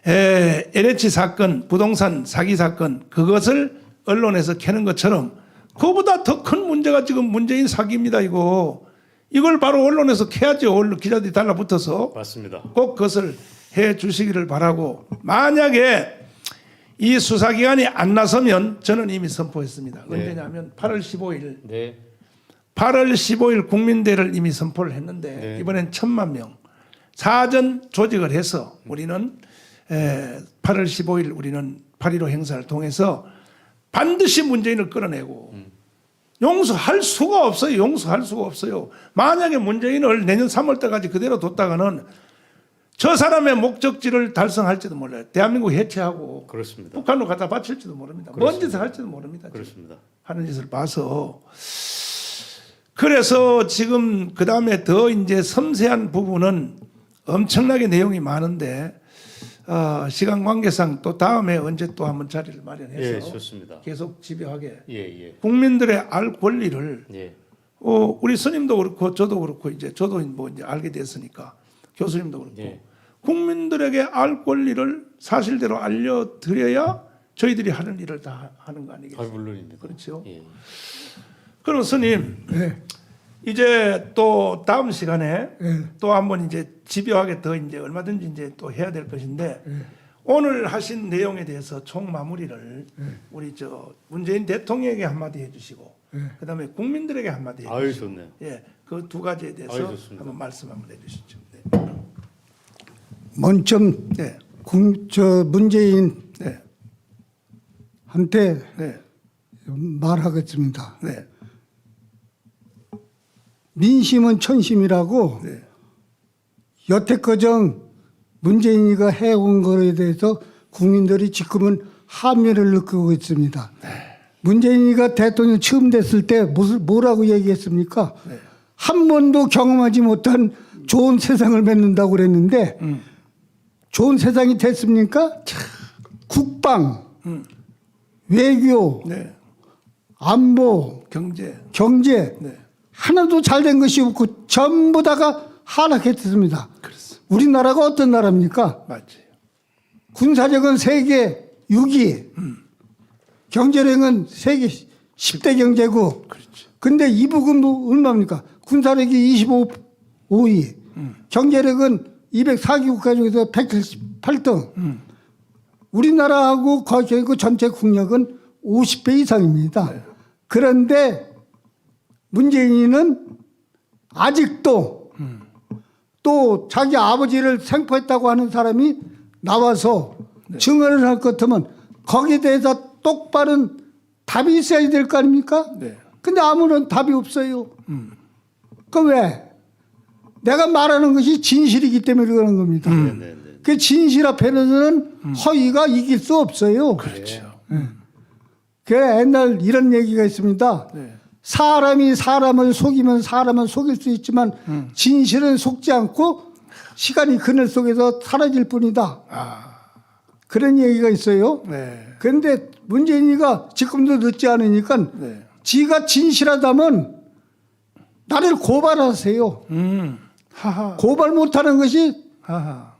LH 사건, 부동산 사기 사건 그것을 언론에서 캐는 것처럼 그거보다 더 큰 문제가 지금 문재인 사기입니다. 이걸 바로 언론에서 캐야죠. 언론 기자들이 달라붙어서 맞습니다. 꼭 그것을 해 주시기를 바라고 만약에 이 수사기관이 안 나서면 저는 이미 선포했습니다. 네. 언제냐면 8월 15일 네. 8월 15일 국민대를 이미 선포를 했는데 네. 이번엔 1,000만 명 사전 조직을 해서 우리는 8월 15일 우리는 8.15 행사를 통해서 반드시 문재인을 끌어내고 용서할 수가 없어요. 용서할 수가 없어요. 만약에 문재인을 내년 3월 때까지 그대로 뒀다가는 저 사람의 목적지를 달성할지도 몰라요. 대한민국 해체하고 그렇습니다. 북한으로 갖다 바칠지도 모릅니다. 뭔 그렇습니다. 짓을 할지도 모릅니다. 그렇습니다. 하는 짓을 봐서 그래서 지금 그 다음에 더 이제 섬세한 부분은 엄청나게 내용이 많은데 시간 관계상 또 다음에 언제 또 한번 자리를 마련해서 예, 좋습니다. 계속 집요하게 예, 예. 국민들의 알 권리를 예. 우리 스님도 그렇고 저도 그렇고 이제 저도 뭐 이제 알게 됐으니까 교수님도 그렇고 예. 국민들에게 알 권리를 사실대로 알려드려야 저희들이 하는 일을 다 하는 거 아니겠어요? 물론입니다. 그렇죠. 예. 그럼 스님 네. 이제 또 다음 시간에 네. 또 한번 이제 집요하게 더 이제 얼마든지 이제 또 해야 될 것인데 오늘 하신 내용에 대해서 총 마무리를 우리 문재인 대통령에게 한마디 해주시고 그다음에 국민들에게 한마디 해주시고 아유 좋네요. 예, 그 두 가지에 대해서 아유, 좋습니다. 한번 말씀 한번 해주시죠. 네. 먼저 네. 문재인한테 네. 말하겠습니다. 네. 민심은 천심이라고 네. 여태까지 문재인이가 해온 것에 대해서 국민들이 지금은 함의를 느끼고 있습니다. 문재인이가 대통령 처음 됐을 때 뭐라고 얘기했습니까? 네. 한 번도 경험하지 못한 좋은 세상을 맺는다고 그랬는데 좋은 세상이 됐습니까? 국방, 외교, 네. 안보, 경제. 네. 하나도 잘 된 것이 없고 전부 다가 하락했습니다. 그렇습니다. 우리나라가 어떤 나라입니까? 맞아요. 군사력은 세계 6위, 경제력은 세계 10대 경제국. 그렇죠. 근데 이북은 뭐 얼마입니까? 군사력이 25위, 경제력은 204개국가 중에서 178등. 우리나라하고 거의 그 전체 국력은 50배 이상입니다. 네. 그런데 문재인은 아직도 또 자기 아버지를 생포했다고 하는 사람이 나와서 증언을 할 것 같으면 거기에 대해서 똑바른 답이 있어야 될 거 아닙니까? 네. 근데 아무런 답이 없어요. 그 왜? 내가 말하는 것이 진실이기 때문에 그러는 겁니다. 네, 네. 그 진실 앞에서는 허위가 이길 수 없어요. 그렇죠. 그 옛날 이런 얘기가 있습니다. 네. 사람이 사람을 속이면 사람은 속일 수 있지만 진실은 속지 않고 시간이 그늘 속에서 사라질 뿐이다. 그런 얘기가 있어요. 네. 그런데 문재인이가 지금도 늦지 않으니까 네. 지가 진실하다면 나를 고발하세요. 하하. 고발 못하는 것이 하하.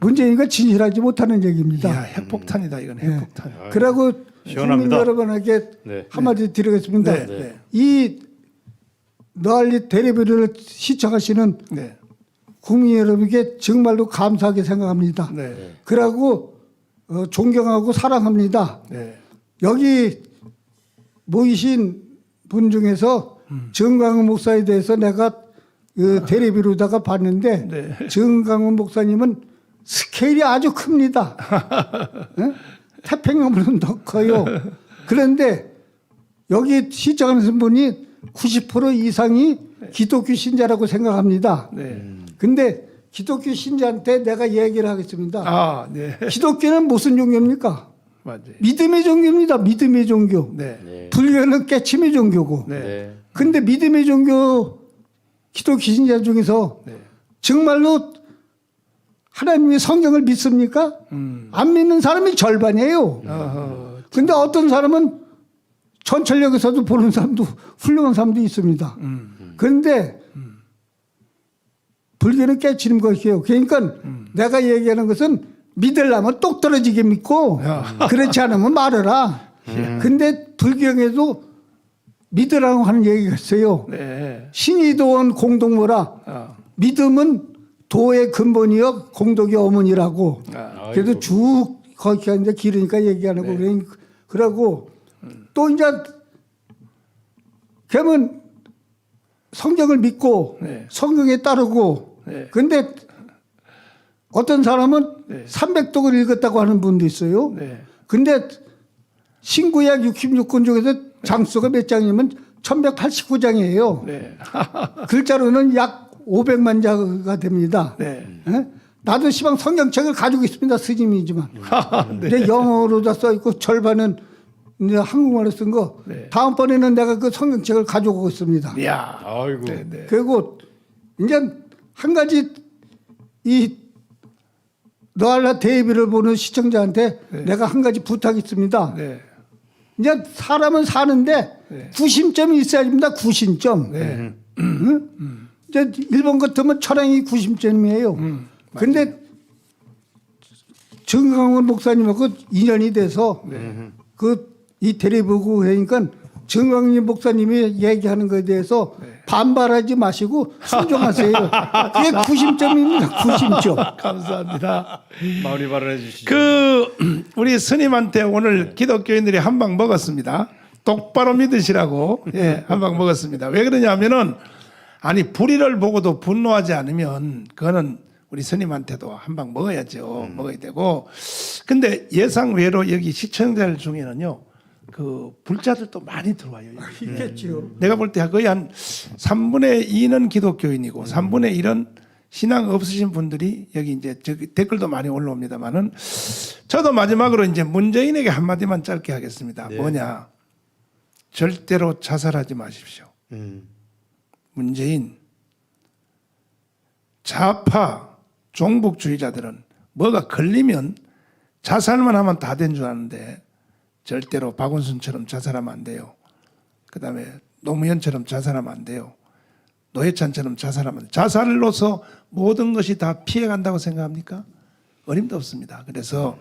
문재인이가 진실하지 못하는 얘기입니다. 이야, 핵폭탄이다. 이건 핵폭탄. 그러고 시원합니다. 국민 여러분에게 네. 한마디 드리겠습니다. 네. 네. 이 너알리 대리비를 시청하시는 네. 국민 여러분께 정말로 감사하게 생각합니다. 네. 그러고 존경하고 사랑합니다. 네. 여기 모이신 분 중에서 정강훈 목사에 대해서 내가 대리비로다가 봤는데 네. 정강훈 목사님은 스케일이 아주 큽니다. 예? 태평양보다 더 커요. 그런데 여기 시청하는 분이 90% 이상이 기독교 신자라고 생각합니다. 네. 근데 기독교 신자한테 내가 얘기를 하겠습니다. 아, 네. 기독교는 무슨 종교입니까? 맞아요. 믿음의 종교입니다. 믿음의 종교. 네. 네. 불교는 깨침의 종교고. 네. 네. 근데 믿음의 종교 기독교 신자 중에서 네. 정말로 하나님의 성경을 믿습니까? 안 믿는 사람이 절반이에요. 어허. 근데 어떤 사람은 전철역에서도 보는 사람도 훌륭한 사람도 있습니다. 그런데 불교는 깨치는 것이에요. 그러니까 내가 얘기하는 것은 믿으려면 똑 떨어지게 믿고 그렇지 않으면 말해라. 근데 불교에도 믿으라고 하는 얘기가 있어요. 네. 신이 도원 공동모라. 아. 믿음은 도의 근본이여 공덕의 어머니라고. 아. 그래도 쭉 거기 가는데 길으니까 얘기 안 하고 그러고 또 이제 걔는 성경을 믿고 네. 성경에 따르고 네. 근데 어떤 사람은 네. 300독을 읽었다고 하는 분도 있어요. 네. 근데 신구약 66권 중에서 장수가 몇 장이면 1189장이에요. 네. 글자로는 약 500만 자가 됩니다. 네. 예? 나도 시방 성경책을 가지고 있습니다. 스님이지만. 네. 이제 영어로 다 써 있고 절반은 이제 한국말로 쓴 거. 네. 다음번에는 내가 그 성경책을 가지고 있습니다. 이야. 아이고. 네. 네. 그리고 이제 한 가지 이 너알라 데이비를 보는 시청자한테 내가 한 가지 부탁이 있습니다. 네. 이제 사람은 사는데 네. 구심점이 있어야 됩니다. 구심점. 네. 이제 일본 같으면 철학이 구심점이에요. 근데 정강원 목사님하고 인연이 돼서 그 이 대리보고 그러니까 정강원 목사님이 얘기하는 것에 대해서 반발하지 마시고 순종하세요. 그게 구심점입니다. 구심점. 감사합니다. 마무리 발언해 주시죠. 그 우리 스님한테 오늘 기독교인들이 한 방 먹었습니다. 똑바로 믿으시라고 한 방 먹었습니다. 왜 그러냐면은 아니 불의를 보고도 분노하지 않으면 그거는 우리 스님한테도 한 방 먹어야죠. 먹어야 되고 근데 예상외로 여기 시청자들 중에는요 그 불자들도 많이 들어와요. 여기. 있겠지요. 내가 볼 때 거의 한 3분의 2는 기독교인이고 3분의 1은 신앙 없으신 분들이 여기 이제 저기 댓글도 많이 올라옵니다만은 저도 마지막으로 이제 문재인에게 한마디만 짧게 하겠습니다. 네. 뭐냐. 절대로 자살하지 마십시오. 문재인 좌파 종북주의자들은 뭐가 걸리면 자살만 하면 다 된 줄 아는데 절대로 박원순처럼 자살하면 안 돼요. 그다음에 노무현처럼 자살하면 안 돼요. 노회찬처럼 자살하면 안 돼요. 자살로서 모든 것이 다 피해간다고 생각합니까? 어림도 없습니다. 그래서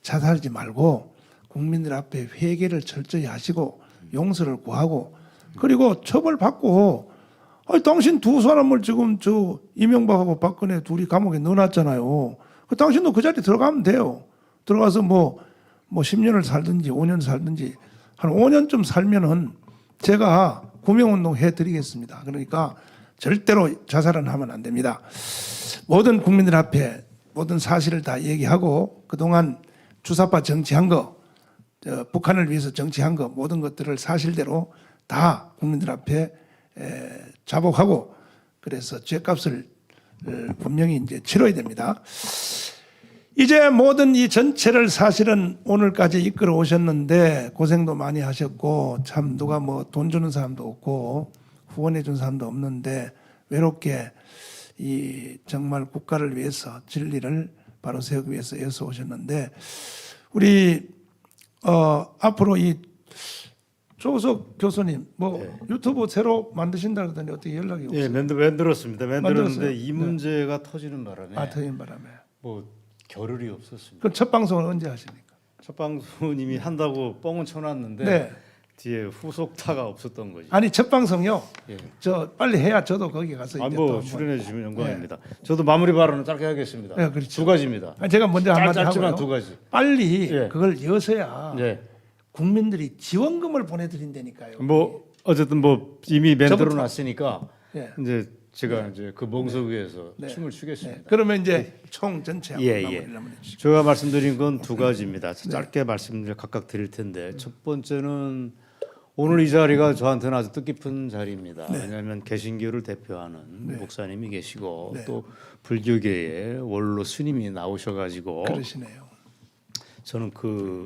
자살하지 말고 국민들 앞에 회개를 철저히 하시고 용서를 구하고 그리고 처벌받고 아니, 당신 두 사람을 지금 저 이명박하고 박근혜 둘이 감옥에 넣어놨잖아요. 당신도 그 자리에 들어가면 돼요. 들어가서 뭐 10년을 살든지 5년 살든지 한 5년쯤 살면은 제가 구명운동 해드리겠습니다. 그러니까 절대로 자살은 하면 안 됩니다. 모든 국민들 앞에 모든 사실을 다 얘기하고 그동안 주사파 정치한 거, 북한을 위해서 정치한 거 모든 것들을 사실대로 다 국민들 앞에 자복하고 그래서 죄값을 분명히 이제 치러야 됩니다. 이제 모든 이 전체를 사실은 오늘까지 이끌어 오셨는데 고생도 많이 하셨고 참 누가 뭐 돈 주는 사람도 없고 후원해 준 사람도 없는데 외롭게 이 정말 국가를 위해서 진리를 바로 세우기 위해서 애써 오셨는데 우리 앞으로 이 조석 교수님 뭐 유튜브 새로 만드신다 그러더니 어떻게 연락이 예, 없어요? 만들었습니다. 만들었는데 만들었어요? 이 문제가 터지는 바람에 터진 바람에. 뭐 겨를이 없었습니다. 그럼 첫 방송은 언제 하십니까? 첫 방송님이 한다고 뻥은 쳐놨는데 네. 뒤에 후속타가 없었던 거지. 아니 첫 방송요. 예. 저 빨리 해야 저도 거기 가서 이제 뭐 또 출연해 주시면 영광입니다. 저도 마무리 발언은 짧게 하겠습니다. 네, 그렇죠. 두 가지입니다. 제가 먼저 한마디 짧지만 하고요. 두 가지. 빨리 예. 그걸 여서야 네. 국민들이 지원금을 보내드린다니까요. 뭐 어쨌든 뭐 이미 만들어 저부터. 놨으니까 예. 이제 제가 이제 그 멍석 위에서 네. 춤을 추겠습니다. 네. 그러면 이제 총 전체 예, 마무리를 한번 해주시죠. 제가 말씀드린 건 두 가지입니다. 네. 짧게 말씀을 각각 드릴 텐데 첫 번째는 오늘 이 자리가 저한테는 아주 뜻깊은 자리입니다. 네. 왜냐하면 개신교를 대표하는 목사님이 계시고 네. 또 불교계의 원로 스님이 나오셔가지고 그러시네요. 저는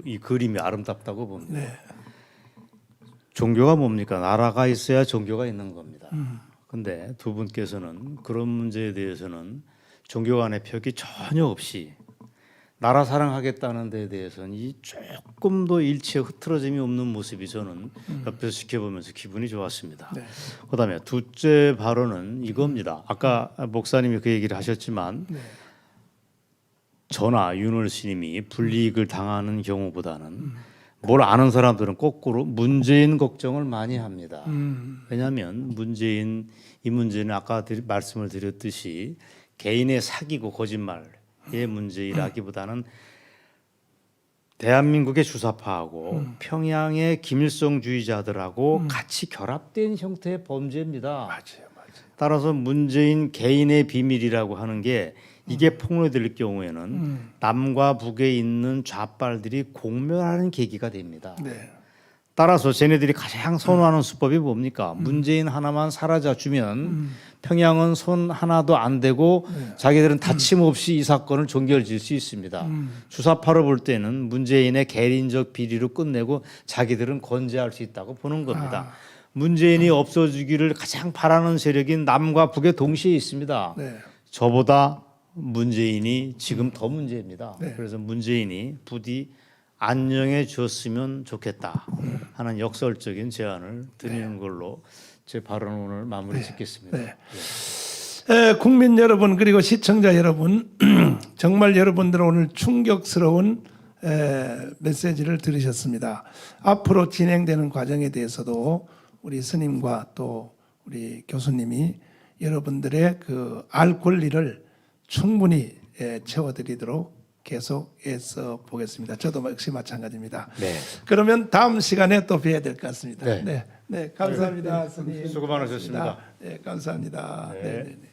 이 그림이 아름답다고 봅니다. 네. 종교가 뭡니까? 나라가 있어야 종교가 있는 겁니다. 근데 두 분께서는 그런 문제에 대해서는 종교 간의 벽이 전혀 없이 나라 사랑하겠다는 데 대해서는 이 조금도 일치에 흐트러짐이 없는 모습이 저는 옆에서 지켜보면서 기분이 좋았습니다. 네. 그다음에 둘째 발언은 이겁니다. 아까 목사님이 그 얘기를 하셨지만 네. 저나 윤월 스님이 불이익을 당하는 경우보다는 뭘 아는 사람들은 거꾸로 문재인 걱정을 많이 합니다. 왜냐하면 이 문제는 아까 말씀을 드렸듯이 개인의 사기고 거짓말의 문제이라기보다는 대한민국의 주사파하고 평양의 김일성주의자들하고 같이 결합된 형태의 범죄입니다. 맞아요. 따라서 문재인 개인의 비밀이라고 하는 게 이게 폭로될 경우에는 남과 북에 있는 좌빨들이 공멸하는 계기가 됩니다. 네. 따라서 쟤네들이 가장 선호하는 수법이 뭡니까? 문재인 하나만 사라져 주면 평양은 손 하나도 안 대고 자기들은 다침 없이 이 사건을 종결질 수 있습니다. 주사파로 볼 때는 문재인의 개인적 비리로 끝내고 자기들은 건재할 수 있다고 보는 겁니다. 문재인이 없어지기를 가장 바라는 세력인 남과 북에 동시에 있습니다. 네. 저보다 문재인이 지금 더 문제입니다. 네. 그래서 문재인이 부디 안녕해 줬으면 좋겠다 하는 역설적인 제안을 드리는 걸로 제 발언을 오늘 마무리 짓겠습니다. 네. 국민 여러분 그리고 시청자 여러분 정말 여러분들 오늘 충격스러운 메시지를 들으셨습니다. 앞으로 진행되는 과정에 대해서도 우리 스님과 또 우리 교수님이 여러분들의 그 알 권리를 충분히 채워드리도록 계속 애써 보겠습니다. 저도 역시 마찬가지입니다. 네. 그러면 다음 시간에 또 뵈야 될 것 같습니다. 네. 네, 네, 감사합니다, 스님. 수고 많으셨습니다. 네, 감사합니다. 네. 네, 네, 네.